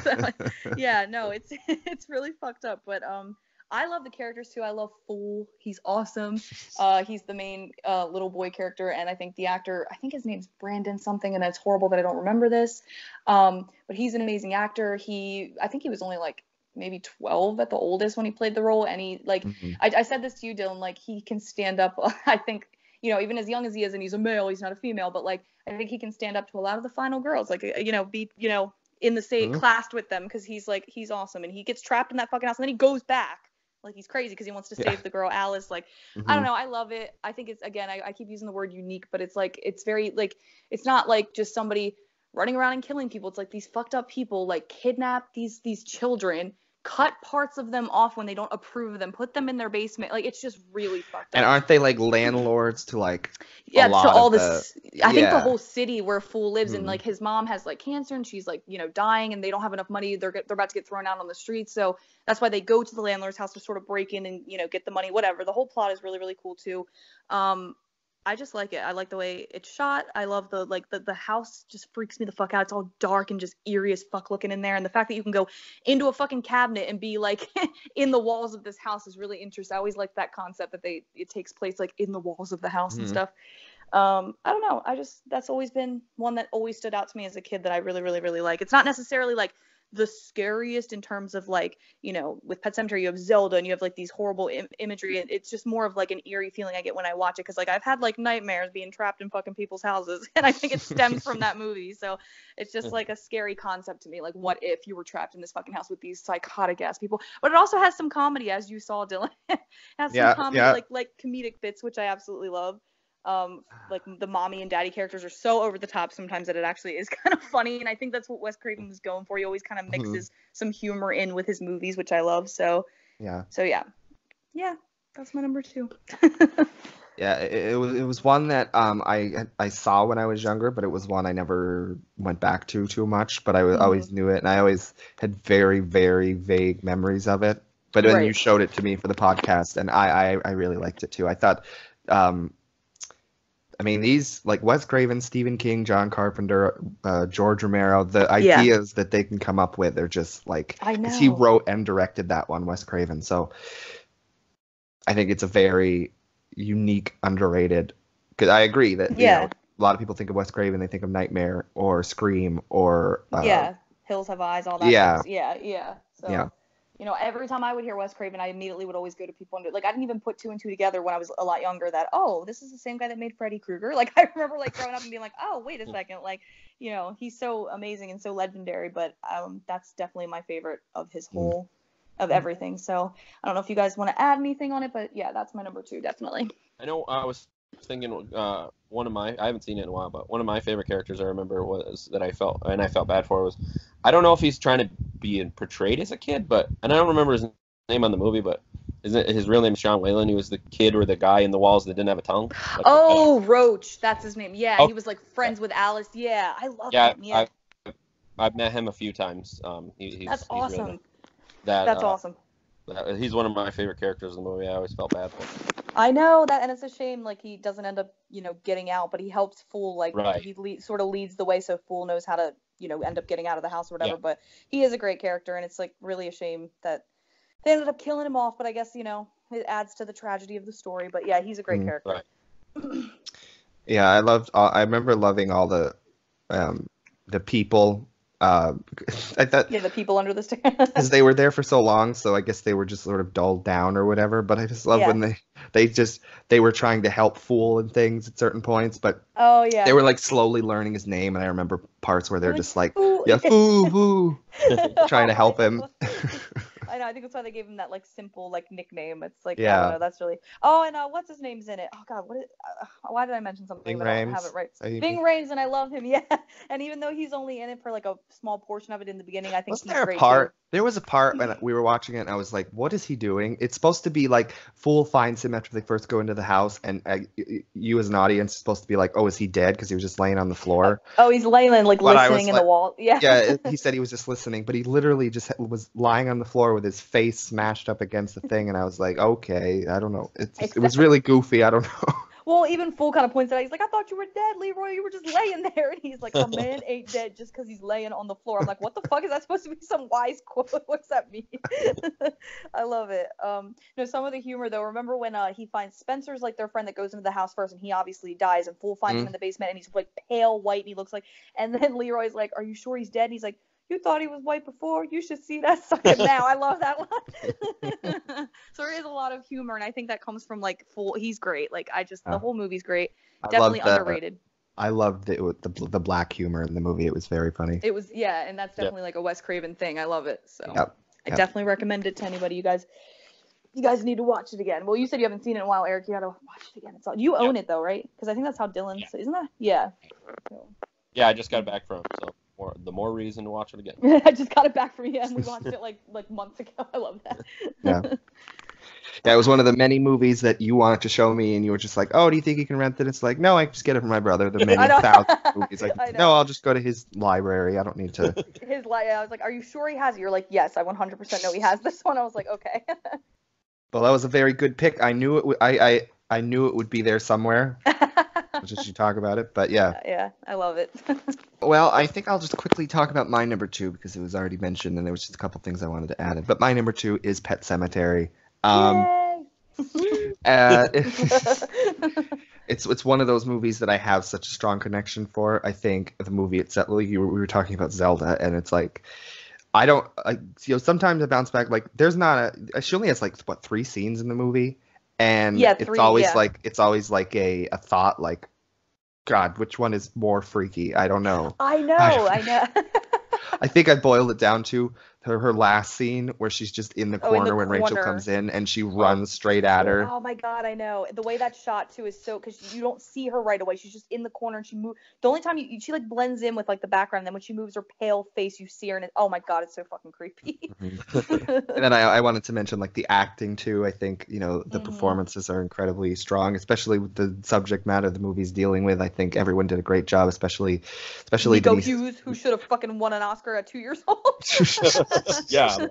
So, yeah, no, it's really fucked up. But I love the characters too. I love Fool. He's awesome. He's the main little boy character, and I think the actor, I think his name's Brandon something, and it's horrible that I don't remember this. But he's an amazing actor. I think he was only like maybe 12 at the oldest when he played the role, and he like I said this to you, Dylan, like he can stand up. I think even as young as he is, and he's a male, he's not a female, but like I think he can stand up to a lot of the final girls, like be in the same classed with them, because he's awesome, and he gets trapped in that fucking house, and then he goes back like he's crazy because he wants to save the girl Alice. Like I don't know, I love it. I think it's, again, I keep using the word unique, but it's like it's very like it's not like just somebody running around and killing people. It's like these fucked up people like kidnap these children, cut parts of them off when they don't approve of them, put them in their basement. Like it's just really fucked up. And aren't they like landlords to like I think the Yeah. whole city where Fool lives, and like his mom has like cancer, and she's like dying, and they don't have enough money. They're about to get thrown out on the streets, so that's why they go to the landlord's house to sort of break in and get the money, whatever. The whole plot is really, really cool too. I just like it. I like the way it's shot. I love the house just freaks me the fuck out. It's all dark and just eerie as fuck looking in there. And the fact that you can go into a fucking cabinet and be like in the walls of this house is really interesting. I always like that concept that it takes place like in the walls of the house and stuff. I don't know. That's always been one that always stood out to me as a kid that I really, really, really like. It's not necessarily like the scariest in terms of like, with Pet Sematary you have Zelda and you have like these horrible imagery. It's just more of like an eerie feeling I get when I watch it, because like I've had like nightmares being trapped in fucking people's houses, and I think it stems from that movie. So it's just like a scary concept to me. Like, what if you were trapped in this fucking house with these psychotic ass people? But it also has some comedy, as you saw, Dylan. It has some comedy, like comedic bits, which I absolutely love. Like the mommy and daddy characters are so over the top sometimes that it actually is kind of funny, and I think that's what Wes Craven was going for. He always kind of mixes some humor in with his movies, which I love. So yeah, that's my number 2. Yeah, it was one that I saw when I was younger, but it was one I never went back to too much. But I always knew it, and I always had very, very vague memories of it. But then you showed it to me for the podcast, and I really liked it too. I thought. I mean, these, like Wes Craven, Stephen King, John Carpenter, George Romero, the ideas that they can come up with are just like, I know. 'cause he wrote and directed that one, Wes Craven. So I think it's a very unique, underrated, because I agree that a lot of people think of Wes Craven, they think of Nightmare or Scream or Hills Have Eyes, all that. So every time I would hear Wes Craven, I immediately would always go to people and like I didn't even put 2 and 2 together when I was a lot younger that this is the same guy that made Freddy Krueger. Like I remember like growing up and being like, oh wait a second, like he's so amazing and so legendary. But that's definitely my favorite of his whole of everything. So I don't know if you guys want to add anything on it, but yeah, that's my number 2 definitely. I know I was thinking I haven't seen it in a while, but one of my favorite characters I remember was that I felt bad for was, I don't know if he's trying to be portrayed as a kid, and I don't remember his name on the movie, but his real name is Sean Whalen. He was the kid or the guy in the walls that didn't have a tongue. Roach, that's his name. Yeah, he was like friends with Alice. Yeah, I love him. Yeah, I've met him a few times. That's awesome. Really that's awesome. He's one of my favorite characters in the movie. I always felt bad for. I know that, and it's a shame like he doesn't end up getting out, but he helps Fool, like he sort of leads the way so Fool knows how to end up getting out of the house or whatever. But he is a great character, and it's like really a shame that they ended up killing him off, but I guess it adds to the tragedy of the story. But yeah, he's a great character. Right. Yeah, I remember loving all the people. I thought the people under the stairs, because they were there for so long, so I guess they were just sort of dulled down or whatever. But I just love when they were trying to help Fool and things at certain points, but they were like slowly learning his name, and I remember parts where they're just like Foo, trying to help him. I know. I think that's why they gave him that like simple like nickname. It's like I don't know, that's really. Oh, and what's his name's in it? Oh God, why did I mention something? Ving I don't have it right. Ving Rhames, and I love him. Yeah, and even though he's only in it for like a small portion of it in the beginning, I think Wasn't he's there great a part too. There was a part when we were watching it, and I was like, "What is he doing?" It's supposed to be like Fool finds him after they first go into the house, and you as an audience are supposed to be like, "Oh, is he dead?" Because he was just laying on the floor. Oh, he's laying like But I was listening in like- the wall. Yeah. Yeah, he said he was just listening, but he literally just was lying on the floor with his face smashed up against the thing, and I was like, "Okay, I don't know." It was really goofy. I don't know. Well, even Fool kind of points out, he's like, I thought you were dead, Leroy. You were just laying there. And he's like, a man ain't dead just because he's laying on the floor. I'm like, what the fuck? Is that supposed to be some wise quote? What's that mean? I love it. No, some of the humor, though, remember when he finds Spencer's like their friend that goes into the house first, and he obviously dies, and Fool finds him in the basement, and he's like pale white, and he looks like, and then Leroy's like, are you sure he's dead? And he's like, you thought he was white before? You should see that sucker now. I love that line. So there is a lot of humor, and I think that comes from like Fool. He's great. Like the whole movie's great. Definitely underrated. I loved it with the black humor in the movie. It was very funny. It was, yeah, and that's definitely like a Wes Craven thing. I love it. So I Yep. definitely recommend it to anybody. You guys need to watch it again. Well, you said you haven't seen it in a while, Eric. You got to watch it again. You own it though, right? Because I think that's how Dylan, isn't that? Yeah. So. Yeah, I just got it back from him, so the more reason to watch it again. I just got it back from you, and we watched it like months ago. I love that. Yeah. Yeah, it was one of the many movies that you wanted to show me, and you were just like, "Oh, do you think you can rent it?" It's like, "No, I just get it from my brother." The many thousand movies. Like, no, I'll just go to his library. I don't need to. I was like, "Are you sure he has it?" You're like, "Yes, I 100% know he has this one." I was like, "Okay." Well, that was a very good pick. I knew it. I knew it would be there somewhere. Just you talk about it, but yeah. Yeah, I love it. Well, I think I'll just quickly talk about my number 2 because it was already mentioned, and there was just a couple things I wanted to add. But my number 2 is Pet Sematary. It's one of those movies that I have such a strong connection for. I think the movie itself. Like we were talking about Zelda, and it's like I don't like. Sometimes I bounce back. Like there's not a. She only has like 3 scenes in the movie, and it's always like a thought like, God, which one is more freaky? I don't know. I know. I think I boiled it down to her last scene where she's just in the corner when Rachel comes in and she runs straight at her. Oh my God, I know. The way that's shot too is so, because you don't see her right away. She's just in the corner and she moves. The only time she like blends in with like the background, and then when she moves her pale face, you see her, and oh my God, it's so fucking creepy. And then I wanted to mention like the acting too. I think the performances are incredibly strong, especially with the subject matter the movie's dealing with. I think everyone did a great job, especially Nico Denise Hughes, who should have fucking won an Oscar at 2 years old. Yeah.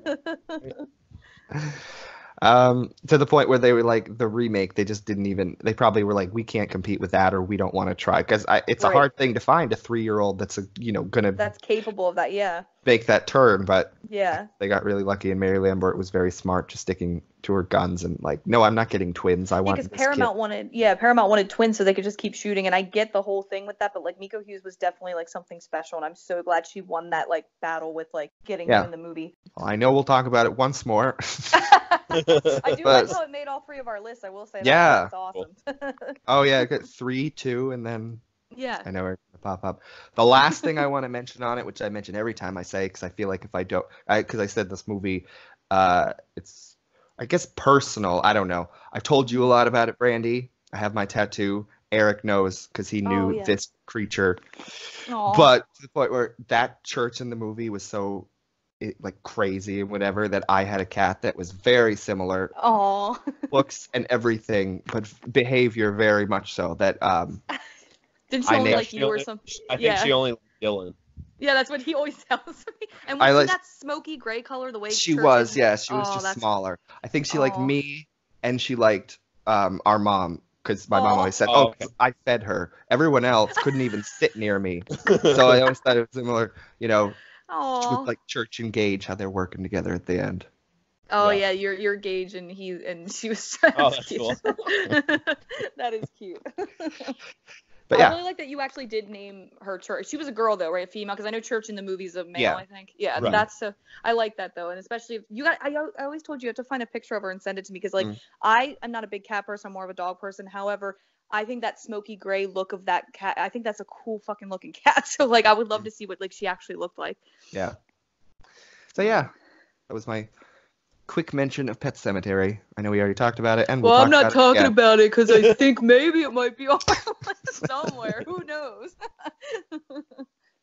To the point where they were like the remake, they just didn't even. They probably were like, we can't compete with that, or we don't want to try, because it's a hard thing to find a 3-year-old that's that's capable of that. Yeah. Make that turn, but yeah, they got really lucky, and Mary Lambert was very smart, just sticking to her guns and like, no, I'm not getting twins. I want. Because Paramount wanted twins so they could just keep shooting, and I get the whole thing with that, but like Nico Hughes was definitely like something special, and I'm so glad she won that like battle with like getting him in the movie. Well, I know we'll talk about it once more. I do like how it made all 3 of our lists. I will say that's awesome. Oh yeah, I got 3, 2, and then. Yeah. I know we're gonna pop up. The last thing I want to mention on it, which I mention every time I say, because I feel like if I don't, because I said this movie, it's, I guess, personal. I don't know. I've told you a lot about it, Brandi. I have my tattoo. Eric knows because he knew this creature. Aww. But to the point where that church in the movie was so like crazy and whatever, that I had a cat that was very similar. Aww. Looks and everything, but behavior very much so. That Didn't she only like you or something? I think she only liked Dylan. Yeah, that's what he always tells me. And was she that smoky gray color the way she was? Yeah, she was just smaller. I think she liked me, and she liked our mom, because my mom always said, I fed her. Everyone else couldn't even sit near me. So I always thought it was similar, with like Church and Gage, how they're working together at the end. Oh yeah, you're Gage and she was. Oh, that's cool. That is cute. But I really like that you actually did name her Church. She was a girl though, right? A female, because I know Church in the movie's a male, I think. Yeah, right. That's so. I like that though, and especially if you got. I always told you have to find a picture of her and send it to me, because like I am not a big cat person. I'm more of a dog person. However, I think that smoky gray look of that cat. I think that's a cool fucking looking cat. So like I would love to see what like she actually looked like. Yeah. So yeah, that was my quick mention of Pet Sematary. I know we already talked about it, and I'm not talking about it because I think maybe it might be on my list somewhere. Who knows?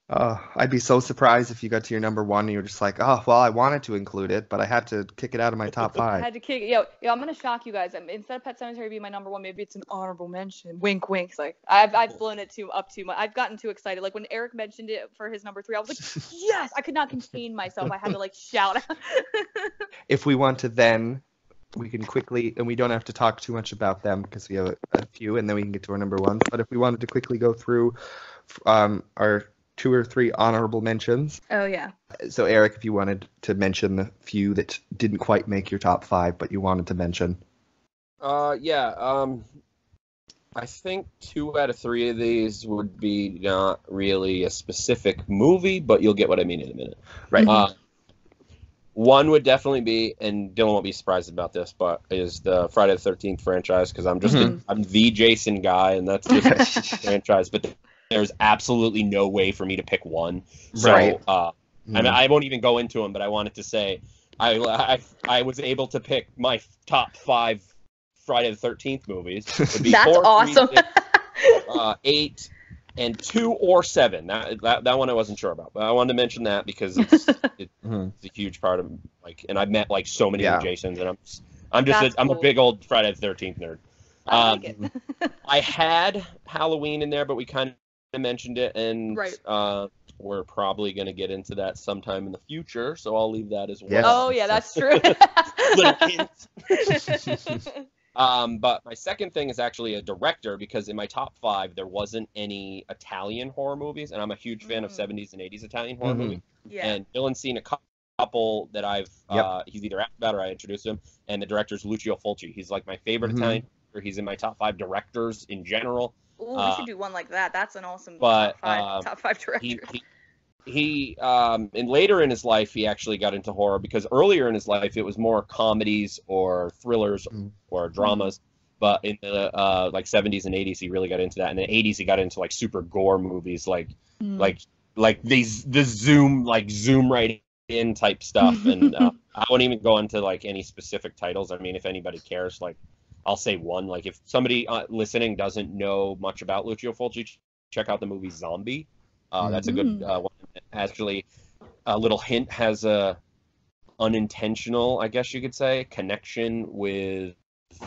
I'd be so surprised if you got to your number one and you're just like, oh, well, I wanted to include it, but I had to kick it out of my top I five. had to kick. Yo, I'm gonna shock you guys. Instead of Pet Sematary being my number one, maybe it's an honorable mention. Wink, wink. It's like I've blown it up too much. I've gotten too excited. Like when Eric mentioned it for his number 3, I was like, yes! I could not contain myself. I had to like shout. If we want to, then we can quickly, and we don't have to talk too much about them because we have a few, and then we can get to our number ones. But if we wanted to quickly go through our 2 or 3 honorable mentions. Oh yeah. So Eric, if you wanted to mention the few that didn't quite make your top 5, but you wanted to mention. Yeah. I think 2 out of 3 of these would be not really a specific movie, but you'll get what I mean in a minute. Right. One would definitely be, and Dylan won't be surprised about this, but is the Friday the 13th franchise, because I'm just I'm the Jason guy, and that's just a franchise. But there's absolutely no way for me to pick one. So, Right. I mean, I won't even go into them, but I wanted to say I was able to pick my top 5 Friday the 13th movies. It'd be That's 4, awesome. 3, 6, 8, and 2 or 7. That one I wasn't sure about, but I wanted to mention that because it's a huge part of and I've met like so many of the Jasons, and I'm a big old Friday the 13th nerd. I like it. I had Halloween in there, but we kind of mentioned it, and we're probably going to get into that sometime in the future, so I'll leave that as well. Yeah. Oh yeah, that's true. Little hint. But my second thing is actually a director, because in my top 5 there wasn't any Italian horror movies, and I'm a huge fan of 70s and 80s Italian horror movies. Yeah. And Dylan's seen a couple that I've he's either asked about or I introduced him, and the director's Lucio Fulci. He's like my favorite Italian director. He's in my top 5 directors in general. Ooh, we should do one like that. That's an awesome But top 5 directors. He and later in his life he actually got into horror, because earlier in his life it was more comedies or thrillers or dramas, but in the like 70s and 80s he really got into that. In the 80s he got into like super gore movies, like the zoom right in type stuff. And I won't even go into like any specific titles. I mean, if anybody cares, like I'll say one. Like if somebody listening doesn't know much about Lucio Fulci, check out the movie Zombie. That's a good one. Actually, a little hint, has a unintentional, I guess you could say, connection with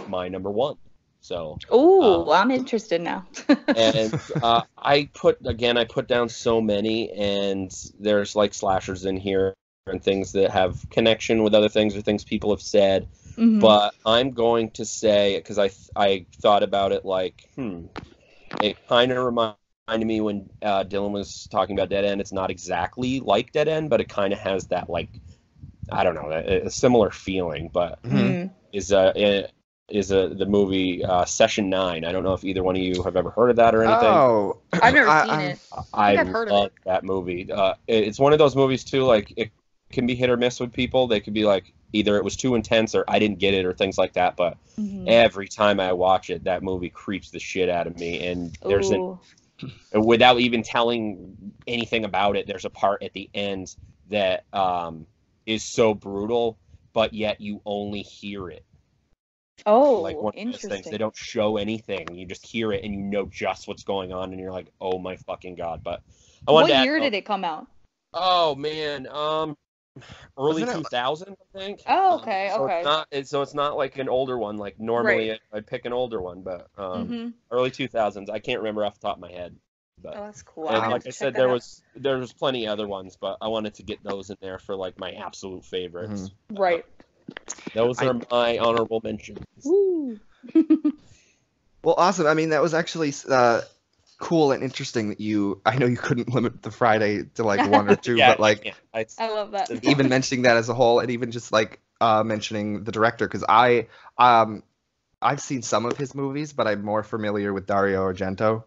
my number 1. So. Ooh, I'm interested now. And I put down so many, and there's like slashers in here and things that have connection with other things or things people have said. But I'm going to say, because I thought about it, like, it kind of reminded me when Dylan was talking about Dead End. It's not exactly like Dead End, but it kind of has that, like, I don't know, a similar feeling. But is the movie Session 9. I don't know if either one of you have ever heard of that or anything. Oh, I've never seen it. I I've heard of love that movie. It's one of those movies too, like it can be hit or miss with people. They could be like, either it was too intense or I didn't get it or things like that. But every time I watch it, that movie creeps the shit out of me. And there's without even telling anything about it, there's a part at the end that is so brutal, but yet you only hear it. Oh, like one of those things. They don't show anything. You just hear it and you know just what's going on, and you're like, oh my fucking God. But what year did it come out? Oh man, early 2000, I think. Oh, okay, so it's not like an older one. Like normally I'd pick an older one, but early 2000s. I can't remember off the top of my head. But, that's cool. And like I said, there was plenty of other ones, but I wanted to get those in there for like my absolute favorites. Right. Those are my honorable mentions. Woo. Well, awesome. I mean, that was actually cool and interesting that I know you couldn't limit the Friday to like 1 or 2, but like I love that. Even mentioning that as a whole, and even just like mentioning the director, because I've seen some of his movies, but I'm more familiar with Dario Argento.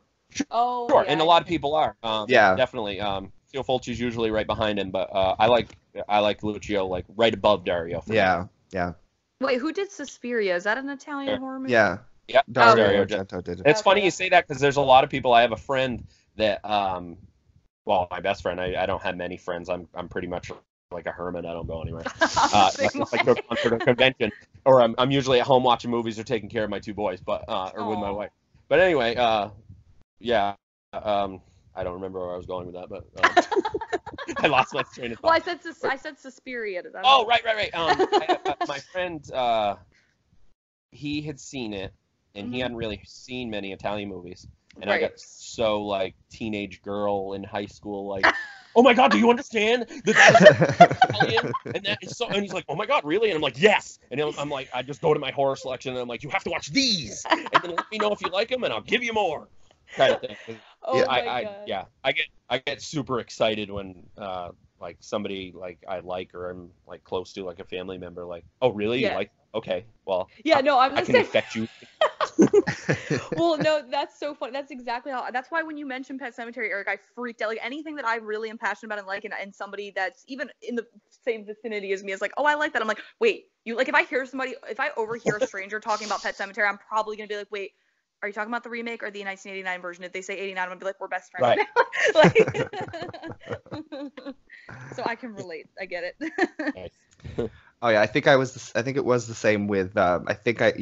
Oh, sure, yeah, and a lot of people are. Definitely. Lucio Fulci's usually right behind him, but I like Lucio like right above Dario. Yeah. Wait, who did Suspiria? Is that an Italian horror movie? Yeah. Yeah, Dario Argento did it. It's funny you say that, because there's a lot of people. I have a friend that, well, my best friend. I don't have many friends. I'm pretty much like a hermit. I don't go anywhere. Like to a concert or convention, or I'm usually at home watching movies or taking care of my 2 boys, but or with my wife. But anyway, I don't remember where I was going with that, but I lost my train of thought. Well, I said Suspiria. Does that Oh, matter? right. My friend, he had seen it, and he hadn't really seen many Italian movies. And I got so, like, teenage girl in high school, like, oh my God, do you understand that is Italian? And that is so, and he's like, oh my God, really? And I'm like, yes. And I'm like, I just go to my horror selection, and I'm like, you have to watch these, and then let me know if you like them, and I'll give you more, kind of thing. Oh my God. I get super excited when like somebody like I like or I'm like close to, like a family member, like, oh really? Yeah. You like? Okay, well, Yeah, no, I'm I the can same. affect you. Well, no, that's so funny. That's exactly how. That's why when you mentioned Pet Sematary, Eric, I freaked out. Like anything that I really am passionate about and like, and somebody that's even in the same vicinity as me is like, oh, I like that. I'm like, wait, you like? If I overhear a stranger talking about Pet Sematary, I'm probably gonna be like, wait, are you talking about the remake or the 1989 version? If they say 89, I'm gonna be like, we're best friends now. Like, so I can relate. I get it. Nice. Oh yeah, I think it was the same with. I think I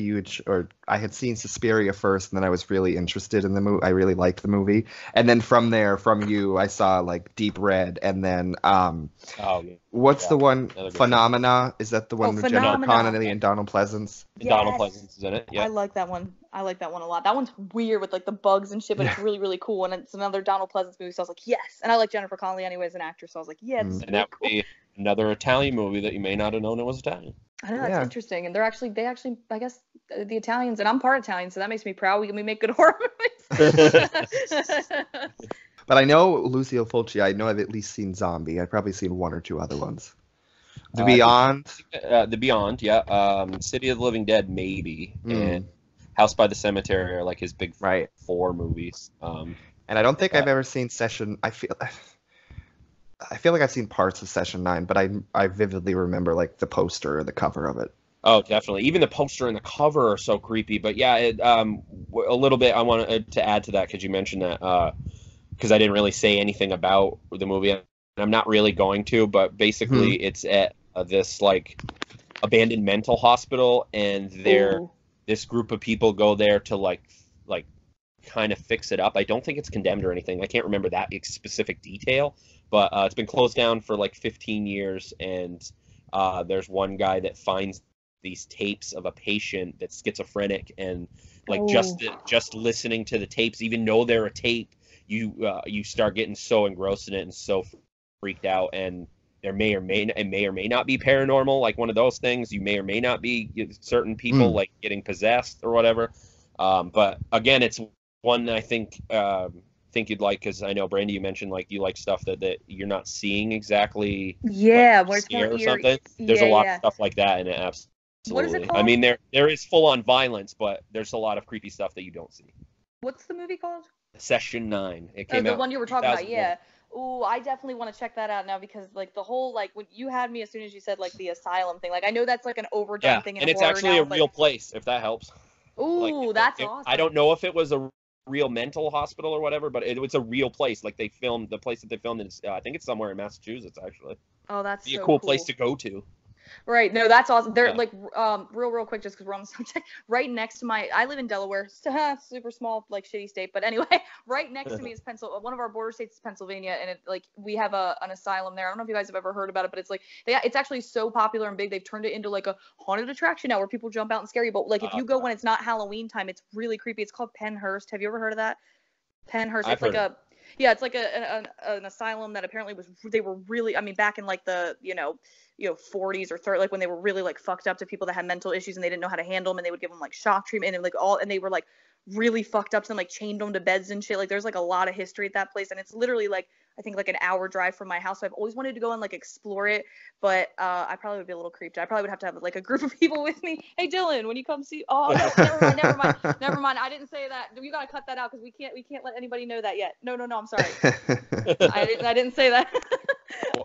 had seen Suspiria first, and then I was really interested in the movie. I really liked the movie, and then from there, from you, I saw like Deep Red, and then what's the one? Phenomena? Is that the one with Jennifer Connelly and Donald Pleasance? Yes. Donald Pleasance is in it. Yeah. I like that one. I like that one a lot. That one's weird with like the bugs and shit, but it's really, really cool. And it's another Donald Pleasance movie, so I was like, yes. And I like Jennifer Connelly anyway as an actress, so I was like, yeah, this is And really that would be another Italian movie that you may not have known it was Italian. I know, that's interesting. And they actually, I guess, the Italians, and I'm part Italian, so that makes me proud. We make good horror movies. But I know Lucio Fulci. I know I've at least seen Zombie. I've probably seen one or two other ones. The Beyond. The Beyond, yeah. City of the Living Dead, maybe. And House by the Cemetery are like his big four movies. And I don't think I've ever seen Session. I feel like I've seen parts of Session 9, but I vividly remember like the poster or the cover of it. Oh, definitely. Even the poster and the cover are so creepy. But yeah, a little bit I wanted to add to that because you mentioned that because I didn't really say anything about the movie, and I'm not really going to. But basically, it's at this like abandoned mental hospital, and this group of people go there to like kind of fix it up. I don't think it's condemned or anything. I can't remember that specific detail. But it's been closed down for like 15 years, and there's one guy that finds these tapes of a patient that's schizophrenic, and like just listening to the tapes, even though they're a tape, you start getting so engrossed in it and so freaked out, and it may or may not be paranormal, like one of those things. You may or may not be certain people like getting possessed or whatever. But again, it's one that I think you'd like, because I know, Brandi, you mentioned like you like stuff that you're not seeing exactly where it's scare more or something. There's a lot of stuff like that in it. Absolutely. What is it called? I mean, there is full on violence, but there's a lot of creepy stuff that you don't see. What's the movie called? Session 9. It came out. The one you were talking about, yeah. Ooh, I definitely want to check that out now, because like the whole like when you had me as soon as you said like the asylum thing, like I know that's like an overdone thing in and it's horror actually now, a real place, if that helps. Ooh, that's awesome. I don't know if it was a real mental hospital or whatever, but it's a real place. Like the place that they filmed is, I think it's somewhere in Massachusetts, actually. Oh, that's a cool place to go to. Right. No, that's awesome. They're like real quick, just because we're on the subject. Right next to I live in Delaware, super small, like shitty state. But anyway, right next to me is Pennsylvania. One of our border states is Pennsylvania, and we have an asylum there. I don't know if you guys have ever heard about it, but it's like it's actually so popular and big. They've turned it into like a haunted attraction now, where people jump out and scare you. But like if you go when it's not Halloween time, it's really creepy. It's called Pennhurst. Have you ever heard of that? Pennhurst. It's like it's like an asylum that apparently they were really, I mean, back in like the 40s or 30s, like when they were really like fucked up to people that had mental issues and they didn't know how to handle them, and they would give them like shock treatment and they were like really fucked up to them, like chained them to beds and shit. Like there's like a lot of history at that place, and it's literally like I think like an hour drive from my house. So I've always wanted to go and like explore it, but I probably would be a little creeped. I probably would have to have like a group of people with me. Hey Dylan, when you come see, oh no, never mind. I didn't say that. You gotta cut that out because we can't let anybody know that yet. No, I'm sorry. I didn't say that.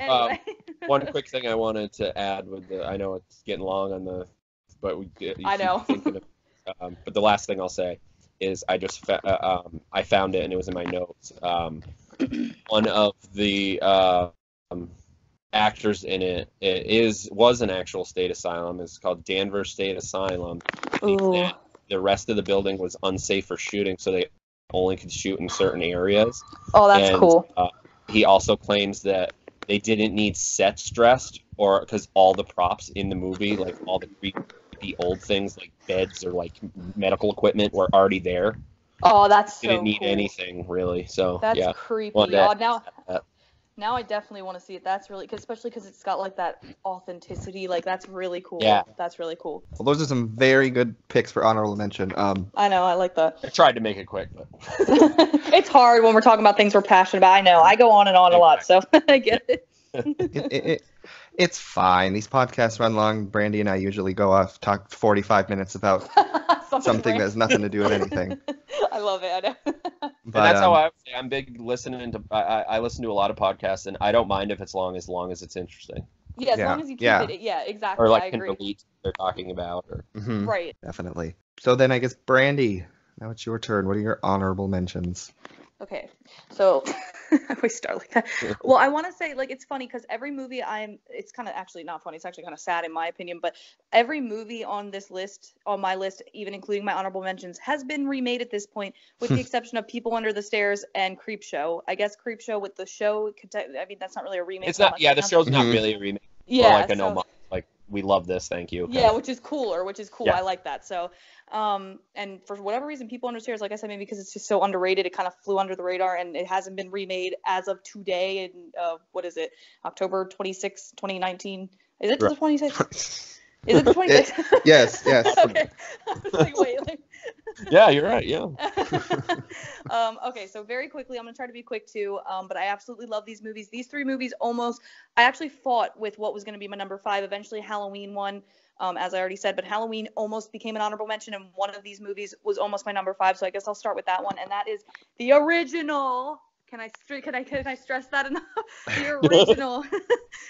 Anyway. One quick thing I wanted to add I know it's getting long on but I know. But the last thing I'll say is I just I found it and it was in my notes. One of the actors in it was an actual state asylum. It's called Danvers State Asylum. The rest of the building was unsafe for shooting, so they only could shoot in certain areas. Oh, that's And, cool. He also claims that they didn't need sets dressed, or because all the props in the movie, like all the creepy old things like beds or like medical equipment, were already there. Oh, that's so Didn't need cool. anything really. So That's yeah. creepy. Wanted to Oh, add that. now I definitely want to see it. That's really, especially because it's got like that authenticity. Like that's really cool. Yeah. That's really cool. Well, those are some very good picks for honorable mention. I know, I like that. I tried to make it quick, but It's hard when we're talking about things we're passionate about. I know. I go on and on a lot, so I get it. It's fine. These podcasts run long. Brandi and I usually go off, talk 45 minutes about something that has nothing to do with anything. I love it. I know. and But that's how I'm big listening to. I listen to a lot of podcasts, and I don't mind if it's long as it's interesting, Yeah, as Yeah, long as you keep yeah. it. Yeah, exactly. or I like can agree. relate to what they're talking about. Or Mhm, Right. definitely. So then I guess Brandi, now it's your turn. What are your honorable mentions? Okay, so I always start like that. Well, I want to say, like, it's funny because every movie it's kind of actually not funny. It's actually kind of sad in my opinion, but every movie on this list, on my list, even including my honorable mentions, has been remade at this point, with the exception of People Under the Stairs and Creepshow. I guess Creepshow with the show, I mean, that's not really a remake. it's so not. much Yeah, right the now. show's not Mhm. really a remake. Yeah, or like an so- homage. Like we love this. Thank you. Yeah, which is cooler, which is cool. Yeah. I like that. So, and for whatever reason, People Under the Stairs, like I said, maybe because it's just so underrated, it kind of flew under the radar, and it hasn't been remade as of today. In what is it, October 26, 2019? Is it the Right. 26th? Is it the 26th? Yes, yes. Okay. I was like, wait. Yeah, you're right. Yeah. Okay, so very quickly, I'm gonna try to be quick too. But I absolutely love these movies. These three movies I actually fought with what was gonna be my number 5. Eventually, Halloween won, as I already said. But Halloween almost became an honorable mention, and one of these movies was almost my number 5. So I guess I'll start with that one, and that is the original. Can I stress that enough?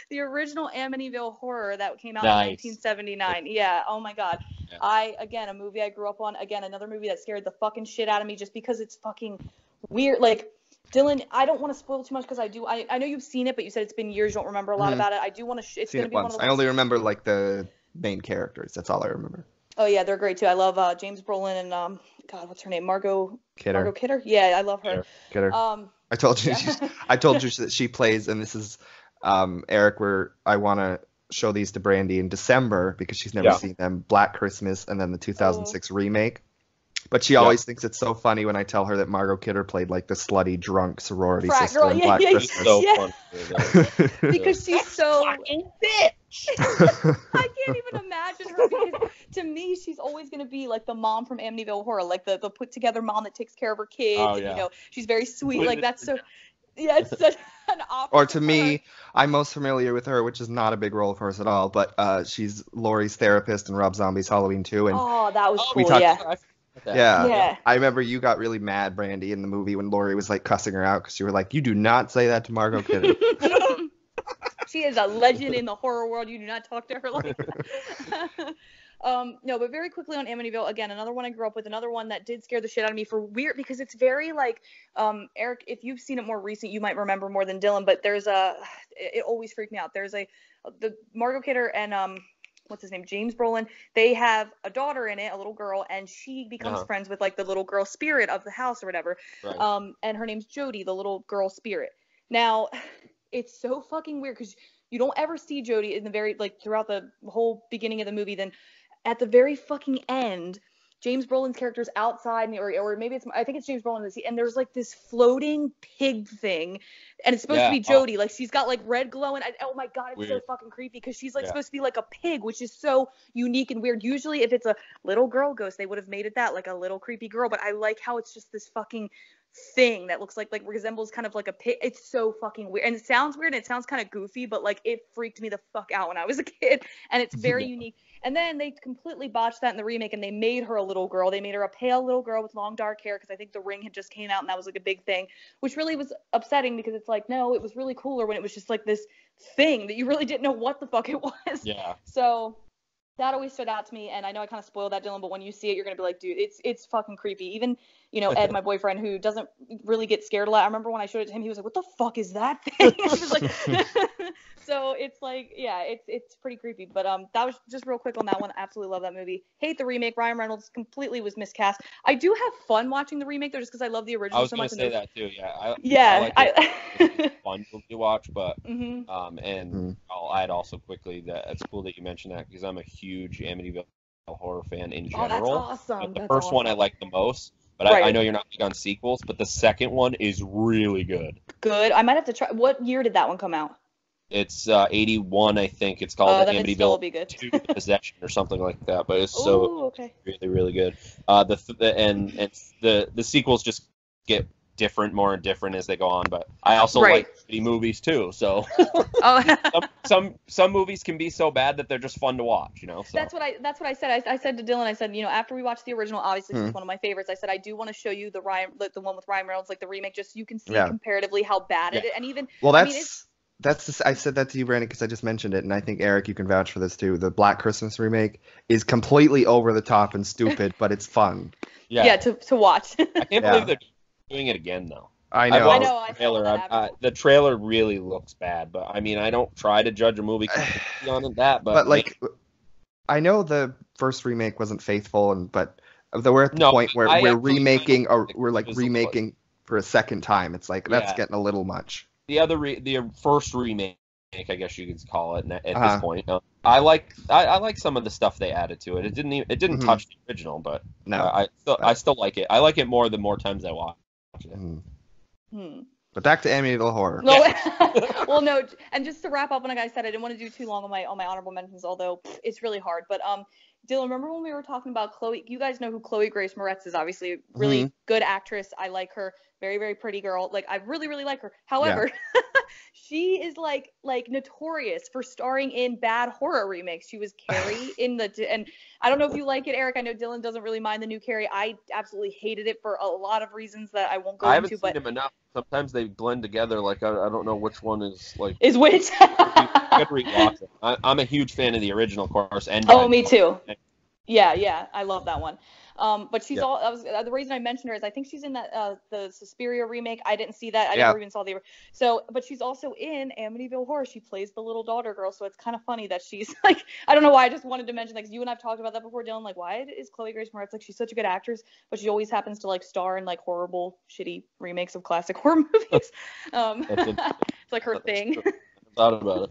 The original Amityville Horror that came out Nice. in 1979. Yeah. Oh my God. Yeah. Again, a movie I grew up on. Again, another movie that scared the fucking shit out of me just because it's fucking weird. Like, Dylan, I don't want to spoil too much because I know you've seen it, but you said it's been years, you don't remember a lot Mhm. about it. I do want to. It's Seen going to it be one once. of the I only remember like the main characters. That's all I remember. Oh yeah, they're great too. I love James Brolin and God, what's her name? Margot Kidder. Kidder. Yeah, I love her. Kidder. Um, I told you. yeah. I told you that she plays, and this is Eric. Where I want to show these to Brandi in December because she's never Yeah. seen them. Black Christmas and then the 2006 remake. But she always thinks it's so funny when I tell her that Margot Kidder played like the slutty drunk sorority Frat sister girl, in yeah, Black yeah, It's Christmas. so Yeah. fun. Because she's so. Fucking bitch. I can't even imagine her because to me she's always gonna be like the mom from Amityville Horror, like the put together mom that takes care of her kids, Oh, and yeah. you know she's very sweet. Like that's so. Yeah, it's such an opposite. Or to me, I'm most familiar with her, which is not a big role of hers at all, but she's Laurie's therapist in Rob Zombie's Halloween 2. And Oh, that was we cool. talked- Yeah. I forgot that. yeah, Yeah. I remember you got really mad, Brandi, in the movie when Laurie was like cussing her out because you were like, "You do not say that to Margot Kidder." She is a legend in the horror world. You do not talk to her like that. No, but very quickly on Amityville, again, another one I grew up with, another one that did scare the shit out of me for weird, because it's very like, Eric, if you've seen it more recent, you might remember more than Dylan, but it always freaked me out. There's the Margot Kidder and, what's his name? James Brolin. They have a daughter in it, a little girl, and she becomes Uh-huh. friends with like the little girl spirit of the house or whatever. Right. And her name's Jody, the little girl spirit. Now, it's so fucking weird because you don't ever see Jody in the very, like, throughout the whole beginning of the movie. Then at the very fucking end, James Brolin's character's outside, or maybe I think it's James Brolin, and there's like this floating pig thing, and it's supposed to be Jody. Like, she's got like red glowing. Oh my God, it's so Weird. fucking creepy because she's like supposed to be like a pig, which is so unique and weird. Usually, if it's a little girl ghost, they would have made it that, like a little creepy girl. But I like how it's just this fucking thing that looks like resembles kind of like a pig. It's so fucking weird, and it sounds weird, and it sounds kind of goofy, but like it freaked me the fuck out when I was a kid, and it's very unique. And then they completely botched that in the remake, and they made her a little girl. They made her a pale little girl with long dark hair, because I think The Ring had just came out, and that was like a big thing, which really was upsetting, because it's like, no, it was really cooler when it was just like this thing that you really didn't know what the fuck it was. Yeah. So that always stood out to me, and I know I kind of spoiled that, Dylan, but when you see it, you're gonna be like, dude, it's fucking creepy. Even, you know, Ed, my boyfriend, who doesn't really get scared a lot, I remember when I showed it to him, he was like, what the fuck is that thing? I was like, so it's like, yeah, it's pretty creepy. But that was just real quick on that one. Absolutely love that movie. Hate the remake. Ryan Reynolds completely was miscast. I do have fun watching the remake though, just because I love the original I was so gonna much. say that too. Yeah, I Yeah, like it. It's a fun movie to watch, but Mhm. I'll add also quickly that it's cool that you mentioned that because I'm a huge Amityville horror fan in Oh, that's general. awesome. But the That's first one I awesome. like the most, but I Right. know you're not big on sequels, but the second one is really good. Good. I might have to try. What year did that one come out? It's 81, I think. It's called Then it'd still Amityville be good. 2: The Possession or something like that. But it's Oh, okay. really, really good. And the sequels just get different, more and different as they go on. But I also Right. like shitty movies too. So Oh. some movies can be so bad that they're just fun to watch. So. That's what I said. I said to Dylan, I said, after we watched the original, obviously it's one of my favorites. I said I do want to show you the one with Ryan Reynolds, like the remake, just so you can see comparatively how bad it is. And even I said that to you, Brandon, because I just mentioned it, and I think Eric, you can vouch for this too. The Black Christmas remake is completely over the top and stupid, but it's fun. Yeah, to watch. I can't believe they're doing it again though. I know. The trailer really looks bad, but I mean, I don't try to judge a movie on that, but like, I know the first remake wasn't faithful, but we're at the point where we're remaking for a second time. It's like that's getting a little much. The first remake, I guess you could call it at this point. I like some of the stuff they added to it. It didn't touch the original, but I still like it. I like it more the more times I watch it. But back to Amityville Horror. Well, no, and just to wrap up, like I said, I didn't want to do too long on my honorable mentions, although it's really hard. But Dylan, remember when we were talking about Chloe? You guys know who Chloe Grace Moretz is, obviously. Really good actress. I like her. Very, very pretty girl. Like, I really, really like her. However, she is like notorious for starring in bad horror remakes. She was Carrie and I don't know if you like it, Eric. I know Dylan doesn't really mind the new Carrie. I absolutely hated it for a lot of reasons that I won't go into. I haven't seen them enough. Sometimes they blend together. Like, I don't know which one is like. Is which? I could rewatch it. I'm a huge fan of the original, of course. And me too. Yeah, I love that one. But she's the reason I mentioned her is I think she's in that the Suspiria remake. I didn't see that. I never even saw but she's also in Amityville Horror. She plays the little daughter girl, so it's kind of funny that she's like, I don't know why, I just wanted to mention, like, you and I've talked about that before, Dylan, like, why is Chloe Grace Moretz, like, she's such a good actress, but she always happens to like star in like horrible, shitty remakes of classic horror movies. It's like her thing. I thought about it.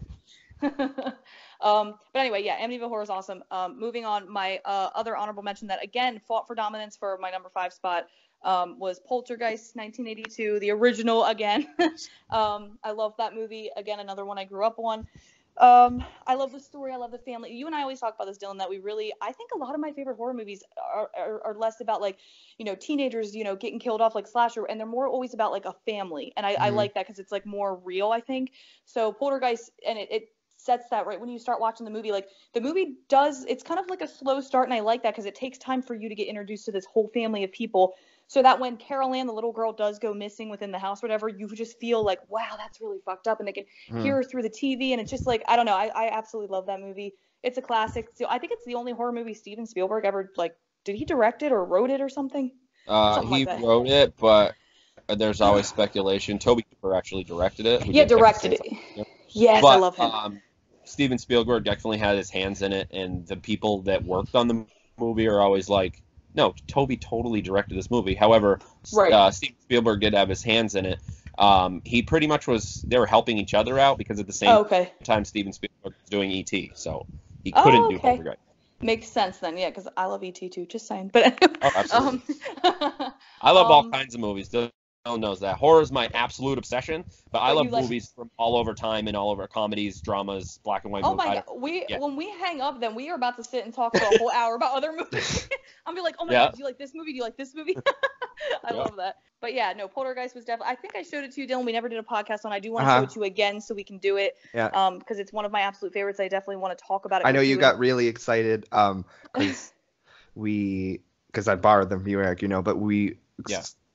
But anyway, Amityville Horror is awesome. Moving on, my other honorable mention that again fought for dominance for my number 5 spot was Poltergeist 1982, the original again. I love that movie. Again, another one I grew up on. I love the story. I love the family. You and I always talk about this, Dylan, that I think a lot of my favorite horror movies are less about like, teenagers, getting killed off like slasher, and they're more always about like a family. And I like that because it's like more real, I think. So Poltergeist, and it sets that right when you start watching the movie. Like the movie it's kind of like a slow start, and I like that because it takes time for you to get introduced to this whole family of people, so that when Carol Ann, the little girl, does go missing within the house or whatever, you just feel like, wow, that's really fucked up, and they can hear her through the TV, and it's just like, I don't know, I absolutely love that movie. It's a classic. So I think it's the only horror movie Steven Spielberg ever, like, did he direct it or wrote it or something? He wrote it, but there's always speculation. Toby Cooper actually directed it. Directed it. Yes, I love him. Steven Spielberg definitely had his hands in it, and the people that worked on the movie are always like, no, Toby totally directed this movie. However, Steven Spielberg did have his hands in it. He pretty much they were helping each other out because at the same time Steven Spielberg was doing E.T., so he couldn't do Poltergeist. Makes sense then, yeah, because I love E.T. too, just saying. But absolutely. I love all kinds of movies. Dylan knows that. Horror is my absolute obsession, but I love movies from all over time and all over comedies, dramas, black and white movies. Oh my God. When we hang up, then we are about to sit and talk for a whole hour about other movies. I'll be like, oh my God, do you like this movie? Do you like this movie? I love that. But yeah, no, Poltergeist was definitely, I think I showed it to you, Dylan. We never did a podcast on it. I do want to show it to you again so we can do it. Yeah. Because it's one of my absolute favorites. I definitely want to talk about it. I know you got really excited because I borrowed them from you, Eric, but we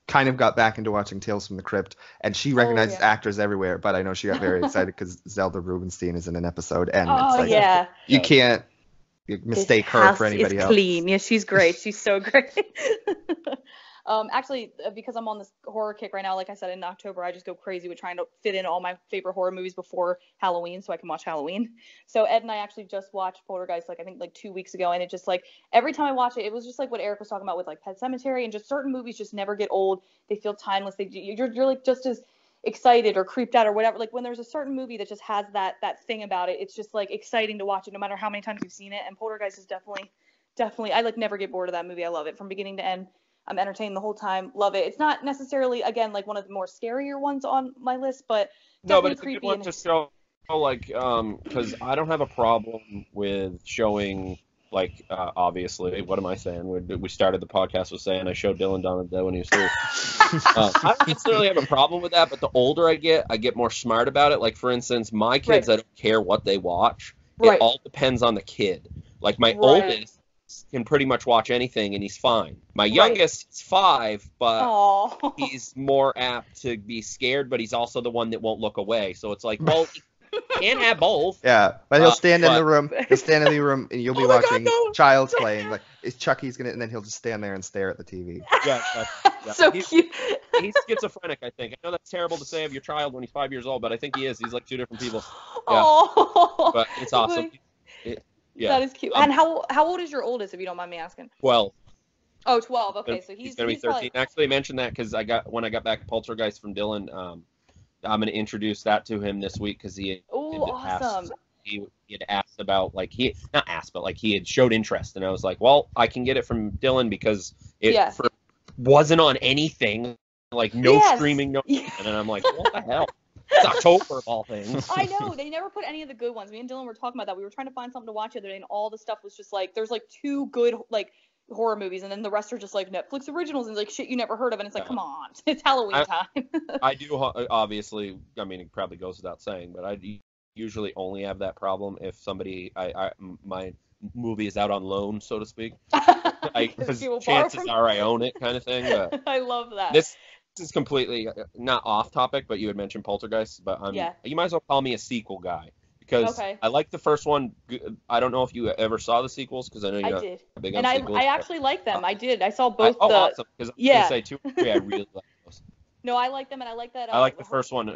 kind of got back into watching Tales from the Crypt, and she recognizes actors everywhere, but I know she got very excited because Zelda Rubinstein is in an episode, and it's like, you can't mistake her for anybody else. Clean. Yeah, she's great. She's so great. Actually, because I'm on this horror kick right now, like I said, in October, I just go crazy with trying to fit in all my favorite horror movies before Halloween so I can watch Halloween. So Ed and I actually just watched Poltergeist, like I think like 2 weeks ago, and it just like every time I watch it, it was just like what Eric was talking about with like Pet Sematary, and just certain movies just never get old. They feel timeless. You're like just as excited or creeped out or whatever. Like when there's a certain movie that just has that thing about it, it's just like exciting to watch it no matter how many times you've seen it. And Poltergeist is definitely I like never get bored of that movie. I love it from beginning to end. I'm entertained the whole time. Love it. It's not necessarily, again, like one of the more scarier ones on my list, but No, but definitely it's a good creepy. one to show, like, because I don't have a problem with showing, like, obviously, what am I saying? We started the podcast with saying I showed Dylan Dawn of the Dead when he was 3. I don't necessarily have a problem with that, but the older I get more smart about it. Like, for instance, my kids, Right. I don't care what they watch. Right. It all depends on the kid. Like, my Right. oldest can pretty much watch anything, and he's fine. My youngest is 5, but Aww. he's more apt to be scared, but he's also the one that won't look away. So it's like, well, you can't have both. Yeah, but he'll stand in but- the room. He'll stand in the room, and you'll be Oh my God, watching no. Child's Play, and like, is Chucky's gonna? And then he'll just stand there and stare at the TV. Yeah, yeah. So He's- cute. He's schizophrenic, I think. I know that's terrible to say of your child when he's 5 years old, but I think he is. He's like 2 different people. Yeah. Oh. But it's awesome. Yeah. That is cute. And how old is your oldest, if you don't mind me asking? 12. Oh, 12. Okay, so he's gonna be 13. probably... Actually, I mentioned that because when I got back Poltergeist from Dylan, I'm gonna introduce that to him this week because he Oh, had awesome. he had asked about, like, he not asked, but like he had showed interest, and I was like, well, I can get it from Dylan because it wasn't on anything, like no streaming, no, and then I'm like, what the hell? It's October of all things. I know, they never put any of the good ones. Me and Dylan were talking about that. We were trying to find something to watch the other day, and all the stuff was just like, there's like 2 good like horror movies, and then the rest are just like Netflix originals and like shit you never heard of, and it's like, come on, it's Halloween time. I do obviously. I mean, it probably goes without saying, but I usually only have that problem if somebody my movie is out on loan, so to speak. Because chances are I own it, kind of thing. But I love that. This is completely not off topic, but you had mentioned Poltergeist, but you might as well call me a sequel guy because I like the first one. I don't know if you ever saw the sequels because I know you're did. big on sequels. I actually like them. I did. I saw both. Awesome! Because I was gonna say 2 and 3, I really like those. No, I like them, and I like that. I like the first one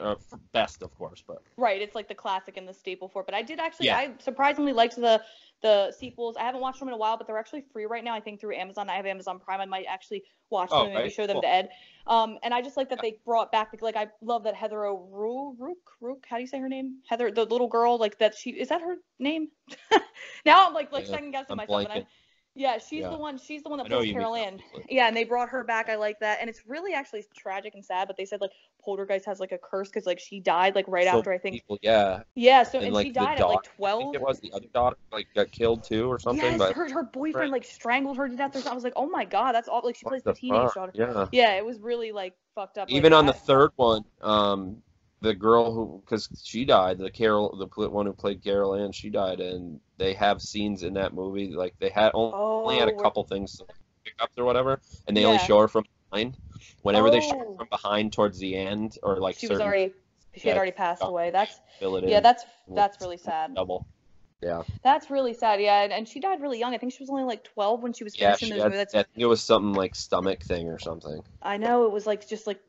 best, of course, but right, it's like the classic and the staple for it. But I did actually, I surprisingly liked the sequels. I haven't watched them in a while, but they're actually free right now. I think through Amazon. I have Amazon Prime. I might actually watch them and maybe show them to Ed. And I just like that they brought back, like, I love that Heather O'Rourke. How do you say her name? Heather, the little girl, like that. Is that her name? Now I'm like second guessing myself. And she's the one. She's the one that plays Carol Ann. Yeah, and they brought her back. I like that, and it's really actually tragic and sad. But they said like Poltergeist has like a curse because like she died like right after I think. So and like, she died at like 12. I think it was the other daughter like got killed too or something. Yes, but her boyfriend like strangled her to death. I was like, oh my god, that's all. Like she plays the teenage daughter. Yeah, it was really like fucked up. Even on the third one, the girl because she died, the one who played Carol Ann, she died, and they have scenes in that movie like they had only had a couple things to pick up or whatever, and they only show her from behind. Whenever they show her from behind towards the end, or like she had already passed away. That's really sad. Double. Yeah. That's really sad. Yeah, and she died really young. I think she was only like 12 when she was finishing this movie. I think it was something like stomach thing or something. I know, it was like just like,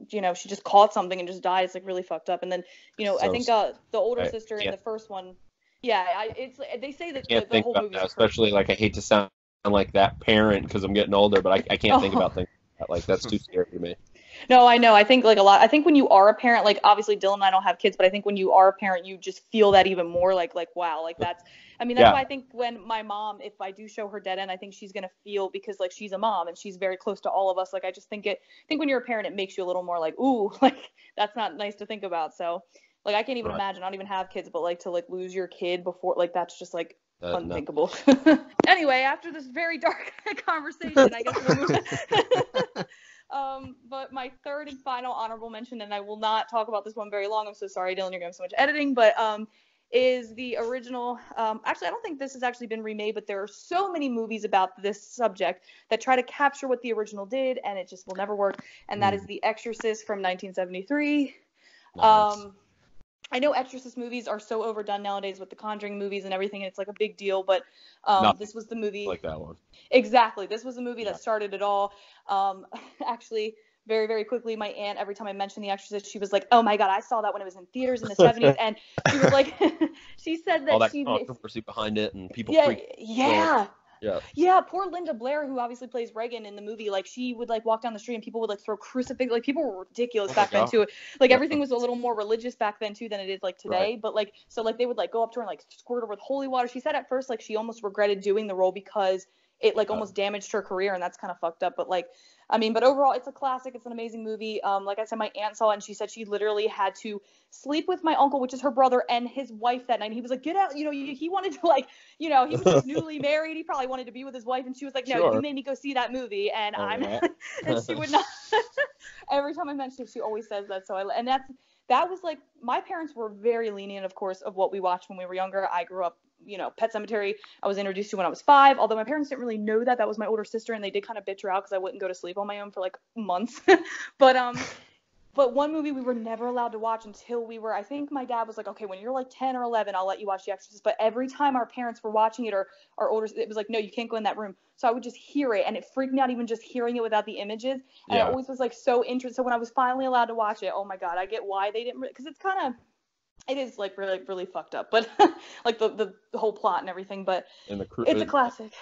she just caught something and just died. It's like really fucked up. And then I think the older sister in the first one, they say that the whole movie, especially like I hate to sound like that parent because I'm getting older, but I can't think about things like that. Like that's too scary to me. No, I know. I think like a lot. I think when you are a parent, like obviously Dylan and I don't have kids, but I think when you are a parent, you just feel that even more. Like wow, like that's. I mean, that's why I think when my mom, if I do show her Dead End, I think she's gonna feel, because like she's a mom and she's very close to all of us. Like I just think when you're a parent, it makes you a little more like, ooh, like that's not nice to think about. So like I can't even imagine. I don't even have kids, but like to like lose your kid before, like that's just like unthinkable. No. Anyway, after this very dark conversation, I guess we'll move. But my third and final honorable mention, and I will not talk about this one very long. I'm so sorry, Dylan, you're going to have so much editing, but is the original. Actually, I don't think this has actually been remade, but there are so many movies about this subject that try to capture what the original did, and it just will never work. And that is The Exorcist from 1973. Nice. I know Exorcist movies are so overdone nowadays with the Conjuring movies and everything, and it's like a big deal, but this was the movie. Like that one. Exactly. This was the movie Yeah. that started it all. Actually, very, very quickly, my aunt, every time I mentioned The Exorcist, she was like, oh my God, I saw that when it was in theaters in the 70s. And she was like, she said that All that she. controversy behind it and people Yeah, freak. yeah. Yeah. Yeah, poor Linda Blair, who obviously plays Regan in the movie, like she would like walk down the street and people would like throw crucifix. Like people were ridiculous Oh my back then God. too. Like Yeah. everything was a little more religious back then too than it is like today. Right. But like so like they would like go up to her and like squirt her with holy water. She said at first like she almost regretted doing the role because it like almost damaged her career, and that's kind of fucked up. But like I mean, but overall it's a classic. It's an amazing movie. Like I said, my aunt saw it and she said she literally had to sleep with my uncle, which is her brother, and his wife that night. And he was like, get out, you know, he wanted to like, you know, he was just newly married. He probably wanted to be with his wife, and she was like, no, Sure. you made me go see that movie, and I'm Right. and she would not. Every time I mention it, she always says that. So and that was like my parents were very lenient, of course, of what we watched when we were younger. I grew up, you know, Pet Sematary. I was introduced to when I was 5. Although my parents didn't really know that was my older sister, and they did kind of bitch her out because I wouldn't go to sleep on my own for like months. But one movie we were never allowed to watch until we were, I think my dad was like, okay, when you're like 10 or 11, I'll let you watch The Exorcist. But every time our parents were watching it or our older, it was like, no, you can't go in that room. So I would just hear it, and it freaked me out even just hearing it without the images. And I always was like so interested. So when I was finally allowed to watch it, oh my God, I get why they didn't, because it's kind of, it is like really, really fucked up, but like the whole plot and everything. But it's a classic.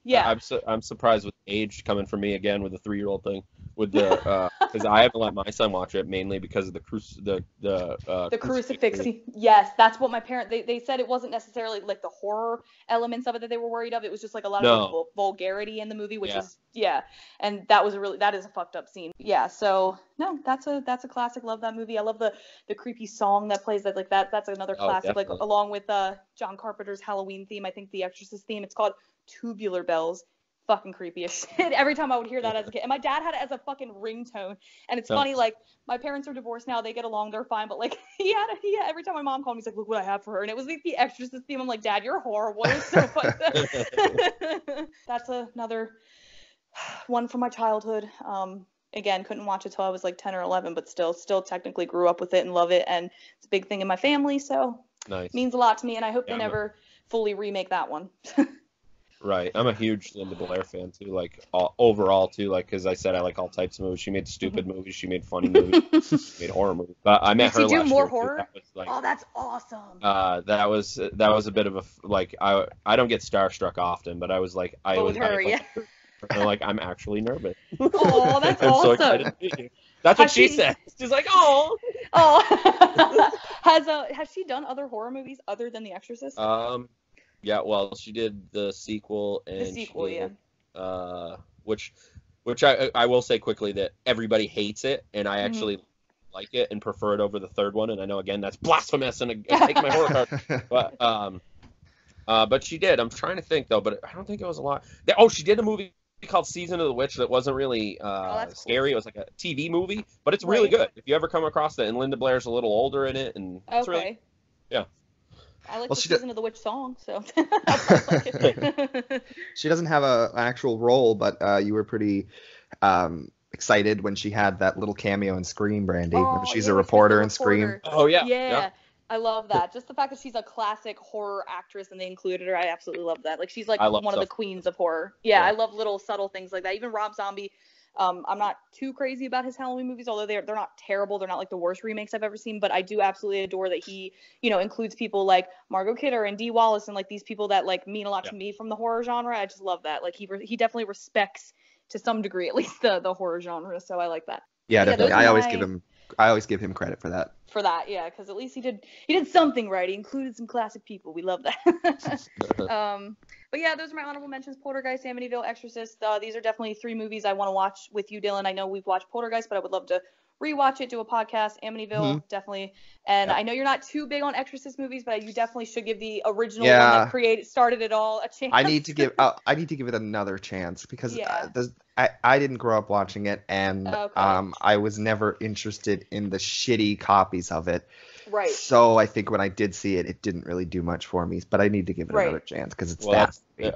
Yeah. I'm surprised with age coming from me again with the 3-year-old thing with the because I haven't let my son watch it mainly because of the crucifix. Yes, that's what my parents they said. It wasn't necessarily like the horror elements of it that they were worried of. It was just like a lot of like, vulgarity in the movie, which is and that is a fucked up scene. Yeah, so no, that's a classic. Love that movie. I love the creepy song that plays that that's another classic. Definitely. Like along with John Carpenter's Halloween theme, I think the Exorcist theme. It's called Tubular Bells. Fucking creepy as shit. Every time I would hear that as a kid. And my dad had it as a fucking ringtone. And it's funny, like, my parents are divorced now. They get along. They're fine. But, like, he had every time my mom called me, he's like, look what I have for her. And it was like the Exorcist theme. I'm like, Dad, you're horrible. It was so fun. That's another one from my childhood. Again, couldn't watch it till I was like 10 or 11, but still technically grew up with it and love it. And it's a big thing in my family. So nice. Means a lot to me. And I hope they never fully remake that one. Right. I'm a huge Linda Blair fan too, like overall too, like because I said I like all types of movies. She made stupid movies, she made funny movies, she made horror movies. But I met her last year. Did she do more horror? That was, like, oh, that's awesome. That was a bit of a like I don't get starstruck often, but I was like I'm actually nervous. Oh, that's awesome. So excited to meet you. That's what she said. She's like, oh. Has she done other horror movies other than The Exorcist? Yeah, well, she did the sequel, and which I will say quickly that everybody hates it, and I actually like it and prefer it over the third one. And I know again that's blasphemous, and I take my horror card. But she did. I'm trying to think though, but I don't think it was a lot. She did a movie called Season of the Witch that wasn't really scary. It was like a TV movie, but it's really good. If you ever come across it, and Linda Blair's a little older in it, and it's really I like the Season of the Witch song, so She doesn't have an actual role, but you were pretty excited when she had that little cameo in Scream, Brandi. She's a reporter in Scream. Oh, yeah. I love that. Just the fact that she's a classic horror actress and they included her, I absolutely love that. Like, she's like one of the queens of horror. Yeah, I love little subtle things like that. Even Rob Zombie. I'm not too crazy about his Halloween movies, although they're not terrible. They're not like the worst remakes I've ever seen, but I do absolutely adore that he, includes people like Margot Kidder and Dee Wallace and like these people that like mean a lot to me from the horror genre. I just love that. Like he definitely respects to some degree at least the horror genre, so I like that. Yeah, definitely. I always give him credit for that. Yeah, because at least he did something right. He included some classic people. We love that. But yeah, those are my honorable mentions: Poltergeist, Amityville, Exorcist. These are definitely 3 movies I want to watch with you, Dylan. I know we've watched Poltergeist, but I would love to rewatch it, do a podcast. Amityville, definitely. And I know you're not too big on Exorcist movies, but you definitely should give the original one that started it all a chance. I need to give it another chance because I didn't grow up watching it, and I was never interested in the shitty copies of it. Right. So I think when I did see it, it didn't really do much for me. But I need to give it another chance because it's I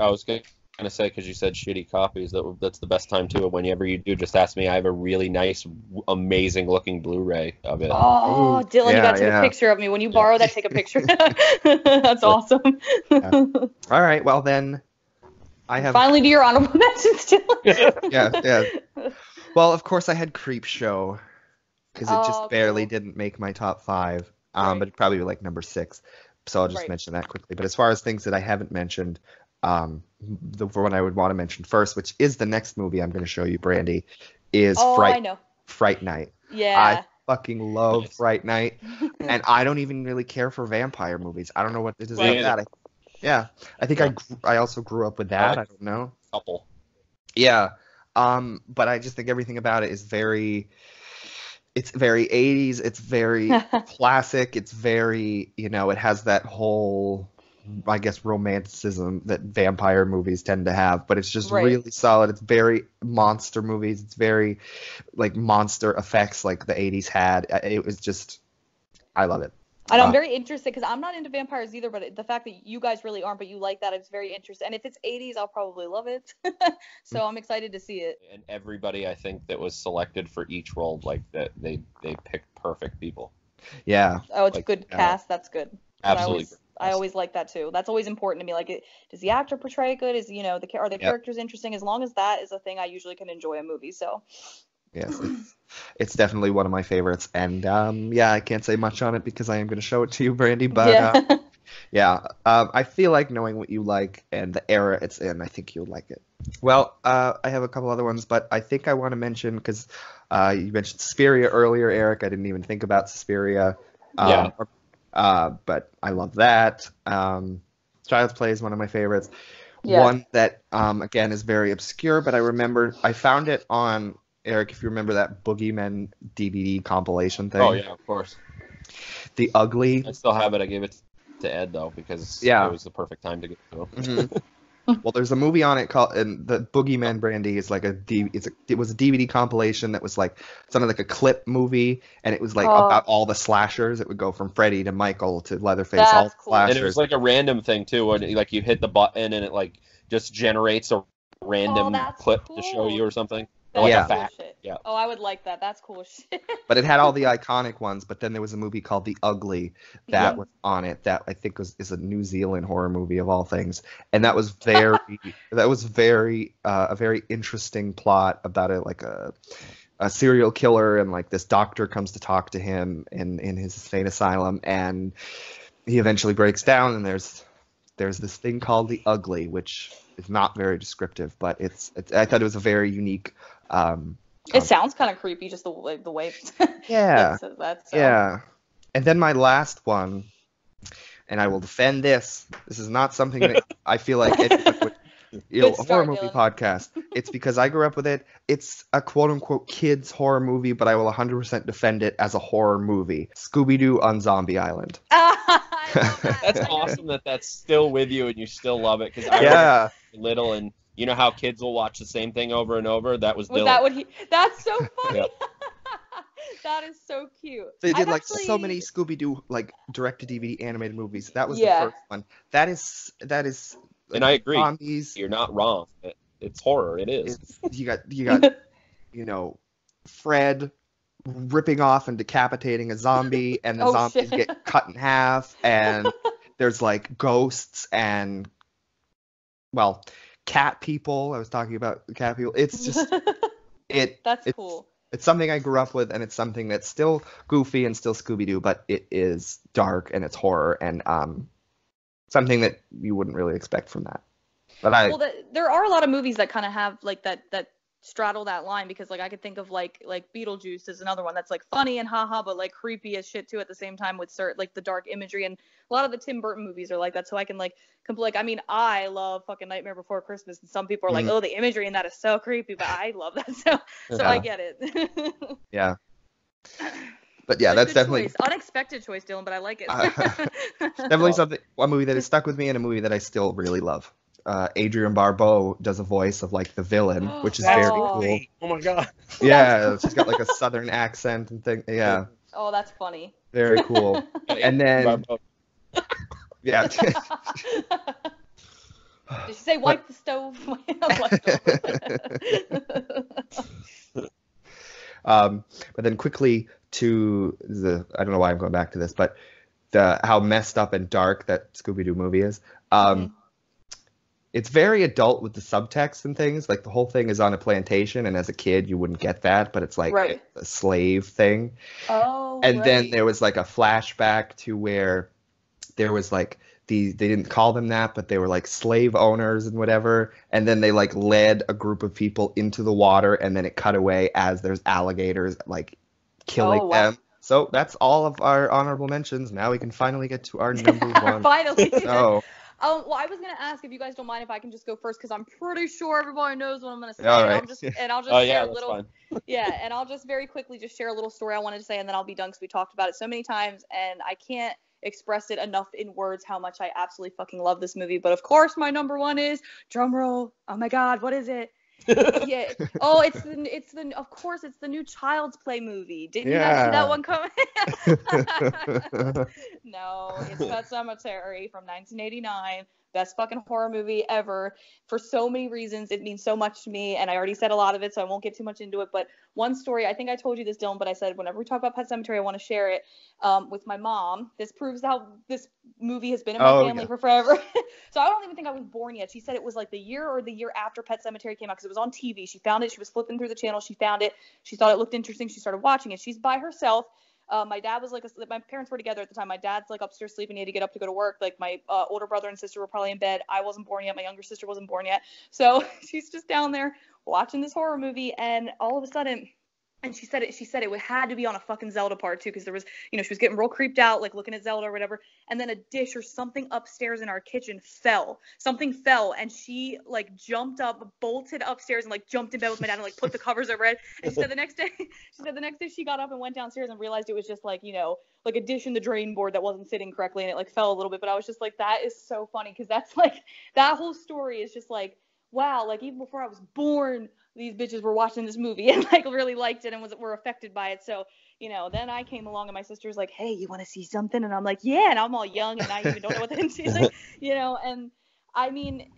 was going gonna say, because you said shitty copies, that's the best time too. Whenever you do, just ask me. I have a really nice, amazing looking Blu-ray of it. Oh, Dylan, you gotta take a picture of me. When you borrow that, take a picture. That's awesome. All right, well then, I have finally do your honorable mentions, Dylan. yeah. Well, of course I had Creep Show because it just barely didn't make my top 5. But it'd probably be like number 6. So I'll just mention that quickly. But as far as things that I haven't mentioned, the one I would want to mention first, which is the next movie I'm going to show you, Brandi, is Fright Night. Yeah. I fucking love Fright Night, and I don't even really care for vampire movies. I don't know what it is about that. I think I also grew up with that. I don't know. Couple. Yeah. But I just think everything about it is it's very 80s, it's very classic, it's very, it has that whole, I guess, romanticism that vampire movies tend to have, but it's just really solid. It's very monster movies. It's very, like, monster effects like the 80s had. It was just, I love it. I know, I'm very interested because I'm not into vampires either, but the fact that you guys really aren't, but you like that, it's very interesting. And if it's 80s, I'll probably love it. So I'm excited to see it. And everybody, I think, that was selected for each role, like, that they picked perfect people. Yeah. Oh, it's a good cast. That's good. Absolutely. I always like that too. That's always important to me. Like, does the actor portray good? Are the characters interesting? As long as that is a thing, I usually can enjoy a movie. So. Yes, it's definitely one of my favorites, and I can't say much on it because I am going to show it to you, Brandi. But I feel like knowing what you like and the era it's in, I think you'll like it. Well, I have a couple other ones, but I think I want to mention because you mentioned Suspiria earlier, Eric. I didn't even think about Suspiria. But I love that. Child's Play is one of my favorites. Yeah. One that again is very obscure, but I found it on. Eric, if you remember that Boogeyman DVD compilation thing. Oh, yeah, of course. The Ugly. I still have it. I gave it to Ed, though, because it was the perfect time to get to it. Mm-hmm. Well, there's a movie on it called, and the Boogeyman Brandi is like it was a DVD compilation that was like something like a clip movie, and it was like about all the slashers. It would go from Freddy to Michael to Leatherface, all the slashers. And it was like a random thing, too, where like you hit the button and it like just generates a random clip to show you or something. That's cool shit. Yeah. Oh, I would like that. That's cool shit. But it had all the iconic ones. But then there was a movie called The Ugly that was on it. That I think is a New Zealand horror movie of all things. And that was very a very interesting plot about it, like a serial killer, and like this doctor comes to talk to him in his insane asylum, and he eventually breaks down, and there's this thing called The Ugly, which is not very descriptive, but I thought it was a very unique. It sounds kind of creepy, just the way. Yeah. Yeah. And then my last one, and I will defend this. This is not something that I feel like anyone would. A horror movie podcast. It's because I grew up with it. It's a quote-unquote kids horror movie, but I will 100% defend it as a horror movie. Scooby-Doo on Zombie Island. That's awesome that's still with you and you still love it. Because I was little, and you know how kids will watch the same thing over and over? That was Dylan. That what he? That's so funny. That is so cute. They did so many Scooby-Doo like direct-to-DVD animated movies. That was the first one. That is. And I agree. Zombies. You're not wrong. It's horror. It is. You got Fred ripping off and decapitating a zombie, and the zombies get cut in half, and there's like ghosts and cat people. I was talking about cat people. It's just That's cool. It's something I grew up with, and it's something that's still goofy and still Scooby-Doo, but it is dark and it's horror, and something that you wouldn't really expect from that. But there are a lot of movies that kind of have like that straddle that line, because like I could think of like Beetlejuice is another one that's like funny and haha, but like creepy as shit too at the same time with like the dark imagery, and a lot of the Tim Burton movies are like that. So I can I mean, I love fucking Nightmare Before Christmas, and some people are like, oh, the imagery in that is so creepy, but I love that. So I get it. Yeah. But yeah, that's definitely choice. Unexpected choice, Dylan, but I like it. Definitely one movie that has stuck with me, and a movie that I still really love. Adrienne Barbeau does a voice of like the villain, which is very cool. Oh my god. Yeah, she's got like a southern accent and thing. Yeah. Oh, that's funny. Very cool. And then Did she say wipe the stove? But then quickly to I don't know why I'm going back to this, but how messed up and dark that Scooby-Doo movie is. It's very adult with the subtext and things. Like the whole thing is on a plantation, and as a kid you wouldn't get that, but it's like a slave thing. And then there was like a flashback to where there was like they didn't call them that, but they were like slave owners and whatever. And then they like led a group of people into the water, and then it cut away as there's alligators like killing them. So that's all of our honorable mentions. Now we can finally get to our number one. Finally. So. Well, I was gonna ask if you guys don't mind if I can just go first, because I'm pretty sure everybody knows what I'm gonna say. All right. And I'll just share a little. And I'll just very quickly just share a little story I wanted to say, and then I'll be done because we talked about it so many times, and I can't express it enough in words how much I absolutely fucking love this movie. But of course, my number one is drumroll. Oh my God, what is it? Yeah. Oh, it's the of course it's the new Child's Play movie. Didn't you guys see that one coming? No, it's Pet Sematary from 1989. Best fucking horror movie ever. For so many reasons, it means so much to me, and I already said a lot of it, so I won't get too much into it. But one story, I think I told you this, Dylan, but I said whenever we talk about Pet Sematary, I want to share it with my mom. This proves how this movie has been in my family for forever. So I don't even think I was born yet. She said it was like the year or the year after Pet Sematary came out, because it was on TV. She found it. She was flipping through the channel. She found it. She thought it looked interesting. She started watching it. She's by herself. My dad was my parents were together at the time. My dad's like upstairs sleeping. He had to get up to go to work. Like my older brother and sister were probably in bed. I wasn't born yet. My younger sister wasn't born yet. So she's just down there watching this horror movie, and all of a sudden, and she said it had to be on a fucking Zelda part too, because there was, she was getting real creeped out, like looking at Zelda or whatever, and then a dish or something upstairs in our kitchen fell. Something fell, and she like jumped up, bolted upstairs, and like jumped in bed with my dad and like put the covers over it. And she said the next day she got up and went downstairs and realized it was just like, like a dish in the drain board that wasn't sitting correctly, and it like fell a little bit. But I was just like, that is so funny, because that's like, that whole story is just like, wow, like even before I was born, these bitches were watching this movie and like really liked it and were affected by it. So, then I came along and my sister's like, hey, you want to see something? And I'm like, yeah. And I'm all young and I even don't know what the hell's like, and I mean,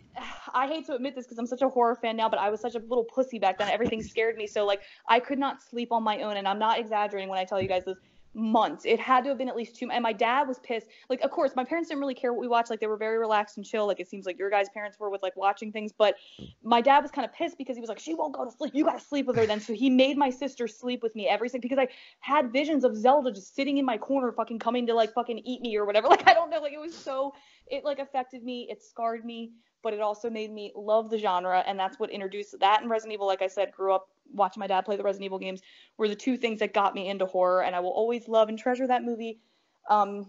I hate to admit this because I'm such a horror fan now, but I was such a little pussy back then. Everything scared me. So like I could not sleep on my own. And I'm not exaggerating when I tell you guys this. Months. It had to have been at least 2. And my dad was pissed. Like, of course, my parents didn't really care what we watched. Like, they were very relaxed and chill. Like, it seems like your guys' parents were with like watching things. But my dad was kind of pissed because he was like, she won't go to sleep. You got to sleep with her then. So he made my sister sleep with me every single, because I had visions of Zelda just sitting in my corner, fucking coming to like fucking eat me or whatever. Like, I don't know. Like, it like affected me. It scarred me. But it also made me love the genre, and that's what introduced that. And Resident Evil, like I said, grew up watching my dad play the Resident Evil games, were the two things that got me into horror, and I will always love and treasure that movie. I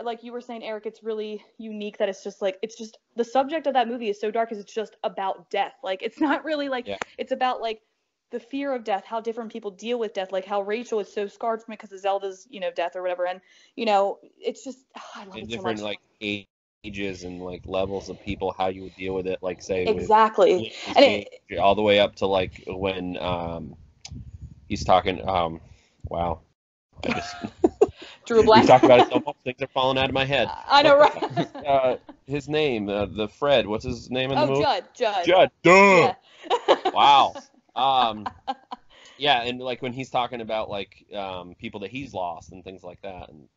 like you were saying, Eric, it's really unique that it's just the subject of that movie is so dark, because it's just about death. Like, it's not really like, it's about like the fear of death, how different people deal with death, like how Rachel is so scarred from it because of Zelda's, death or whatever. And, it's just, I love it so much. Different like ages and like levels of people, how you would deal with it, like say exactly, and all the way up to like when he's talking wow, I just drew a blank. We talked about it so much, things are falling out of my head. I know, right? His name, the Fred, what's his name in the movie? Judd. Duh. Yeah. Wow. Yeah, and like when he's talking about like people that he's lost and things like that, and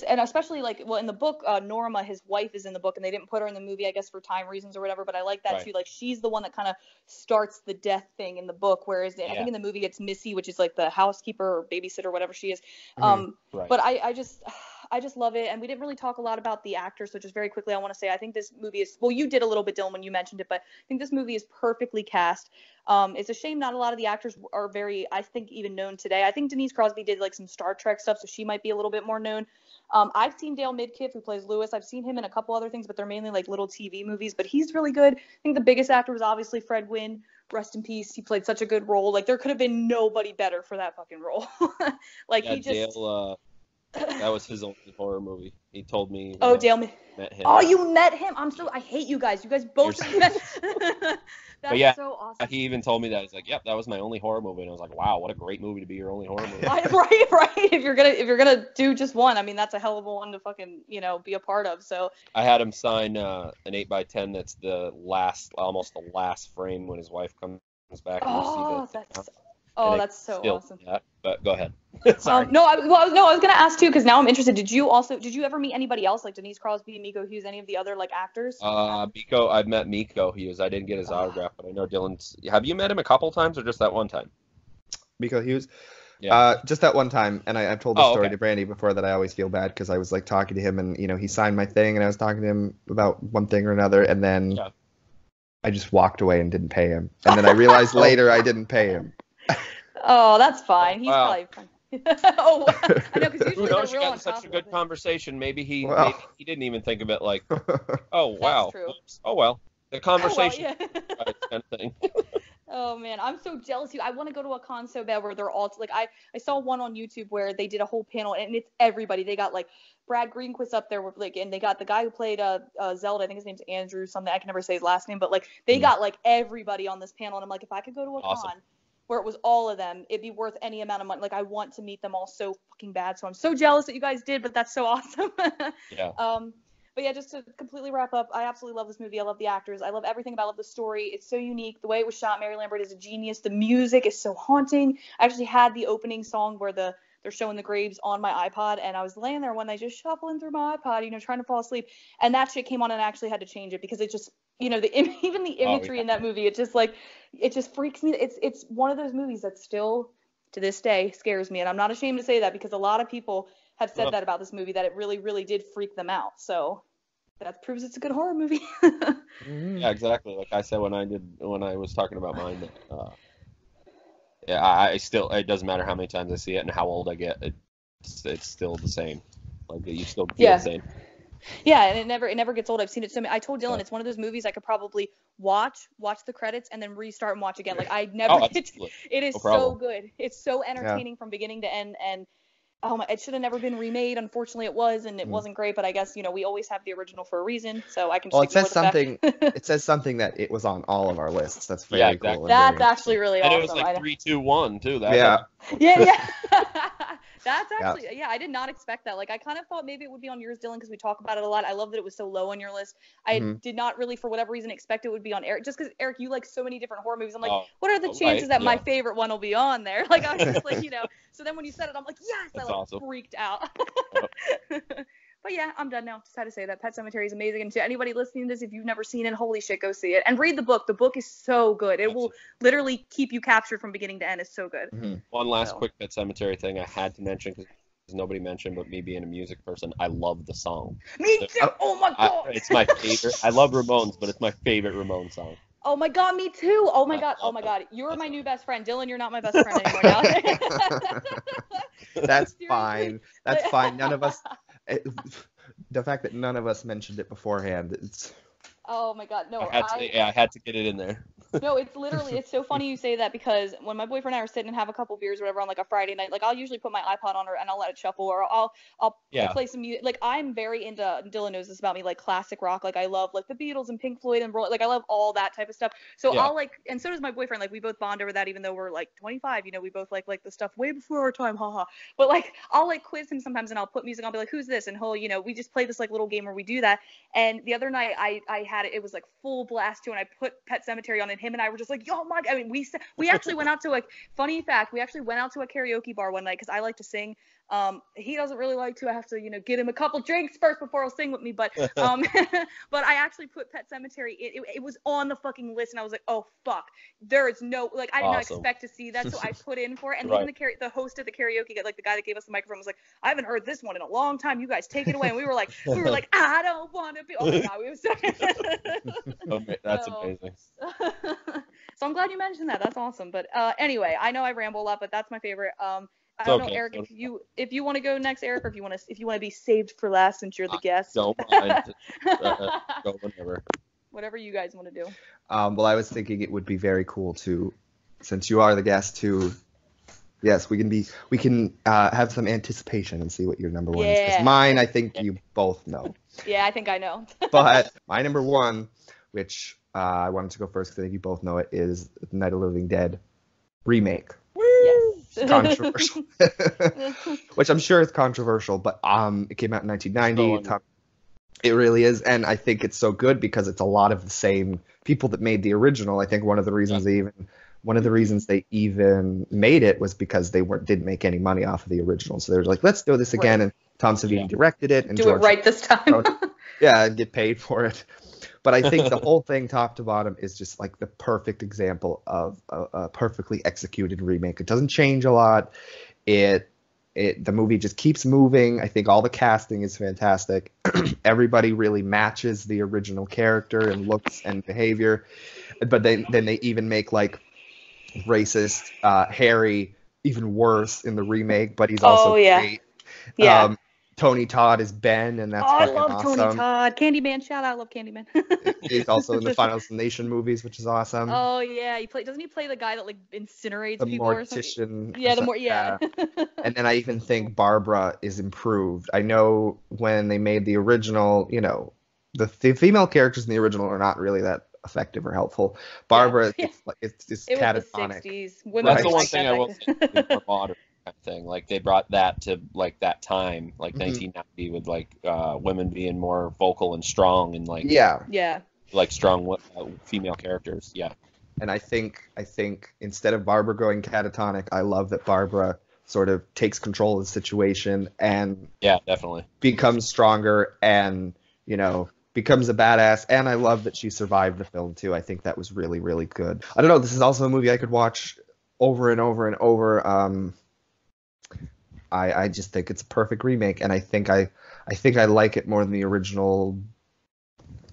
and especially like, well, in the book, Norma, his wife, is in the book, and they didn't put her in the movie, I guess, for time reasons or whatever. But I like that too. Like, she's the one that kind of starts the death thing in the book, whereas I think in the movie it's Missy, which is like the housekeeper or babysitter, whatever she is. But I just love it. And we didn't really talk a lot about the actors, so just very quickly, I want to say I think this movie is, well, you did a little bit, Dylan, when you mentioned it, but I think this movie is perfectly cast. It's a shame not a lot of the actors are very, I think, even known today. I think Denise Crosby did like some Star Trek stuff, so she might be a little bit more known. I've seen Dale Midkiff, who plays Lewis. I've seen him in a couple other things, but they're mainly like little TV movies, but he's really good. I think the biggest actor was obviously Fred Gwynne. Rest in peace. He played such a good role. Like, there could have been nobody better for that fucking role. Like, he just... That was his only horror movie. He told me. Oh, Dale. Met him. Oh, you met him. I hate you guys. You guys both met. That's yeah, so awesome. He even told me that. He's like, "Yep, that was my only horror movie," and I was like, "Wow, what a great movie to be your only horror movie." Right. If you're gonna do just one, I mean, that's a hell of a one to fucking be a part of. So I had him sign an 8x10. That's almost the last frame when his wife comes back. And you see that's so awesome. Yeah, but go ahead. Sorry. I was gonna ask too, because now I'm interested. Did you ever meet anybody else like Denise Crosby, Miko Hughes, any of the other like actors? Miko, I've met Miko Hughes. I didn't get his autograph, but I know Dylan's. Have you met him a couple times or just that one time? Miko Hughes? Yeah. Just that one time, and I've told the story to Brandi before that I always feel bad because I was like talking to him and he signed my thing and I was talking to him about one thing or another and then I just walked away and didn't pay him. And then I realized later I didn't pay him. Oh, that's fine. He's probably fine. Oh, I know, because usually they're real on such a good conversation. Maybe he didn't even think of it like, oh wow, that's true. Oh well, the conversation kind of thing. Oh man, I'm so jealous of you. I want to go to a con so bad where they're all like I saw one on YouTube where they did a whole panel and it's everybody. They got like Brad Greenquist up there with like, and they got the guy who played Zelda. I think his name's Andrew something. I can never say his last name, but like they got like everybody on this panel. And I'm like, if I could go to a con where it was all of them, it'd be worth any amount of money. Like I want to meet them all so fucking bad. So I'm so jealous that you guys did, but that's so awesome. Yeah. But yeah, just to completely wrap up, I absolutely love this movie. I love the actors. I love everything about it. I love the story. It's so unique. The way it was shot, Mary Lambert is a genius. The music is so haunting. I actually had the opening song where they're showing the graves on my iPod, and I was laying there one night just shuffling through my iPod, trying to fall asleep, and that shit came on, and I actually had to change it because it just, even the imagery in that movie, it just freaks me. It's one of those movies that still to this day scares me, and I'm not ashamed to say that because a lot of people have said that about this movie, that it really, really did freak them out. So that proves it's a good horror movie. Yeah, exactly. Like I said when I was talking about mine, I still, it doesn't matter how many times I see it and how old I get, it's still the same. Like you still feel the same. Yeah, and it never gets old. I've seen it so many. I told Dylan it's one of those movies I could probably watch the credits and then restart and watch again. Like I never get to, it is so good. It's so entertaining from beginning to end, and it should have never been remade. Unfortunately, it was, and it wasn't great. But I guess we always have the original for a reason, so I can. Just it says something. It says something that it was on all of our lists. That's very cool. That's actually really awesome. And it was like 3, 2, 1 too. Yeah. That's actually I did not expect that. Like I kind of thought maybe it would be on yours, Dylan, because we talk about it a lot. I love that it was so low on your list. I did not really, for whatever reason, expect it would be on Eric, just because Eric, you like so many different horror movies. I'm like, what are the chances that my favorite one will be on there? Like I was just like, So then when you said it, I'm like, yes, that's awesome. Freaked out. But yeah, I'm done now. Just had to say that Pet Sematary is amazing. And to anybody listening to this, if you've never seen it, holy shit, go see it. And read the book. The book is so good. It will literally keep you captured from beginning to end. It's so good. Mm-hmm. One last quick Pet Sematary thing I had to mention, because nobody mentioned, but me being a music person, I love the song. Me too. Oh my God. It's my favorite. I love Ramones, but it's my favorite Ramones song. Oh my God, me too. Oh my God. You're my new best friend. Dylan, you're not my best friend anymore now. That's fine. That's fine. None of us... the fact that none of us mentioned it beforehand, it's... Oh my God, no. I had to get it in there. No, it's so funny you say that, because when my boyfriend and I are sitting and have a couple beers or whatever on like a Friday night, like I'll usually put my iPod on and I'll let it shuffle, or I'll play some music. Like I'm very into, Dylan knows this about me, like classic rock. Like I love like the Beatles and Pink Floyd and like I love all that type of stuff. So I'll like, and so does my boyfriend. Like we both bond over that, even though we're like 25. We both like the stuff way before our time, haha. But like I'll like quiz him sometimes and I'll put music. I'll be like, who's this? And he'll, we just play this like little game where we do that. And the other night I had it. It was like full blast too, and I put Pet Sematary on, and him and I were just like, yo, my! I mean, we actually went out to a funny fact. We actually went out to a karaoke bar one night because I like to sing. He doesn't really like to. I have to, get him a couple drinks first before he'll sing with me. But but I actually put Pet Sematary. It was on the fucking list, and I was like, oh fuck, there is no, like, I did not expect to see that, so I put in for it. And even the host of the karaoke, like the guy that gave us the microphone, was like, I haven't heard this one in a long time. You guys take it away. And we were like, I don't want to be. Oh my God, we were so. That's amazing. So I'm glad you mentioned that. That's awesome. But anyway, I know I ramble a lot, but that's my favorite. I don't know, Eric, if you want to go next, Eric, or if you want to be saved for last since you're the guest. Don't mind. Go whenever. Whatever you guys want to do. Well, I was thinking it would be very cool to, since you are the guest, to Yes, we can have some anticipation and see what your number one is. 'Cause Yeah. mine, I think you both know. Yeah, I think I know. But my number one, which I wanted to go first because I think you both know it, is Night of the Living Dead remake. Yes. Controversial. Which I'm sure is controversial, but it came out in 1990. It really is, and I think it's so good because it's a lot of the same people that made the original. I think one of the reasons they even made it was because they didn't make any money off of the original. So they were like, let's do this again. Right. And Tom Savini directed it, and Do George it right this time. and get paid for it. But I think the whole thing, top to bottom, is just like the perfect example of a perfectly executed remake. It doesn't change a lot. The movie just keeps moving. I think all the casting is fantastic. Everybody really matches the original character in looks and behavior. But then they even make like racist Harry even worse in the remake, but he's also great. Yeah. Tony Todd is Ben, and that's I fucking love awesome. Tony Todd. Candyman, shout out, I love Candyman. He's also in the Final Destination movies, which is awesome. Oh yeah, doesn't he play the guy that like incinerates The people or something? mortician. Yeah, And then I even think Barbara is improved. I know when they made the original, the female characters in the original are not really that effective or helpful. Barbara, it's just it catatonic. Was the 60s. Women That's the one like thing I will say more modern kind of thing. Like they brought that to like that time, like 1990, with like women being more vocal and strong and like like strong female characters. Yeah. And I think instead of Barbara going catatonic, I love that Barbara sort of takes control of the situation and definitely becomes stronger and becomes a badass. And I love that she survived the film too. I think that was really, really good. I don't know. This is also a movie I could watch over and over and over. I just think it's a perfect remake, and I think I like it more than the original.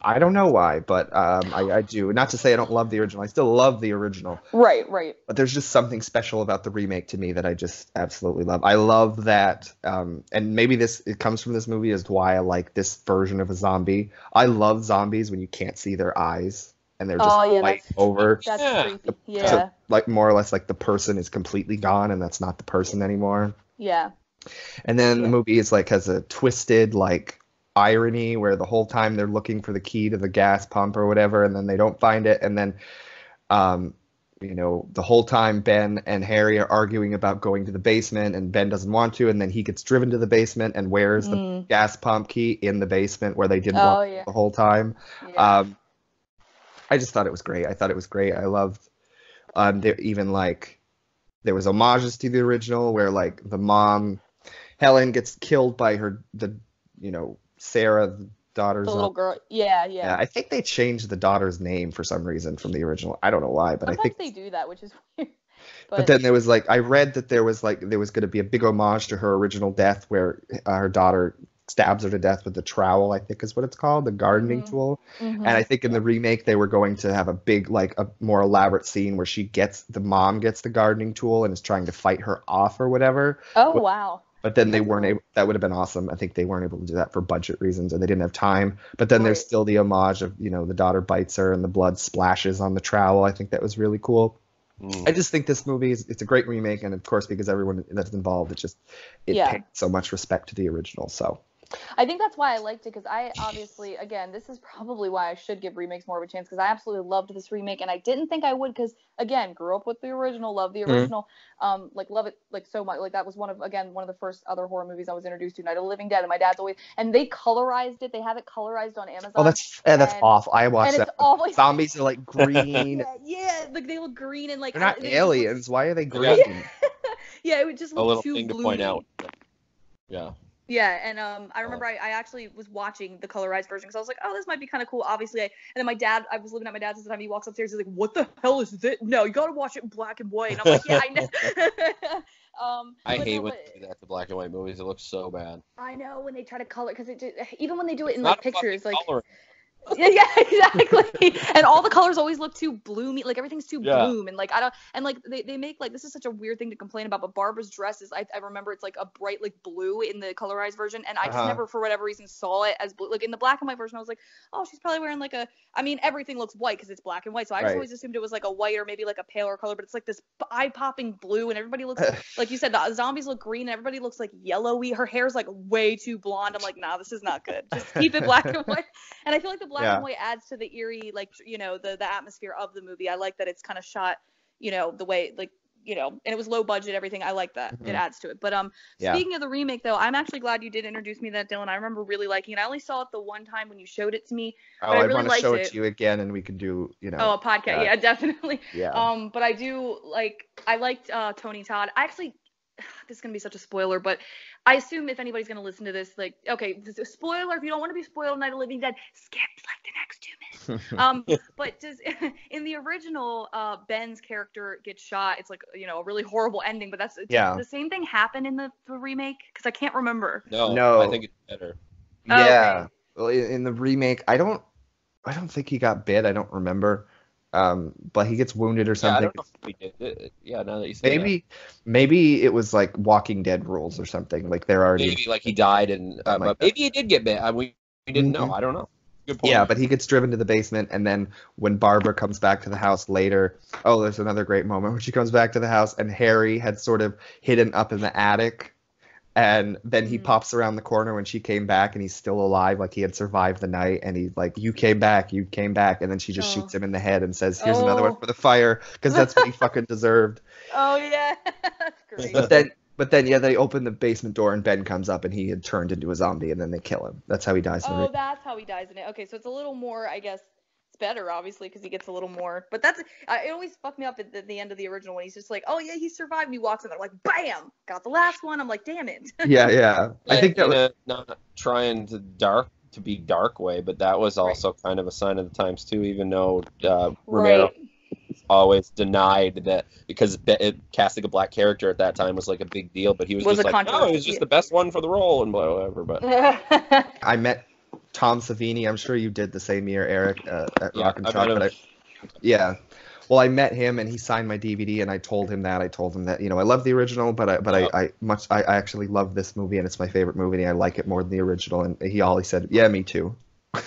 I don't know why, but I do. Not to say I don't love the original. I still love the original. Right. But there's just something special about the remake to me that I just absolutely love. I love that, and maybe it comes from this movie as to why I like this version of a zombie. I love zombies when you can't see their eyes and they're just white over. That's creepy. Yeah. So, like more or less like the person is completely gone and that's not the person anymore. Yeah. And then the movie is like has a twisted like irony where the whole time they're looking for the key to the gas pump or whatever, and then they don't find it, and then the whole time Ben and Harry are arguing about going to the basement, and Ben doesn't want to, and then he gets driven to the basement and wears the gas pump key in the basement where they didn't want it the whole time. I just thought it was great. I loved there was homages to the original where like the mom Helen gets killed by Sarah, the daughter's the little girl. Yeah. I think they changed the daughter's name for some reason from the original. I don't know why, but Sometimes I think they do that, which is weird. But then there was like I read that there was going to be a big homage to her original death where her daughter stabs her to death with the trowel, I think is what it's called, the gardening tool. And I think in the remake they were going to have a big a more elaborate scene where the mom gets the gardening tool and is trying to fight her off or whatever. Oh wow. But then they weren't able. That would have been awesome. I think they weren't able to do that for budget reasons, and they didn't have time. But then there's still the homage of the daughter bites her and the blood splashes on the trowel. I think that was really cool. I just think this movie it's a great remake, and of course because everyone that's involved, it pays so much respect to the original. So I think that's why I liked it, because I obviously, again, this is probably why I should give remakes more of a chance, because I absolutely loved this remake, and I didn't think I would, because again, grew up with the original, love the original, love it like so much. Like that was one of the first other horror movies I was introduced to, Night of the Living Dead, and my dad's always, and they colorized it. They have it colorized on Amazon. Oh, that's awful. I watched that. Awful. Zombies are like green. Like they look green and like they're not aliens. Why are they green? Yeah, it would just look a little too thing blue. to point out. Yeah. Yeah, and I remember I actually was watching the colorized version because I was like, oh, this might be kind of cool. Obviously, and then my dad, I was living at my dad's at the time. He walks upstairs, he's like, what the hell is this? No, you gotta watch it in black and white. And I'm like, yeah, I know. I hate when they do that to black and white movies. It looks so bad. I know when they try to color, because even when they do it in like pictures, like. Yeah, exactly. And all the colors always look too bloomy. Like everything's too bloom. And like I don't. And like they make like this is such a weird thing to complain about. But Barbara's dress is I remember it's like a bright like blue in the colorized version. And I just never for whatever reason saw it as blue. Like in the black and white version, I was like, oh, she's probably wearing like a. I mean, everything looks white because it's black and white. So I just always assumed it was like a white or maybe like a paler color. But it's like this eye-popping blue, and everybody looks like you said. The zombies look green, and everybody looks like yellowy. Her hair's like way too blonde. I'm like, nah, this is not good. Just keep it black and white. And I feel like the black and white adds to the eerie, like, you know, the atmosphere of the movie. I like that it's kind of shot, you know, the way, like, you know, and it was low budget, everything. I like that. It adds to it. But speaking of the remake, though, I'm actually glad you did introduce me to that, Dylan. I remember really liking it. I only saw it the one time when you showed it to me. Oh, I really want to show it to you again, and we can do, you know. Oh, a podcast. Yeah, definitely. Yeah. But I liked Tony Todd. I actually, this is going to be such a spoiler, but I assume if anybody's going to listen to this, like, okay, this is a spoiler. If you don't want to be spoiled Night of the Living Dead, skip like the next 2 minutes. But in the original, Ben's character gets shot. It's like, you know, a really horrible ending, but does the same thing happen in the remake? Because I can't remember. No, I think it's better. Yeah. Okay. Well, in the remake, I don't think he got bit. I don't remember. But he gets wounded or something. Yeah, I don't know if we did it. Yeah, now that you say that. Maybe it was like Walking Dead rules or something. Like they're already maybe like he died and but maybe he did get bit. We didn't know. I don't know. Good point. Yeah, but he gets driven to the basement, and then when Barbara comes back to the house later, there's another great moment when she comes back to the house and Harry had sort of hidden up in the attic. And then he pops around the corner when she came back, and he's still alive, like he had survived the night. And he's like, you came back. And then she just shoots him in the head and says, here's another one for the fire, because that's what he fucking deserved. Oh, yeah. That's great. But then, they open the basement door, and Ben comes up, and he had turned into a zombie, and then they kill him. That's how he dies in it. Oh, that's how he dies in it. Okay, so it's a little more, I guess, better obviously because he gets a little more, but that's it always fucked me up at the end of the original when he's just like, oh yeah, he survived, and he walks in there like bam, got the last one. I'm like, damn it. yeah I think that was not trying to be dark way, but that was also kind of a sign of the times too, even though Romero always denied that, because casting a black character at that time was like a big deal, but he was just like, no, he was just the best one for the role and whatever. But I met Tom Savini. I'm sure you did the same year, Eric, at Rock and Shock. Well, I met him, and he signed my DVD, and I told him that, you know, I love the original, but I actually love this movie, and it's my favorite movie, and I like it more than the original. And he always said, yeah, me too.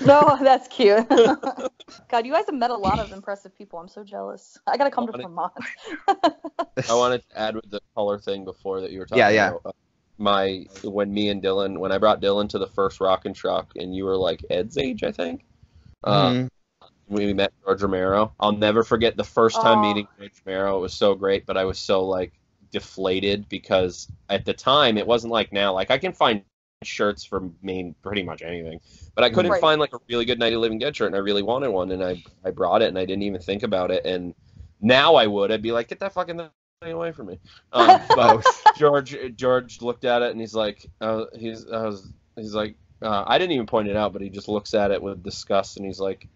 No, that's cute. God, you guys have met a lot of impressive people. I'm so jealous. I gotta come to Vermont. I wanted to add with the color thing before that you were talking about. When I brought Dylan to the first Rock and Shock, and you were like Ed's age, I think. We met George Romero. I'll never forget the first time meeting George Romero. It was so great, but I was so like deflated because at the time it wasn't like now. Like I can find shirts for pretty much anything, but I couldn't find like a really good Night of the Living Dead shirt, and I really wanted one, and I brought it, and I didn't even think about it. And now I'd be like, get that fucking thing away from me. But George looked at it, and he's like, he's like, I didn't even point it out, but he just looks at it with disgust, and he's like,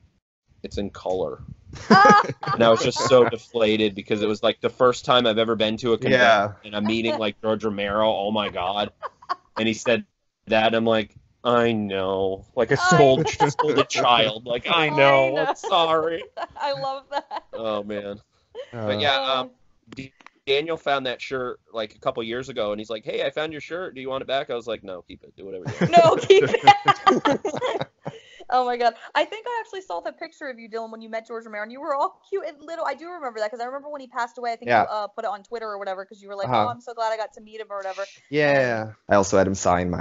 it's in color. And I was just so deflated because it was like the first time I've ever been to a convention and a meeting like George Romero. Oh my God. And he said that, and I'm like, I know. Like a scolded child. Like, I know. I'm sorry. I love that. Oh man. But yeah, Daniel found that shirt like a couple years ago, and he's like, hey, I found your shirt. Do you want it back? I was like, no, keep it. Do whatever you want. No, keep it. Oh my God. I think I actually saw the picture of you, Dylan, when you met George Romero, and you were all cute and little. I do remember that because I remember when he passed away, I think you put it on Twitter or whatever because you were like, oh, I'm so glad I got to meet him or whatever. Yeah. I also had him sign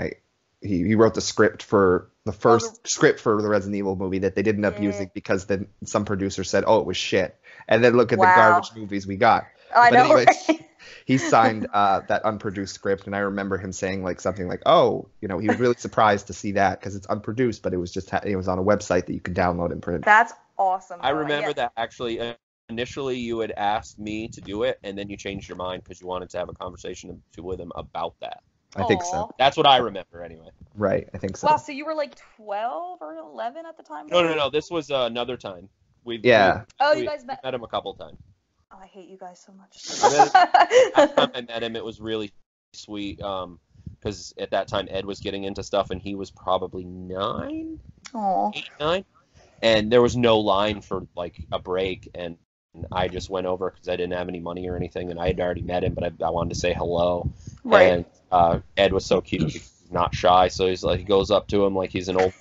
he wrote the script for the first script for the Resident Evil movie that they didn't end up using because then some producer said, oh, it was shit. And then look at the garbage movies we got. I know, anyways, right? He signed that unproduced script, and I remember him saying like something like, "Oh, you know," he was really surprised to see that because it's unproduced, but it was just it was on a website that you could download and print. That's awesome. I remember that actually. Initially, you had asked me to do it, and then you changed your mind because you wanted to have a conversation with him about that. I think so. That's what I remember, anyway. Right, I think so. Wow, so you were like 12 or 11 at the time? No. This was another time. You guys met him a couple times. Oh, I hate you guys so much. Last time I met him, it was really sweet because at that time Ed was getting into stuff, and he was probably 9. Aww. 8, 9. and there was no line for like a break, and I just went over because I didn't have any money or anything, and I had already met him, but I wanted to say hello. Right. And Ed was so cute, he's not shy, so he's like, he goes up to him like he's an old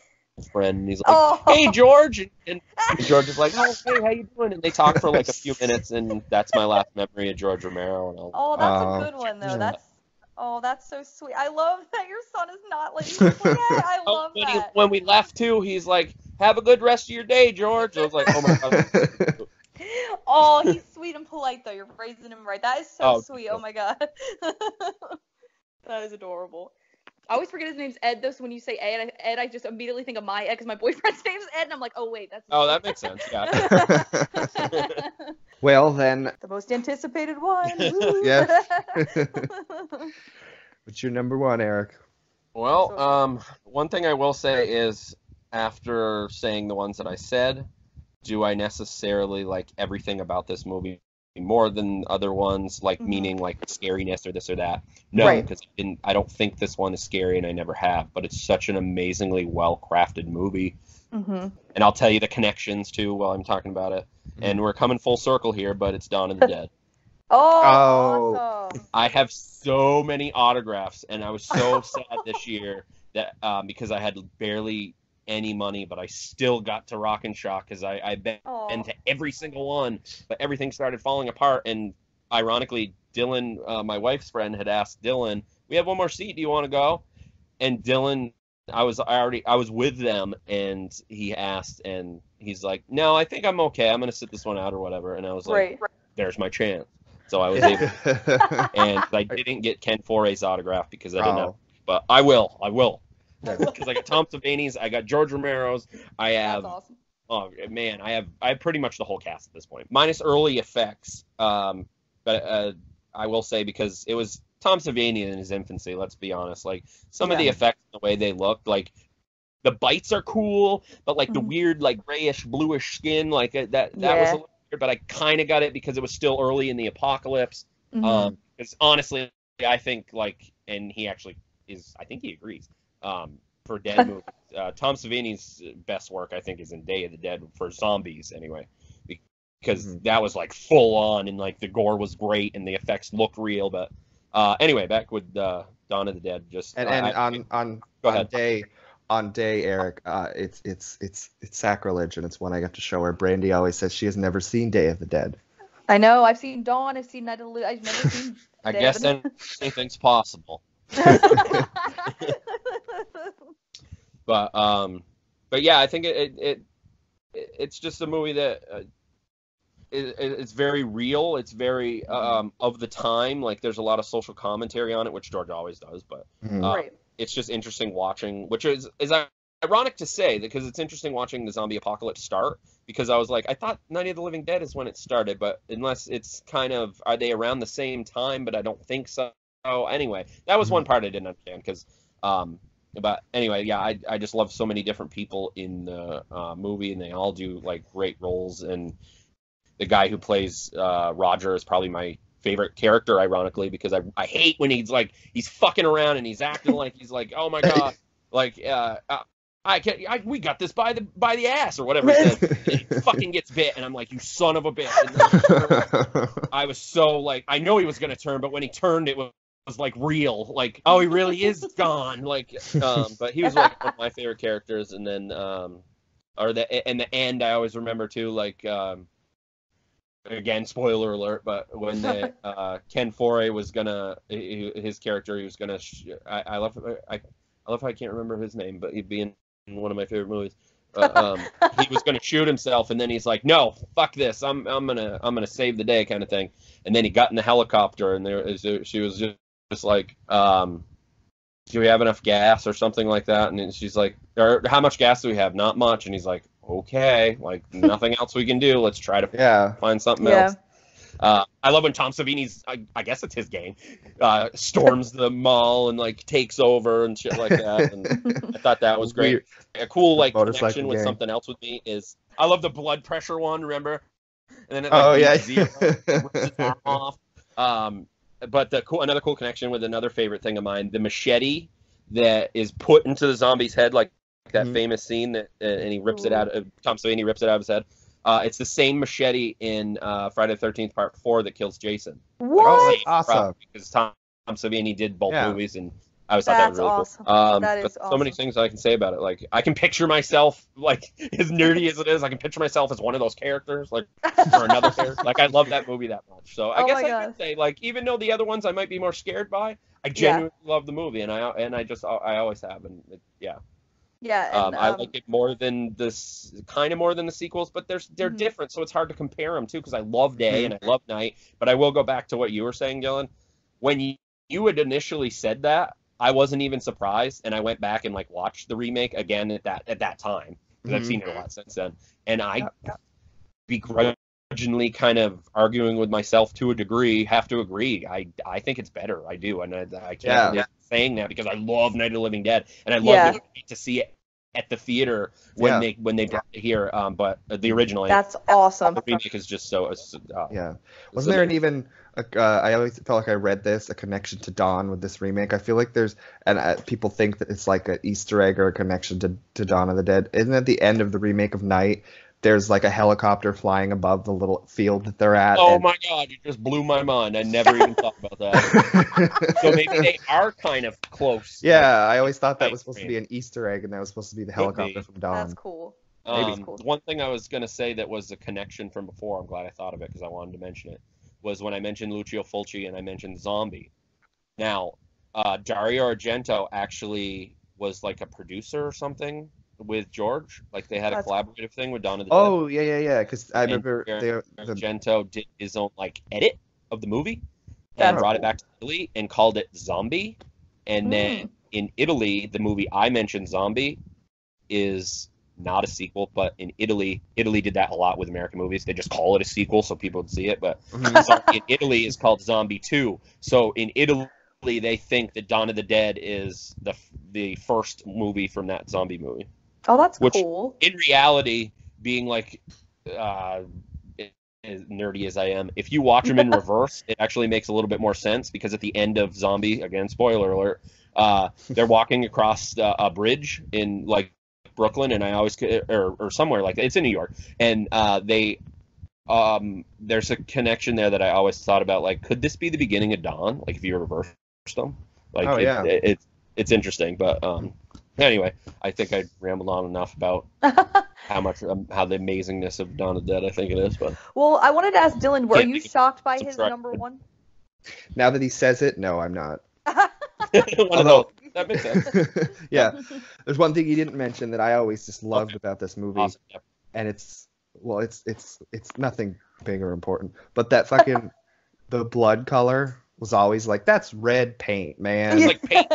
friend, and he's like, "Hey, George," and George is like, "Oh, hey, how you doing?" And they talk for like a few minutes, and that's my last memory of George Romero. And that's a good one though. That's so sweet. I love that your son is not like, he's just like, hey, I love that. When we left too, he's like, "Have a good rest of your day, George." I was like, "Oh my god." Oh, he's sweet and polite though. You're raising him right. That is so sweet. Oh my god. That is adorable. I always forget his name's Ed though, so when you say Ed, I just immediately think of my Ed because my boyfriend's name's Ed, and I'm like, oh wait, that's. Oh, that makes sense. Yeah. Well then. The most anticipated one. Yes. What's your number one, Eric? Well, one thing I will say is, after saying the ones that I said, do I necessarily like everything about this movie more than other ones, like meaning like scariness or this or that? No, because I don't think this one is scary, and I never have, but it's such an amazingly well-crafted movie. And I'll tell you the connections too while I'm talking about it. And we're coming full circle here, but it's Dawn of the Dead. Awesome. I have so many autographs, and I was so sad this year that because I had barely any money, but I still got to Rock and Shock because I've been to every single one, but everything started falling apart. And ironically, Dylan, my wife's friend, had asked Dylan, "We have one more seat. Do you want to go?" And Dylan, I was with them, and he asked, and he's like, "No, I think I'm okay. I'm gonna sit this one out or whatever." And I was like, "There's my chance." So I was able, and I didn't get Ken Foray's autograph because I didn't know, but I will. Because I got Tom Savini's, I got George Romero's, I have. That's awesome. Oh man, I have pretty much the whole cast at this point, minus early effects. But I will say, because it was Tom Savini in his infancy. Let's be honest. Like some of the effects, the way they look, like the bites are cool, but like the weird like grayish bluish skin, like that was a little weird. But I kind of got it because it was still early in the apocalypse. Because honestly, I think like, and he actually is. I think he agrees. For dead movies, Tom Savini's best work, I think, is in Day of the Dead for zombies, anyway, because that was like full on, and like the gore was great and the effects looked real. But anyway, back with Dawn of the Dead. Just on day, Eric, it's sacrilege, and it's one I got to show her. Brandi always says she has never seen Day of the Dead. I know. I've seen Dawn. I've seen Night of the Living. I've never seen. I guess anything's possible. But yeah, I think it's just a movie that it's very real. It's very of the time. Like there's a lot of social commentary on it, which George always does. But it's just interesting watching, which is ironic to say, because it's interesting watching the zombie apocalypse start. Because I was like, I thought Night of the Living Dead is when it started, but unless it's kind of, are they around the same time? But I don't think so. So anyway, that was one part I didn't understand because, but anyway, yeah, I just love so many different people in the movie, and they all do like great roles. And the guy who plays Roger is probably my favorite character, ironically, because I hate when he's fucking around and he's acting like he's like, oh my god, like we got this by the ass or whatever it says. And he fucking gets bit, and I'm like, you son of a bitch. And I was so like, I know he was gonna turn, but when he turned, it was like real, like, oh, he really is gone, like, but he was like one of my favorite characters. And then in the end, I always remember too, like, again, spoiler alert, but when Ken Foray was gonna, his character, he was gonna, I love how I can't remember his name, but he'd be in one of my favorite movies. He was gonna shoot himself, and then he's like, no, fuck this, I'm gonna save the day, kind of thing. And then he got in the helicopter, and she was just like, do we have enough gas or something like that? And then she's like, how much gas do we have? Not much. And he's like, okay, like nothing else we can do. Let's try to find something else. I love when Tom Savini's, I guess it's his game, storms the mall and like takes over and shit like that. And I thought that was great. A cool like connection with something else with me is, I love the blood pressure one. Remember? And then it like zero, rips his arm off. But another cool connection with another favorite thing of mine, the machete that is put into the zombie's head, like that famous scene that and he rips it out. Tom Savini rips it out of his head. It's the same machete in Friday the 13th Part 4 that kills Jason. What? Oh, that's awesome. Because Tom Savini did both movies, and I always thought That's that was really awesome. cool. That But is so many awesome. things I can say about it. Like, I can picture myself, like, as nerdy as it is, I can picture myself as one of those characters, like, or another character. Like, I love that movie that much. So I guess I could say, like, even though the other ones I might be more scared by, I genuinely love the movie, and I always have, and yeah. Yeah, and I like it more than more than the sequels, but they're different, so it's hard to compare them too. Because I love Day and I love Night, but I will go back to what you were saying, Dylan. When you had initially said that, I wasn't even surprised, and I went back and like watched the remake again at that time because I've seen it a lot since then, and I begrudgingly kind of arguing with myself to a degree, have to agree. I think it's better. I do, and I can't believe saying that because I love Night of the Living Dead, and I love to see it at the theater when they brought it here. But the original, that's awesome. The remake is just so. Wasn't there even? I always felt like I read a connection to Dawn with this remake. I feel like there's, and people think that it's like an Easter egg or a connection to Dawn of the Dead. Isn't it the end of the remake of Night? There's like a helicopter flying above the little field that they're at. Oh my God, you just blew my mind. I never even thought about that. So maybe they are kind of close. Yeah, I always thought that was supposed to be an Easter egg, and that was supposed to be the helicopter from Dawn. That's cool. Cool. One thing I was going to say that was a connection from before, I'm glad I thought of it because I wanted to mention it, was when I mentioned Lucio Fulci and I mentioned Zombie. Now, Dario Argento actually was like a producer or something with George. Like they had a collaborative thing with Dawn of the Dead. Oh, yeah. Because I remember Argento did his own like edit of the movie and brought it back to Italy and called it Zombie. And then in Italy, the movie I mentioned, Zombie, is not a sequel, but in Italy did that a lot with American movies. They just call it a sequel so people would see it. But in Italy, it's called Zombie 2. So in Italy, they think that Dawn of the Dead is the first movie from that zombie movie. Oh, that's cool. In reality, being like as nerdy as I am, if you watch them in reverse, it actually makes a little bit more sense because at the end of Zombie, again, spoiler alert, they're walking across a bridge in like Brooklyn, and I always or somewhere like that. It's in New York, and there's a connection there that I always thought about. Like, could this be the beginning of Dawn? Like, if you reverse them, like, it's interesting. But anyway, I think I rambled on enough about how the amazingness of Dawn of the Dead I think it is. But well, I wanted to ask Dylan, were you shocked by his number one? Now that he says it, no, I'm not. Although that makes sense. Yeah, there's one thing he didn't mention that I always just loved about this movie, and it's nothing big or important, but that fucking the blood color was always like, that's red paint, man. It's like paint.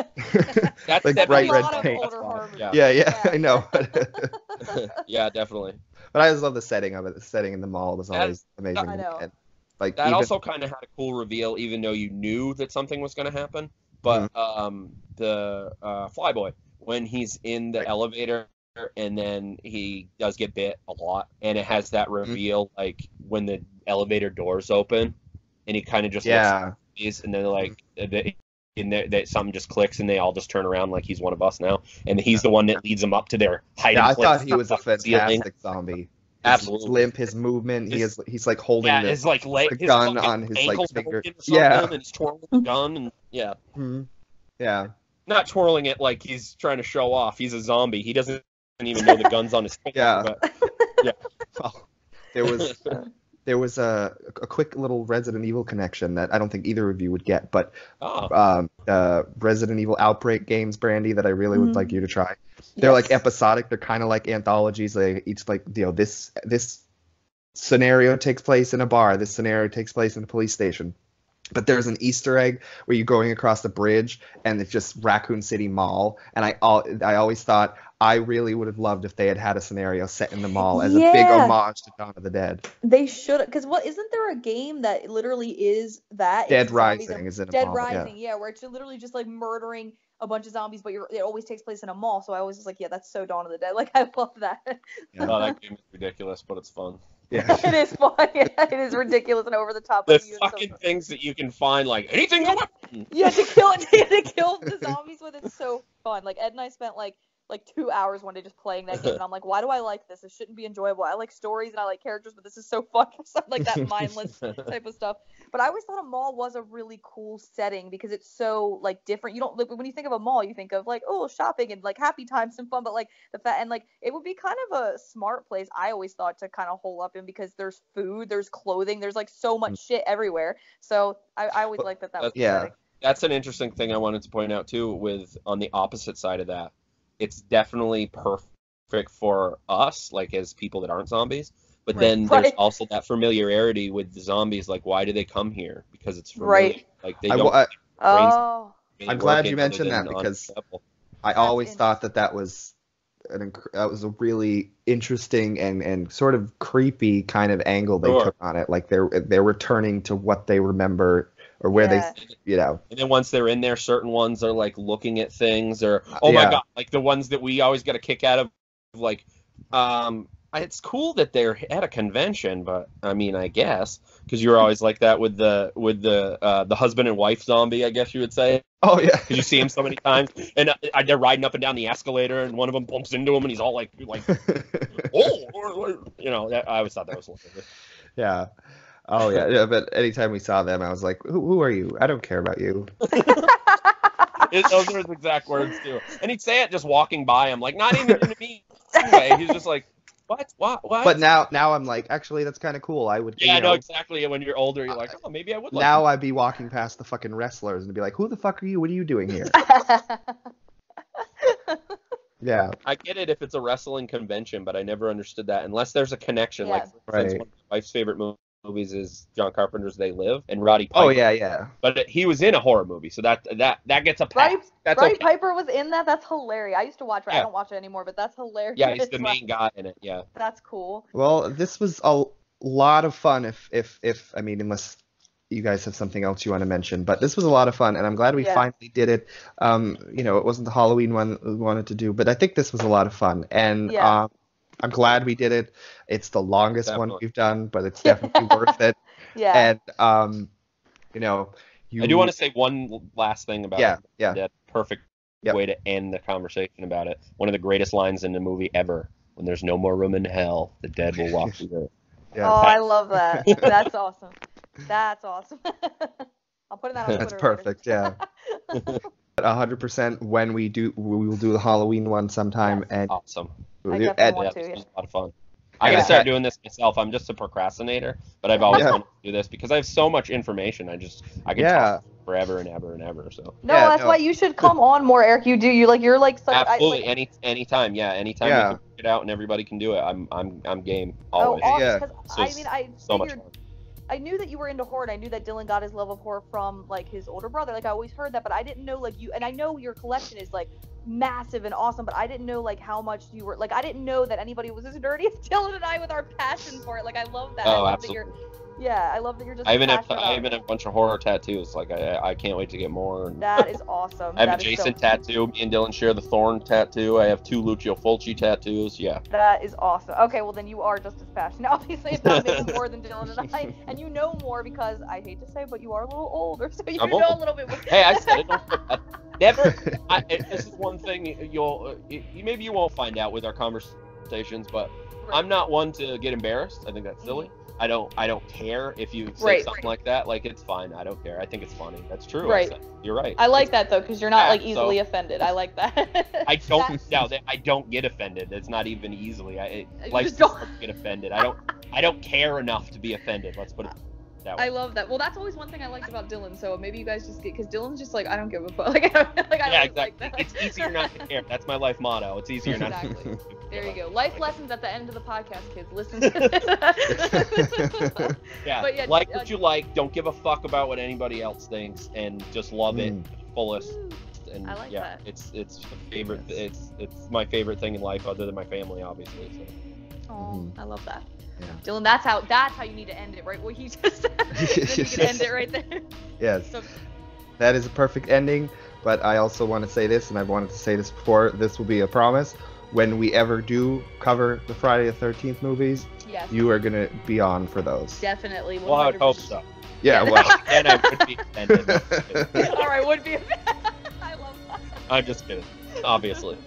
That's like bright red paint. Yeah, I know. Yeah, definitely. But I just love the setting of it. The setting in the mall was always amazing. I know. And, like, that also kind of had a cool reveal, even though you knew that something was going to happen. But the Flyboy, when he's in the elevator and then he does get bit a lot, and it has that reveal, like when the elevator doors open, and he kind of just looks at these, and then like that something just clicks, and they all just turn around like he's one of us now, and he's the one that leads them up to their hiding place. I thought he was a fantastic zombie. Absolutely. His limp, his movement, he's like holding the gun on his like finger. And he's twirling the gun, and yeah. Not twirling it like he's trying to show off. He's a zombie. He doesn't even know the gun's on his finger. Well, there was a quick little Resident Evil connection that I don't think either of you would get, but Resident Evil Outbreak games, Brandi, that I really would like you to try. They're like episodic. They're kind of like anthologies. They each like, this scenario takes place in a bar. This scenario takes place in a police station. But there's an Easter egg where you're going across the bridge, and it's just Raccoon City Mall. And I always thought I really would have loved if they had a scenario set in the mall as a big homage to Dawn of the Dead. They should, because isn't there a game that literally is that? Dead Rising is in a mall. Dead Rising, where it's literally just like murdering a bunch of zombies, but it always takes place in a mall. So I always was like, that's so Dawn of the Dead. Like, I love that. Oh, that game is ridiculous, but it's fun. Yeah. It is fun. It is ridiculous and over the top. The fucking things that you can find, like anything's a weapon. Yeah, to kill the zombies with it's so fun. Like Ed and I spent like like 2 hours one day just playing that game, and I'm like, why do I like this? This shouldn't be enjoyable. I like stories and I like characters, but this is so fun. Like that mindless type of stuff. But I always thought a mall was a really cool setting because it's so like different. You don't like when you think of a mall, you think of like, oh, shopping and like happy times and fun, but like and like it would be kind of a smart place, I always thought, to kind of hole up in, because there's food, there's clothing, there's like so much shit everywhere. So I always liked that was the setting. That's an interesting thing I wanted to point out too, with on the opposite side of that. It's definitely perfect for us, like as people that aren't zombies. But then there's also that familiarity with the zombies. Like, why do they come here? Because it's familiar. Right. Like they don't. I'm glad you mentioned that, because I always thought that was a really interesting and sort of creepy kind of angle they took on it. Like they're returning to what they remember, or where they, you know. And then once they're in there, certain ones are like looking at things, or my god, like the ones that we always get a kick out of, like, it's cool that they're at a convention, but I mean, I guess because you're always like that with the husband and wife zombie, I guess you would say. Oh yeah, because you see him so many times, and they're riding up and down the escalator, and one of them bumps into him, and he's all like, oh, you know. I always thought that was hilarious. Yeah. Oh yeah, but anytime we saw them, I was like, "Who are you? I don't care about you." Those are his exact words too, and he'd say it just walking by. I'm like, not even to me. Anyway, he's just like, what? But now I'm like, actually, that's kind of cool. I would. Yeah, I know exactly. When you're older, you're like, oh, maybe I would. Now I'd be walking past the fucking wrestlers and be like, "Who the fuck are you? What are you doing here?" Yeah. I get it if it's a wrestling convention, but I never understood that unless there's a connection. Yeah. Like, for instance, one of my wife's favorite movies is John Carpenter's They Live, and Roddy Piper. Oh yeah. But he was in a horror movie, so that gets a pass. Roddy Piper was in that. That's hilarious. I used to watch it. I don't watch it anymore, but that's hilarious. Yeah, he's the main guy in it. Yeah. That's cool. Well, this was a lot of fun. If I mean, unless you guys have something else you want to mention, but this was a lot of fun, and I'm glad we finally did it. You know, it wasn't the Halloween one we wanted to do, but I think this was a lot of fun, and I'm glad we did it. It's the longest one we've done, but it's definitely worth it. Yeah. And you know, I do want to say one last thing about that perfect way to end the conversation about it. One of the greatest lines in the movie ever: "When there's no more room in hell, the dead will walk the earth." Yeah. Oh, I love that. That's awesome. That's awesome. I'll put that on Twitter. That's perfect. Yeah. 100%. When we will do the Halloween one sometime. Yes. And awesome. I definitely want to. It was a lot of fun. I gotta start doing this myself. I'm just a procrastinator, but I've always wanted to do this because I have so much information. I can talk forever and ever and ever. So that's why you should come on more, Eric. You're like such. Absolutely. Anytime. Yeah. Anytime we can figure it out and everybody can do it. I'm game. Always. Oh, awesome. Yeah. I so much figured. fun. I knew that you were into horror, and I knew that Dylan got his love of horror from like his older brother. Like I always heard that, but I didn't know like you. And I know your collection is like massive and awesome, but I didn't know like how much you were like. I didn't know that anybody was as nerdy as Dylan and I with our passion for it. Like I love that. Oh, absolutely. I love that you're just. I even have a bunch of horror tattoos. Like I can't wait to get more. That is awesome. I have a Jason tattoo. Me and Dylan share the Thorn tattoo. I have 2 Lucio Fulci tattoos. Yeah. That is awesome. Okay, well then you are just as passionate. Obviously, if not maybe more than Dylan and I, and you know more because I hate to say, but you are a little older, so you know a little bit more. Hey, I said it. Never. This is one thing maybe you won't find out with our conversations, but I'm not one to get embarrassed. I think that's silly. I don't care if you say something like that. Like, it's fine. I don't care. I think it's funny. That's true. Right. You're right. I like that though, because you're not like easily offended. I like that. I don't get offended. It's not even easily. I get offended. I don't care enough to be offended. Let's put it that way. I love that. Well, that's always one thing I liked about Dylan. So maybe you guys just get, because Dylan's just like, I don't give a fuck. Like, exactly. Like that. It's easier not to care. That's my life motto. It's easier not to care. There you go. Life lessons at the end of the podcast, kids. Listen to this. Yeah. But like what you like. Don't give a fuck about what anybody else thinks, and just love it to the fullest. And I like that. It's favorite. It's my favorite thing in life, other than my family, obviously. So. Oh, I love that. Yeah. Dylan, that's how you need to end it, right? What he just said. Then you can end it right there. Yes. That is a perfect ending. But I also want to say this, and I've wanted to say this before. This will be a promise. When we ever do cover the Friday the 13th movies, you are going to be on for those. Definitely. 100%. Well, I would hope so. Yeah, well. And I would be offended. All right, would be offended. I love that. I'm just kidding. Obviously.